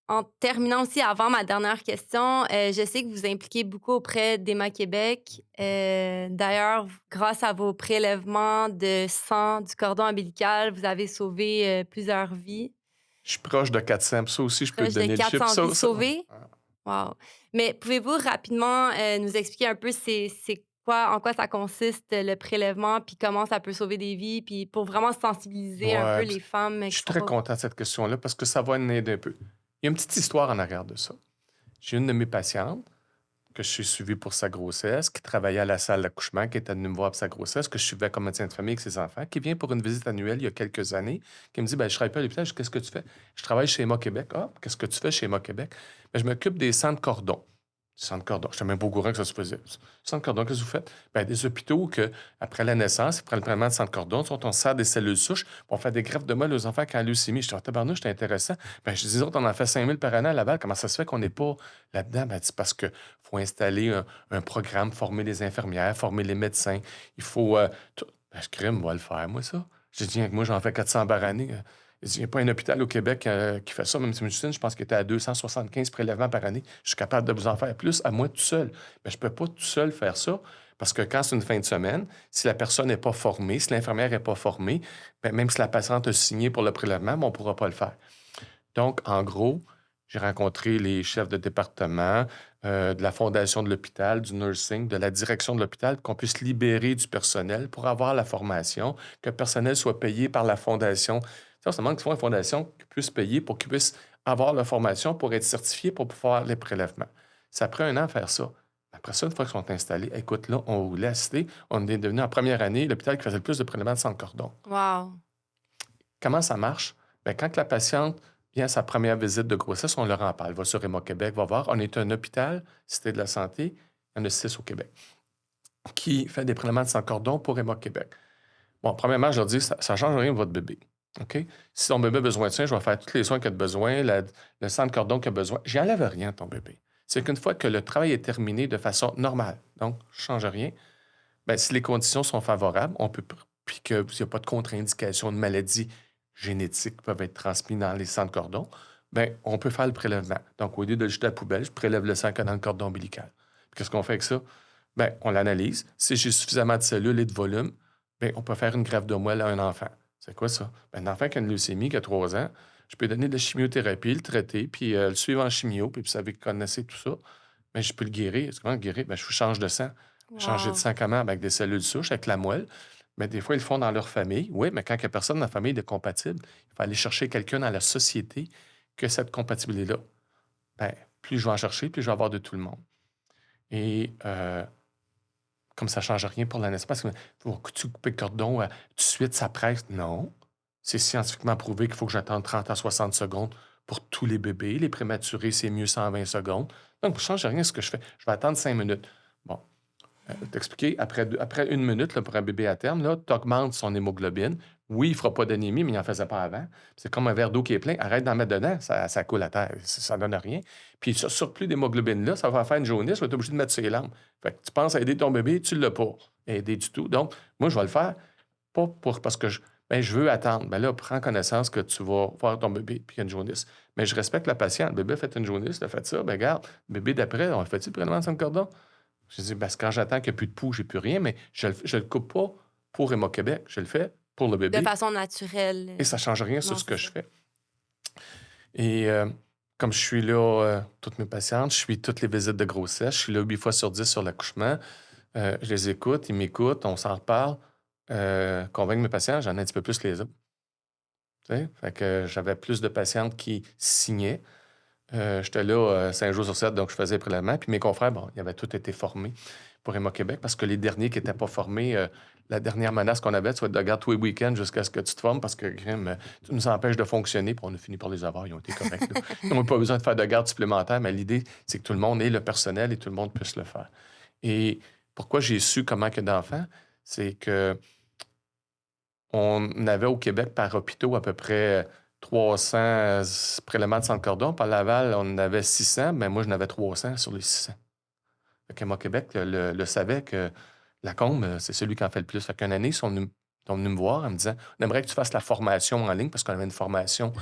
En terminant aussi, avant ma dernière question, je sais que vous impliquez beaucoup auprès d'Emma Québec. D'ailleurs, grâce à vos prélèvements de sang du cordon ombilical, vous avez sauvé plusieurs vies, Je suis proche de 400, puis ça aussi, je peux te proche de donner le chiffre. 400 vies Ça, sauvées. Wow. Mais pouvez-vous rapidement nous expliquer un peu c'est quoi, en quoi ça consiste le prélèvement, puis comment ça peut sauver des vies, puis pour vraiment sensibiliser un peu ouais, les femmes je qui suis sont très pas... content de cette question-là parce que ça va nous aider un peu. Il y a une petite histoire en arrière de ça. J'ai une de mes patientes que je suis suivie pour sa grossesse, qui travaillait à la salle d'accouchement, qui était venue me voir pour sa grossesse, que je suivais comme médecin de famille avec ses enfants, qui vient pour une visite annuelle il y a quelques années, qui me dit ben, je travaille pas à l'hôpital. Je dis qu'est-ce que tu fais? Je travaille chez Emma Québec. Ah, qu'est-ce que tu fais chez Emma Québec? Ben, je m'occupe des centres cordons. Centre cordon. Je n'étais même pas au courant que ça se faisait. Centre cordon, qu'est-ce que vous faites? Ben, des hôpitaux que, après la naissance, après le traitement de centre cordon, on sert des cellules souches pour faire des greffes de moelle aux enfants qui ont la leucémie. Je dis, tabarnouche, c'est intéressant. Ben, je dis, autres, on en fait 5 000 par année à Laval. Comment ça se fait qu'on n'est pas là-dedans? Ben, c'est parce qu'il faut installer un programme, former les infirmières, former les médecins. Il faut Ben, je crime, on va le faire, moi, ça. J'ai dit, moi, j'en fais 400 par année. Il n'y a pas un hôpital au Québec qui fait ça. Même si Justine, je pense qu'il était à 275 prélèvements par année. Je suis capable de vous en faire plus à moi tout seul. Mais je ne peux pas tout seul faire ça parce que quand c'est une fin de semaine, si la personne n'est pas formée, si l'infirmière n'est pas formée, ben, même si la patiente a signé pour le prélèvement, ben, on ne pourra pas le faire. Donc, en gros, j'ai rencontré les chefs de département, de la fondation de l'hôpital, du nursing, de la direction de l'hôpital, qu'on puisse libérer du personnel pour avoir la formation, que le personnel soit payé par la fondation. Ça manque qu'il faut une fondation qui puisse payer pour qu'ils puissent avoir la formation pour être certifiés pour pouvoir faire les prélèvements. Ça prend 1 an à faire ça. Après ça, une fois qu'ils sont installés, écoute, là, on voulait assister. On est devenu en première année l'hôpital qui faisait le plus de prélèvements de sang de cordon. Wow. Comment ça marche? Bien, quand la patiente vient à sa première visite de grossesse, on leur en parle. Va sur Héma-Québec, va voir. On est un hôpital, Cité de la Santé, il y en a 6 au Québec, qui fait des prélèvements de sang cordon pour Héma-Québec. Bon, premièrement, je leur dis, ça ne change rien de votre bébé. OK? Si ton bébé a besoin de soins, je vais faire tous les soins qu'il a besoin, le sang de cordon qu'il a besoin. Je n'enlève rien à ton bébé. C'est qu'une fois que le travail est terminé de façon normale, donc je ne change rien, bien, si les conditions sont favorables, on peut, puis qu'il n'y a pas de contre-indication de maladies génétiques qui peuvent être transmises dans les sangs de cordon, bien, on peut faire le prélèvement. Donc, au lieu de le jeter à la poubelle, je prélève le sang qu'il y a dans le cordon ombilical. Puis, qu'est-ce qu'on fait avec ça? Bien, on l'analyse. Si j'ai suffisamment de cellules et de volume, bien, on peut faire une greffe de moelle à un enfant. C'est quoi ça? Bien, un enfant qui a une leucémie, qui a 3 ans, je peux donner de la chimiothérapie, le traiter, puis le suivre en chimio, puis vous savez, connaissez tout ça. Bien, je peux le guérir. Comment le guérir? Bien, je change de sang. Changer de Wow. sang comment? Avec des cellules souches, avec la moelle. Mais des fois, ils le font dans leur famille. Oui, mais quand il n'y a personne dans la famille de compatible, il faut aller chercher quelqu'un dans la société qui a cette compatibilité-là. Ben, plus je vais en chercher, plus je vais avoir de tout le monde. Et comme ça ne change rien pour la naissance, parce que faut que tu coupes le cordon tout de suite, ça presse. Non. C'est scientifiquement prouvé qu'il faut que j'attende 30 à 60 secondes pour tous les bébés. Les prématurés, c'est mieux 120 secondes. Donc, je ne change rien à ce que je fais. Je vais attendre 5 minutes. Bon, t'expliquer, après 1 minute là, pour un bébé à terme, tu augmentes son hémoglobine. Oui, il ne fera pas d'anémie, mais il n'en faisait pas avant. C'est comme un verre d'eau qui est plein. Arrête d'en mettre dedans, ça coule à terre. Ça ne donne rien. Puis ce surplus d'hémoglobine-là, ça va faire une jaunisse, tu vas être obligé de mettre sur les lampes. Fait que tu penses à aider ton bébé, tu ne l'as pas aidé du tout. Donc, moi, je vais le faire, pas parce que je veux attendre. Ben là, prends connaissance que tu vas voir ton bébé, puis il y a une jaunisse. Mais je respecte la patiente. Le bébé a fait une jaunisse, il a fait ça. Ben regarde, le bébé d'après, on le fait-tu le prélèvement de sang de cordon? Je dis, parce que quand j'attends qu'il n'y a plus de pouls, j'ai plus rien, mais je le coupe pas pour Héma-Québec. Je le fais pour le De bébé façon naturelle. et ça ne change rien sur Non, ce c'est que je ça. fais. Et comme je suis là, toutes mes patientes, je suis toutes les visites de grossesse, je suis là 8 fois sur 10 sur l'accouchement. Je les écoute, ils m'écoutent, on s'en reparle. Convaincre mes patients, j'en ai un petit peu plus que les autres. Tu sais? Fait que j'avais plus de patientes qui signaient. J'étais là 5 jours sur 7, donc je faisais les prélèvements. Puis mes confrères, bon, ils avaient tous été formés pour Héma-Québec parce que les derniers qui n'étaient pas formés, la dernière menace qu'on avait, tu vas être de garde tous les week-ends jusqu'à ce que tu te formes parce que, crime, tu nous empêches de fonctionner. Puis on a fini par les avoir, ils ont été corrects. Là. Ils n'ont pas besoin de faire de garde supplémentaire, mais l'idée, c'est que tout le monde ait le personnel et tout le monde puisse le faire. Et pourquoi j'ai su comment que d'enfants, c'est que on avait au Québec par hôpitaux à peu près 300 prélèvements de sang de cordon. Par Laval, on en avait 600, mais moi, j'en avais 300 sur les 600. Fait que moi, Québec le savait que la Combe, c'est celui qui en fait le plus. Fait qu'une année, ils sont venus me voir en me disant on aimerait que tu fasses la formation en ligne parce qu'on avait une formation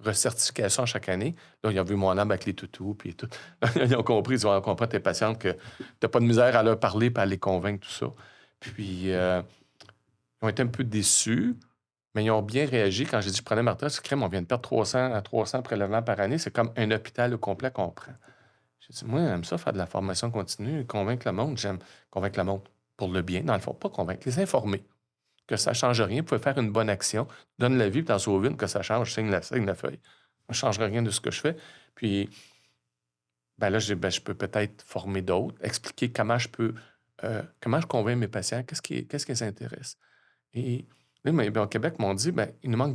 recertification chaque année. Là, ils ont vu mon âme avec les toutous puis tout. Ils ont compris, ils ont compris tes patientes que tu n'as pas de misère à leur parler et à les convaincre, tout ça. Puis, ils ont été un peu déçus, mais ils ont bien réagi quand j'ai dit je prenais Martha, c'est crème, on vient de perdre 300 à 300 prélèvements par année, c'est comme un hôpital au complet qu'on prend. J'ai dit, moi, j'aime ça, faire de la formation continue, convaincre le monde. J'aime convaincre le monde pour le bien, dans le fond, pas convaincre, les informer que ça ne change rien, vous pouvez faire une bonne action, donne la vie, puis t'en sauves une, que ça change, signe la feuille. Ça ne change rien de ce que je fais. Puis, ben là, je dis, ben, je peux peut-être former d'autres, expliquer comment je convainc mes patients, qu'est-ce qui les intéresse. Et là, au Québec, ils m'ont dit, ben, il nous manque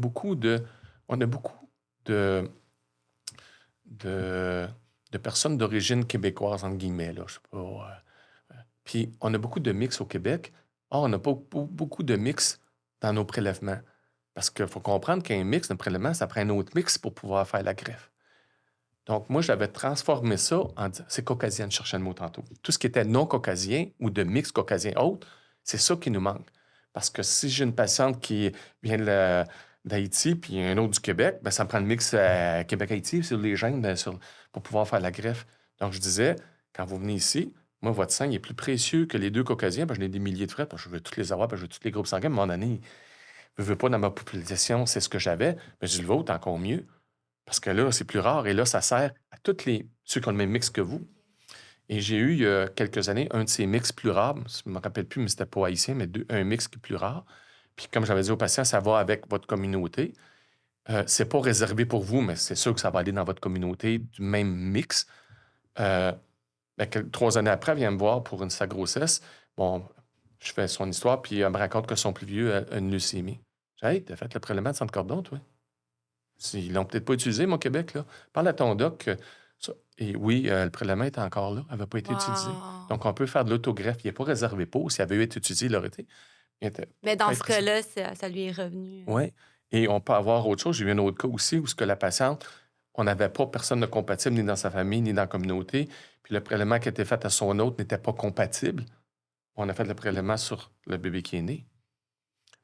on a beaucoup de, de, de personnes d'origine québécoise, entre guillemets, là, je sais pas. Puis, on a beaucoup de mix au Québec. Or, on n'a pas beaucoup de mix dans nos prélèvements. Parce qu'il faut comprendre qu'un mix de prélèvement, ça prend un autre mix pour pouvoir faire la greffe. Donc, moi, j'avais transformé ça en disant, c'est caucasien, je cherchais le mot tantôt. Tout ce qui était non caucasien ou de mix caucasien autre, c'est ça qui nous manque. Parce que si j'ai une patiente qui vient d'Haïti, puis un autre du Québec, ben, ça me prend le mix Québec-Haïti sur les gènes pour pouvoir faire la greffe. Donc, je disais, quand vous venez ici, moi, votre sang il est plus précieux que les deux Caucasiens, parce que je n'ai des milliers de frères, parce que je veux tous les avoir, parce que je veux tous les groupes sanguins. À un moment donné, je veux pas dans ma population, c'est ce que j'avais, mais je dis le vôtre, encore mieux. Parce que là, c'est plus rare, et là, ça sert à ceux qui ont le même mix que vous. Et j'ai eu, il y a quelques années, un de ces mix plus rares. Je ne me rappelle plus, mais c'était pas haïtien, mais un mix qui est plus rare. Puis comme j'avais dit aux patients, ça va avec votre communauté. C'est pas réservé pour vous, mais c'est sûr que ça va aller dans votre communauté du même mix. Ben, 3 années après, elle vient me voir pour sa grossesse. Bon, je fais son histoire, puis elle me raconte que son plus vieux a une leucémie. Je dis, hey, t'as fait le prélèvement de sang de cordon, toi? Ils l'ont peut-être pas utilisé, mon Québec, là. Parle à ton doc. Et oui, le prélèvement est encore là. Elle n'avait pas été utilisée. Wow. Donc, on peut faire de l'autogreffe. Il n'est pas réservé pour. S'il avait été utilisé, il aurait été. Mais dans Très ce précis. cas-là, ça lui est revenu. Oui. Et on peut avoir autre chose. J'ai eu un autre cas aussi où ce que la patiente, on n'avait pas personne de compatible, ni dans sa famille, ni dans la communauté. Puis le prélèvement qui était fait à son hôte n'était pas compatible. On a fait le prélèvement sur le bébé qui est né.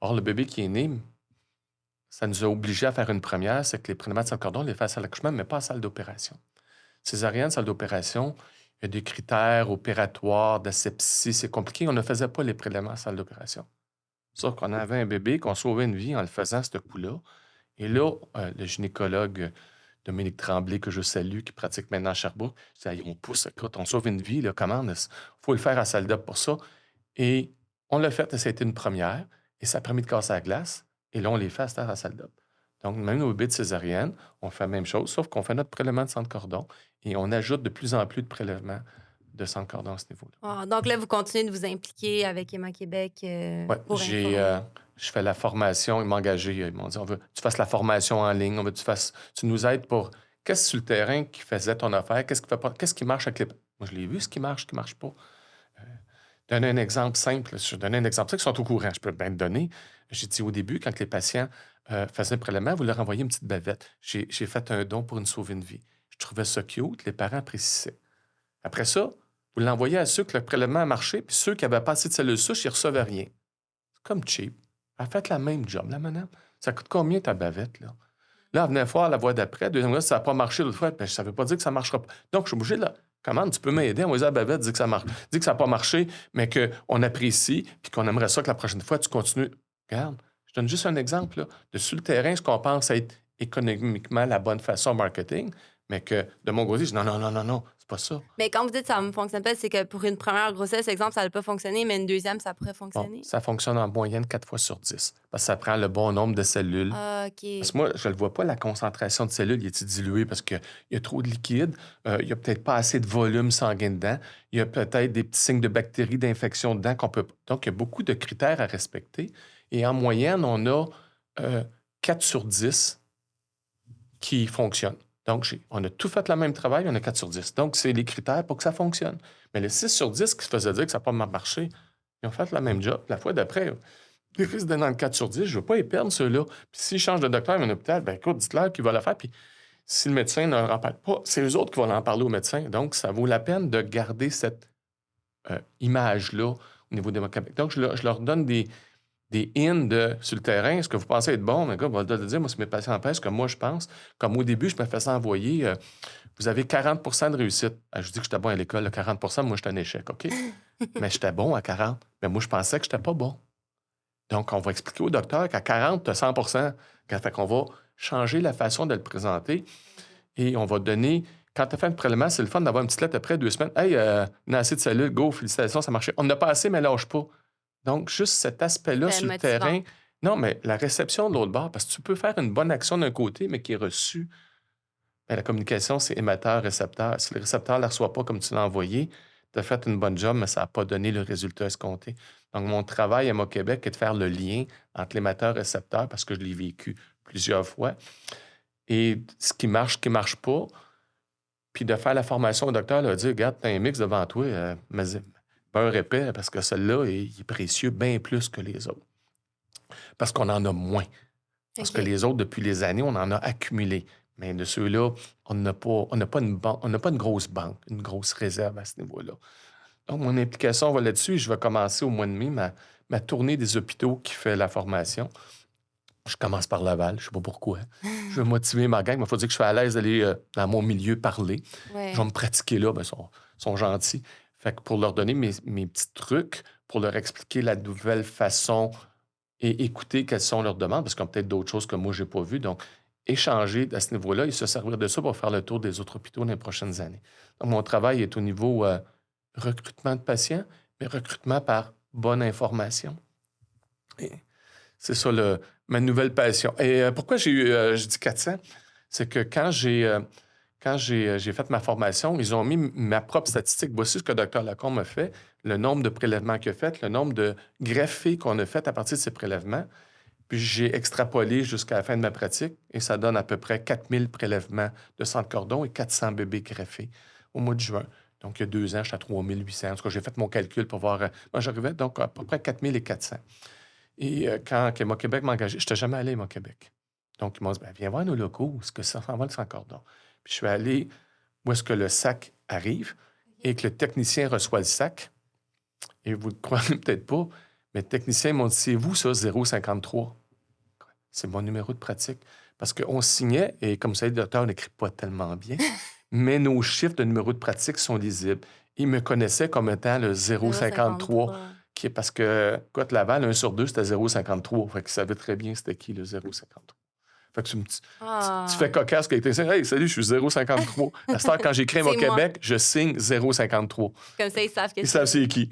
Or, le bébé qui est né, ça nous a obligés à faire une première, c'est que les prélèvements de sang de cordon, on les fait à la salle d'accouchement, mais pas à la salle d'opération. Césarienne, salle d'opération, il y a des critères opératoires, d'asepsie, c'est compliqué. On ne faisait pas les prélèvements à la salle d'opération. Sauf qu'on avait un bébé, qu'on sauvait une vie en le faisant, ce coup-là. Et là, le gynécologue Dominique Tremblay, que je salue, qui pratique maintenant à Sherbrooke, je dis, on pousse, écoute, on sauve une vie, là, comment? Il faut le faire à la salle d'op pour ça. Et on l'a fait, et ça a été une première, et ça a permis de casser la glace. Et là, on les fait à la salle d'op. Donc, même nos bébés de césarienne, on fait la même chose, sauf qu'on fait notre prélèvement de sang de cordon et on ajoute de plus en plus de prélèvements de sang de cordon à ce niveau-là. Ah, donc là, vous continuez de vous impliquer avec Emma Québec Oui, pour informer. je fais la formation. Ils m'ont engagé. Ils m'ont dit, on veut que tu fasses la formation en ligne. On veut que tu nous aides pour... Qu'est-ce sur le terrain qui faisait ton affaire? Qu'est-ce qui fait pas... Qu'est-ce qui marche avec les... Moi, je l'ai vu, ce qui marche pas. Donner un exemple simple. Je vais donner un exemple. C'est qu'ils sont au courant. Je peux bien te donner. J'ai dit au début, quand les patients faisaient le prélèvement, vous leur envoyez une petite bavette. J'ai fait un don pour sauver une vie. Je trouvais ça cute. Les parents appréciaient. Après ça, vous l'envoyez à ceux que le prélèvement a marché, puis ceux qui n'avaient pas assez de cellules souches, ils ne recevaient rien. C'est comme cheap. Elle a fait la même job, la madame. Ça coûte combien ta bavette, là? Là, elle venait voir la voie d'après. Deuxième fois, ça n'a pas marché l'autre fois. Ben, ça ne veut pas dire que ça ne marchera pas. Donc, je suis obligé de la... Comment tu peux m'aider? On va dire à la bavette, dire que ça marche. Dis que ça n'a pas marché, mais qu'on apprécie, puis qu'on aimerait ça que la prochaine fois, tu continues. Regarde, je donne juste un exemple, là, de sur le terrain, ce qu'on pense être économiquement la bonne façon marketing, mais que de mon côté, je dis non, c'est pas ça. Mais quand vous dites que ça ne fonctionne pas, c'est que pour une première grossesse, exemple, ça n'a pas fonctionné, mais une deuxième, ça pourrait Bon, fonctionner? ça fonctionne en moyenne 4 fois sur 10. Parce que ça prend le bon nombre de cellules. Ah, Parce OK. que moi, je ne le vois pas, la concentration de cellules, il est dilué parce qu'il y a trop de liquide, il n'y a peut-être pas assez de volume sanguin dedans, il y a peut-être des petits signes de bactéries, d'infection dedans qu'on peut. Donc, il y a beaucoup de critères à respecter. Et en moyenne, on a 4 sur 10 qui fonctionnent. Donc, on a tout fait le même travail, on a 4 sur 10. Donc, c'est les critères pour que ça fonctionne. Mais les 6 sur 10 qui se faisaient dire que ça n'a pas marché, ils ont fait le même job. La fois d'après, ils risquent d'être dans le 4 sur 10. Je ne veux pas les perdre, ceux-là. Puis s'ils changent de docteur à un hôpital, ben écoute, dites-leur qu'ils vont le faire. Puis si le médecin ne leur en parle pas, c'est eux autres qui vont en parler au médecin. Donc, ça vaut la peine de garder cette image-là au niveau des Québec. Donc, je leur donne des sur le terrain. Est-ce que vous pensez être bon? Mais gars, va le dire, moi, c'est mes patients en ce que moi, je pense. Comme au début, je me faisais envoyer, vous avez 40 de réussite. Ah, je dis que j'étais bon à l'école, là, 40 moi, j'étais un échec, OK? Mais j'étais bon à 40. Mais moi, je pensais que j'étais pas bon. Donc, on va expliquer au docteur qu'à 40, tu as 100 Fait qu'on va changer la façon de le présenter et on va donner... Quand tu as fait un prélèvement, c'est le fun d'avoir une petite lettre après 2 semaines. Hey, on a assez de cellules, go, félicitations, ça marchait. On n'a pas assez, mais lâche pas. Donc, juste cet aspect-là C'est sur le motivant. terrain. Non, mais la réception de l'autre bord, parce que tu peux faire une bonne action d'un côté, mais qui est reçue. Mais la communication, c'est émetteur-récepteur. Si le récepteur ne la reçoit pas comme tu l'as envoyé, tu as fait une bonne job, mais ça n'a pas donné le résultat escompté. Donc, mon travail à Mo Québec est de faire le lien entre l'émetteur et le récepteur, parce que je l'ai vécu plusieurs fois. Et ce qui marche pas, puis de faire la formation au docteur, de dire, regarde, tu as un mix devant toi, mais beurre épais, parce que celui-là, il est précieux bien plus que les autres. Parce qu'on en a moins. Parce que OK. les autres, depuis les années, on en a accumulé. Mais de ceux-là, on n'a pas une grosse banque, une grosse réserve à ce niveau-là. Donc, mon implication va là-dessus. Je vais commencer au mois de mai ma tournée des hôpitaux qui fait la formation. Je commence par Laval, je ne sais pas pourquoi. Je veux motiver ma gang, mais il faut dire que je suis à l'aise d'aller dans mon milieu parler. Je vais me pratiquer là, ben, sont gentils. Fait que pour leur donner mes petits trucs, pour leur expliquer la nouvelle façon et écouter quelles sont leurs demandes, parce qu'il y a peut-être d'autres choses que moi, je n'ai pas vues. Donc, échanger à ce niveau-là et se servir de ça pour faire le tour des autres hôpitaux dans les prochaines années. Donc, mon travail est au niveau recrutement de patients, mais recrutement par bonne information. Et c'est ça ma nouvelle passion. Et pourquoi je dis 400? C'est que quand j'ai fait ma formation, ils ont mis ma propre statistique. Voici ce que Dr. Lacombe a fait, le nombre de prélèvements qu'il a fait, le nombre de greffés qu'on a fait à partir de ces prélèvements. Puis j'ai extrapolé jusqu'à la fin de ma pratique et ça donne à peu près 4000 prélèvements de sang de cordon et 400 bébés greffés au mois de juin. Donc, il y a 2 ans, j'étais à 3800. En tout cas, j'ai fait mon calcul pour voir. Moi, j'arrivais donc à peu près 4400. Et quand Héma-Québec m'a engagé, je n'étais jamais allé à Héma-Québec. Donc, ils m'ont dit, viens voir nos locaux, où est-ce que ça s'en va le sang-cordon? Puis je suis allé où est-ce que le sac arrive et que le technicien reçoit le sac. Et vous ne le croyez peut-être pas, mais le technicien m'a dit, c'est vous, ça, 053. C'est mon numéro de pratique. Parce qu'on signait, et comme vous savez, le docteur n'écrit pas tellement bien, mais nos chiffres de numéro de pratique sont lisibles. Il me connaissait comme étant le 053. Parce que Côte Laval, 1 sur 2, c'était 0,53. Fait qu'il savait très bien c'était qui le 0,53. Fait que tu fais cocasse qu'il était hey, salut, je suis 0,53. À cette heure, quand j'écris au Québec, je signe 0,53. Comme ça, ils savent que ils savent c'est qui.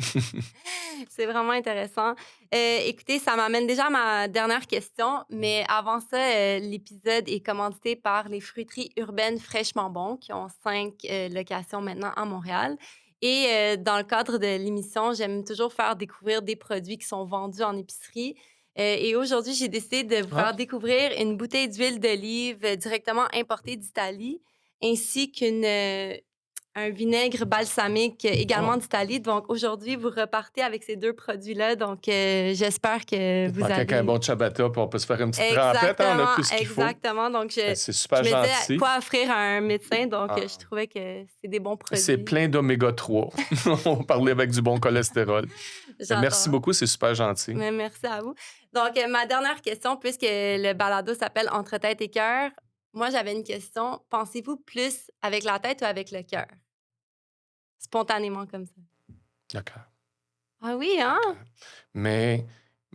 C'est vraiment intéressant. Écoutez, ça m'amène déjà à ma dernière question, mais avant ça, l'épisode est commandité par les fruiteries urbaines Fraîchement Bon, qui ont 5 locations maintenant à Montréal. Et dans le cadre de l'émission, j'aime toujours faire découvrir des produits qui sont vendus en épicerie. Et aujourd'hui, j'ai décidé de vous faire découvrir une bouteille d'huile d'olive directement importée d'Italie, ainsi qu'un vinaigre balsamique également d'Italie. Donc, aujourd'hui, vous repartez avec ces 2 produits-là. Donc, j'espère que vous avez... Avec un bon ciabatta, puis on peut se faire une petite trempette. On a tout ce qu'il faut. Exactement. Donc, c'est super je me gentil. disais quoi offrir à un médecin. Donc, je trouvais que c'est des bons produits. C'est plein d'oméga 3. On parlait avec du bon cholestérol. Merci beaucoup, c'est super gentil. Mais merci à vous. Donc, ma dernière question, puisque le balado s'appelle Entre tête et cœur, moi, j'avais une question. Pensez-vous plus avec la tête ou avec le cœur? Spontanément comme ça. Le cœur. Ah oui, hein? Mais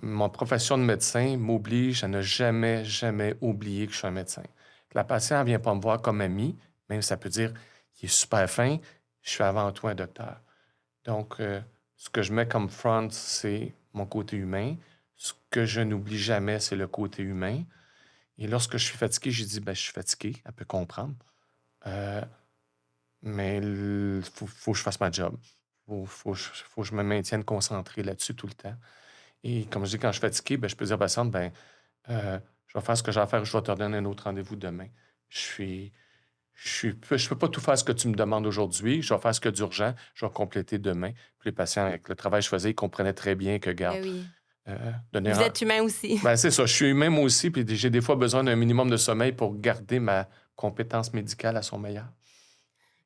ma profession de médecin m'oblige à ne jamais, jamais oublier que je suis un médecin. La patiente ne vient pas me voir comme ami, même ça peut dire qu'il est super fin, je suis avant tout un docteur. Donc, ce que je mets comme front, c'est mon côté humain. Ce que je n'oublie jamais, c'est le côté humain. Et lorsque je suis fatigué, j'ai dit, je suis fatigué, elle peut comprendre. Mais il faut que je fasse ma job. Faut que je me maintienne concentré là-dessus tout le temps. Et comme je dis, quand je suis fatigué, je peux dire, Sandre, je vais faire ce que j'ai à faire, je vais te donner un autre rendez-vous demain. Je peux pas tout faire ce que tu me demandes aujourd'hui. Je vais faire ce qu'il y a d'urgent. Je vais compléter demain. Puis les patients, avec le travail que je faisais, ils comprenaient très bien que, garde, oui. Vous êtes humain aussi. C'est ça. Je suis humain moi aussi. Puis j'ai des fois besoin d'un minimum de sommeil pour garder ma compétence médicale à son meilleur.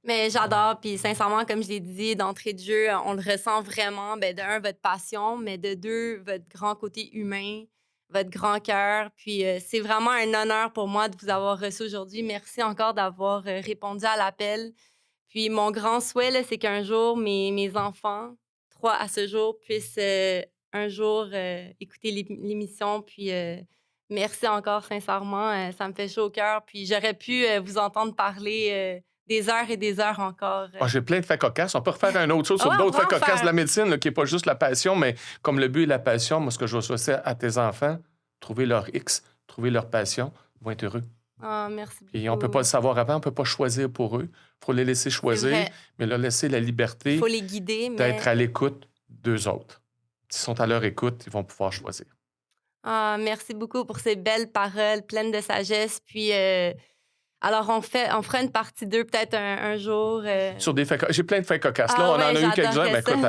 Mais j'adore. Puis sincèrement, comme je l'ai dit d'entrée de jeu, on le ressent vraiment. De un, votre passion, mais de deux, votre grand côté humain, votre grand cœur. Puis c'est vraiment un honneur pour moi de vous avoir reçu aujourd'hui. Merci encore d'avoir répondu à l'appel. Puis mon grand souhait, là, c'est qu'un jour, mes enfants, 3 à ce jour, puissent un jour écouter l'émission. Puis merci encore, sincèrement. Ça me fait chaud au cœur. Puis j'aurais pu vous entendre parler des heures et des heures encore. J'ai plein de faits cocasses. On peut refaire une autre chose sur d'autres faits cocasses de la médecine, là, qui n'est pas juste la passion, mais comme le but et la passion, moi, ce que je souhaite, c'est à tes enfants, trouver leur X, trouver leur passion, ils vont être heureux. Ah, merci beaucoup. Et on ne peut pas le savoir avant, on ne peut pas choisir pour eux. Il faut les laisser choisir, mais leur laisser la liberté. Il faut les guider. D'être à l'écoute d'eux autres. S'ils sont à leur écoute, ils vont pouvoir choisir. Ah, merci beaucoup pour ces belles paroles pleines de sagesse. Puis, alors, on fera une partie 2 peut-être un jour. Sur des faits, j'ai plein de faits cocasses. Là, on en a eu quelques-uns. Mais écoute,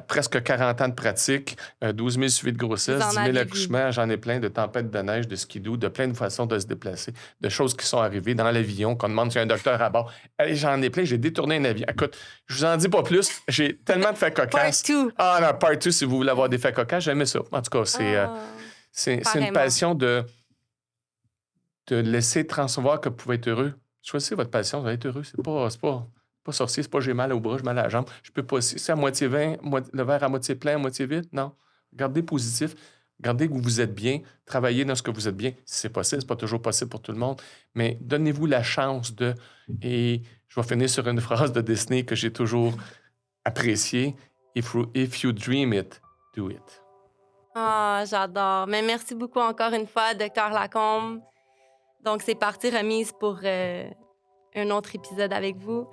presque 40 ans de pratique, 12 000 suivis de grossesse, Vous en 10 000 avez vu. accouchements. J'en ai plein de tempêtes de neige, de skidoo, de plein de façons de se déplacer, de choses qui sont arrivées dans l'avion, qu'on demande s'il y a un docteur à bord. Allez, j'en ai plein. J'ai détourné un avion. Écoute, je vous en dis pas plus. J'ai tellement de faits cocasses. Part 2. Ah non, part 2, si vous voulez avoir des faits cocasses, j'aimais ça. En tout cas, c'est une Pareillement. passion de laisser transcevoir que vous pouvez être heureux. Choisissez votre passion, vous allez être heureux. C'est pas sorcier, c'est pas j'ai mal au bras, j'ai mal à la jambe. Je peux pas. C'est à moitié vin, le verre à moitié plein, à moitié vide. Non. Gardez positif. Gardez que vous êtes bien. Travaillez dans ce que vous êtes bien. Si c'est possible, c'est pas toujours possible pour tout le monde. Mais donnez-vous la chance de. Et je vais finir sur une phrase de Disney que j'ai toujours appréciée. If you dream it, do it. Ah, j'adore. Mais merci beaucoup encore une fois, Dr. Lacombe. Donc, c'est parti remise pour un autre épisode avec vous.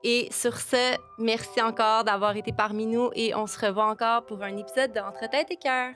Et sur ce, merci encore d'avoir été parmi nous et on se revoit encore pour un épisode de Entre tête et cœur.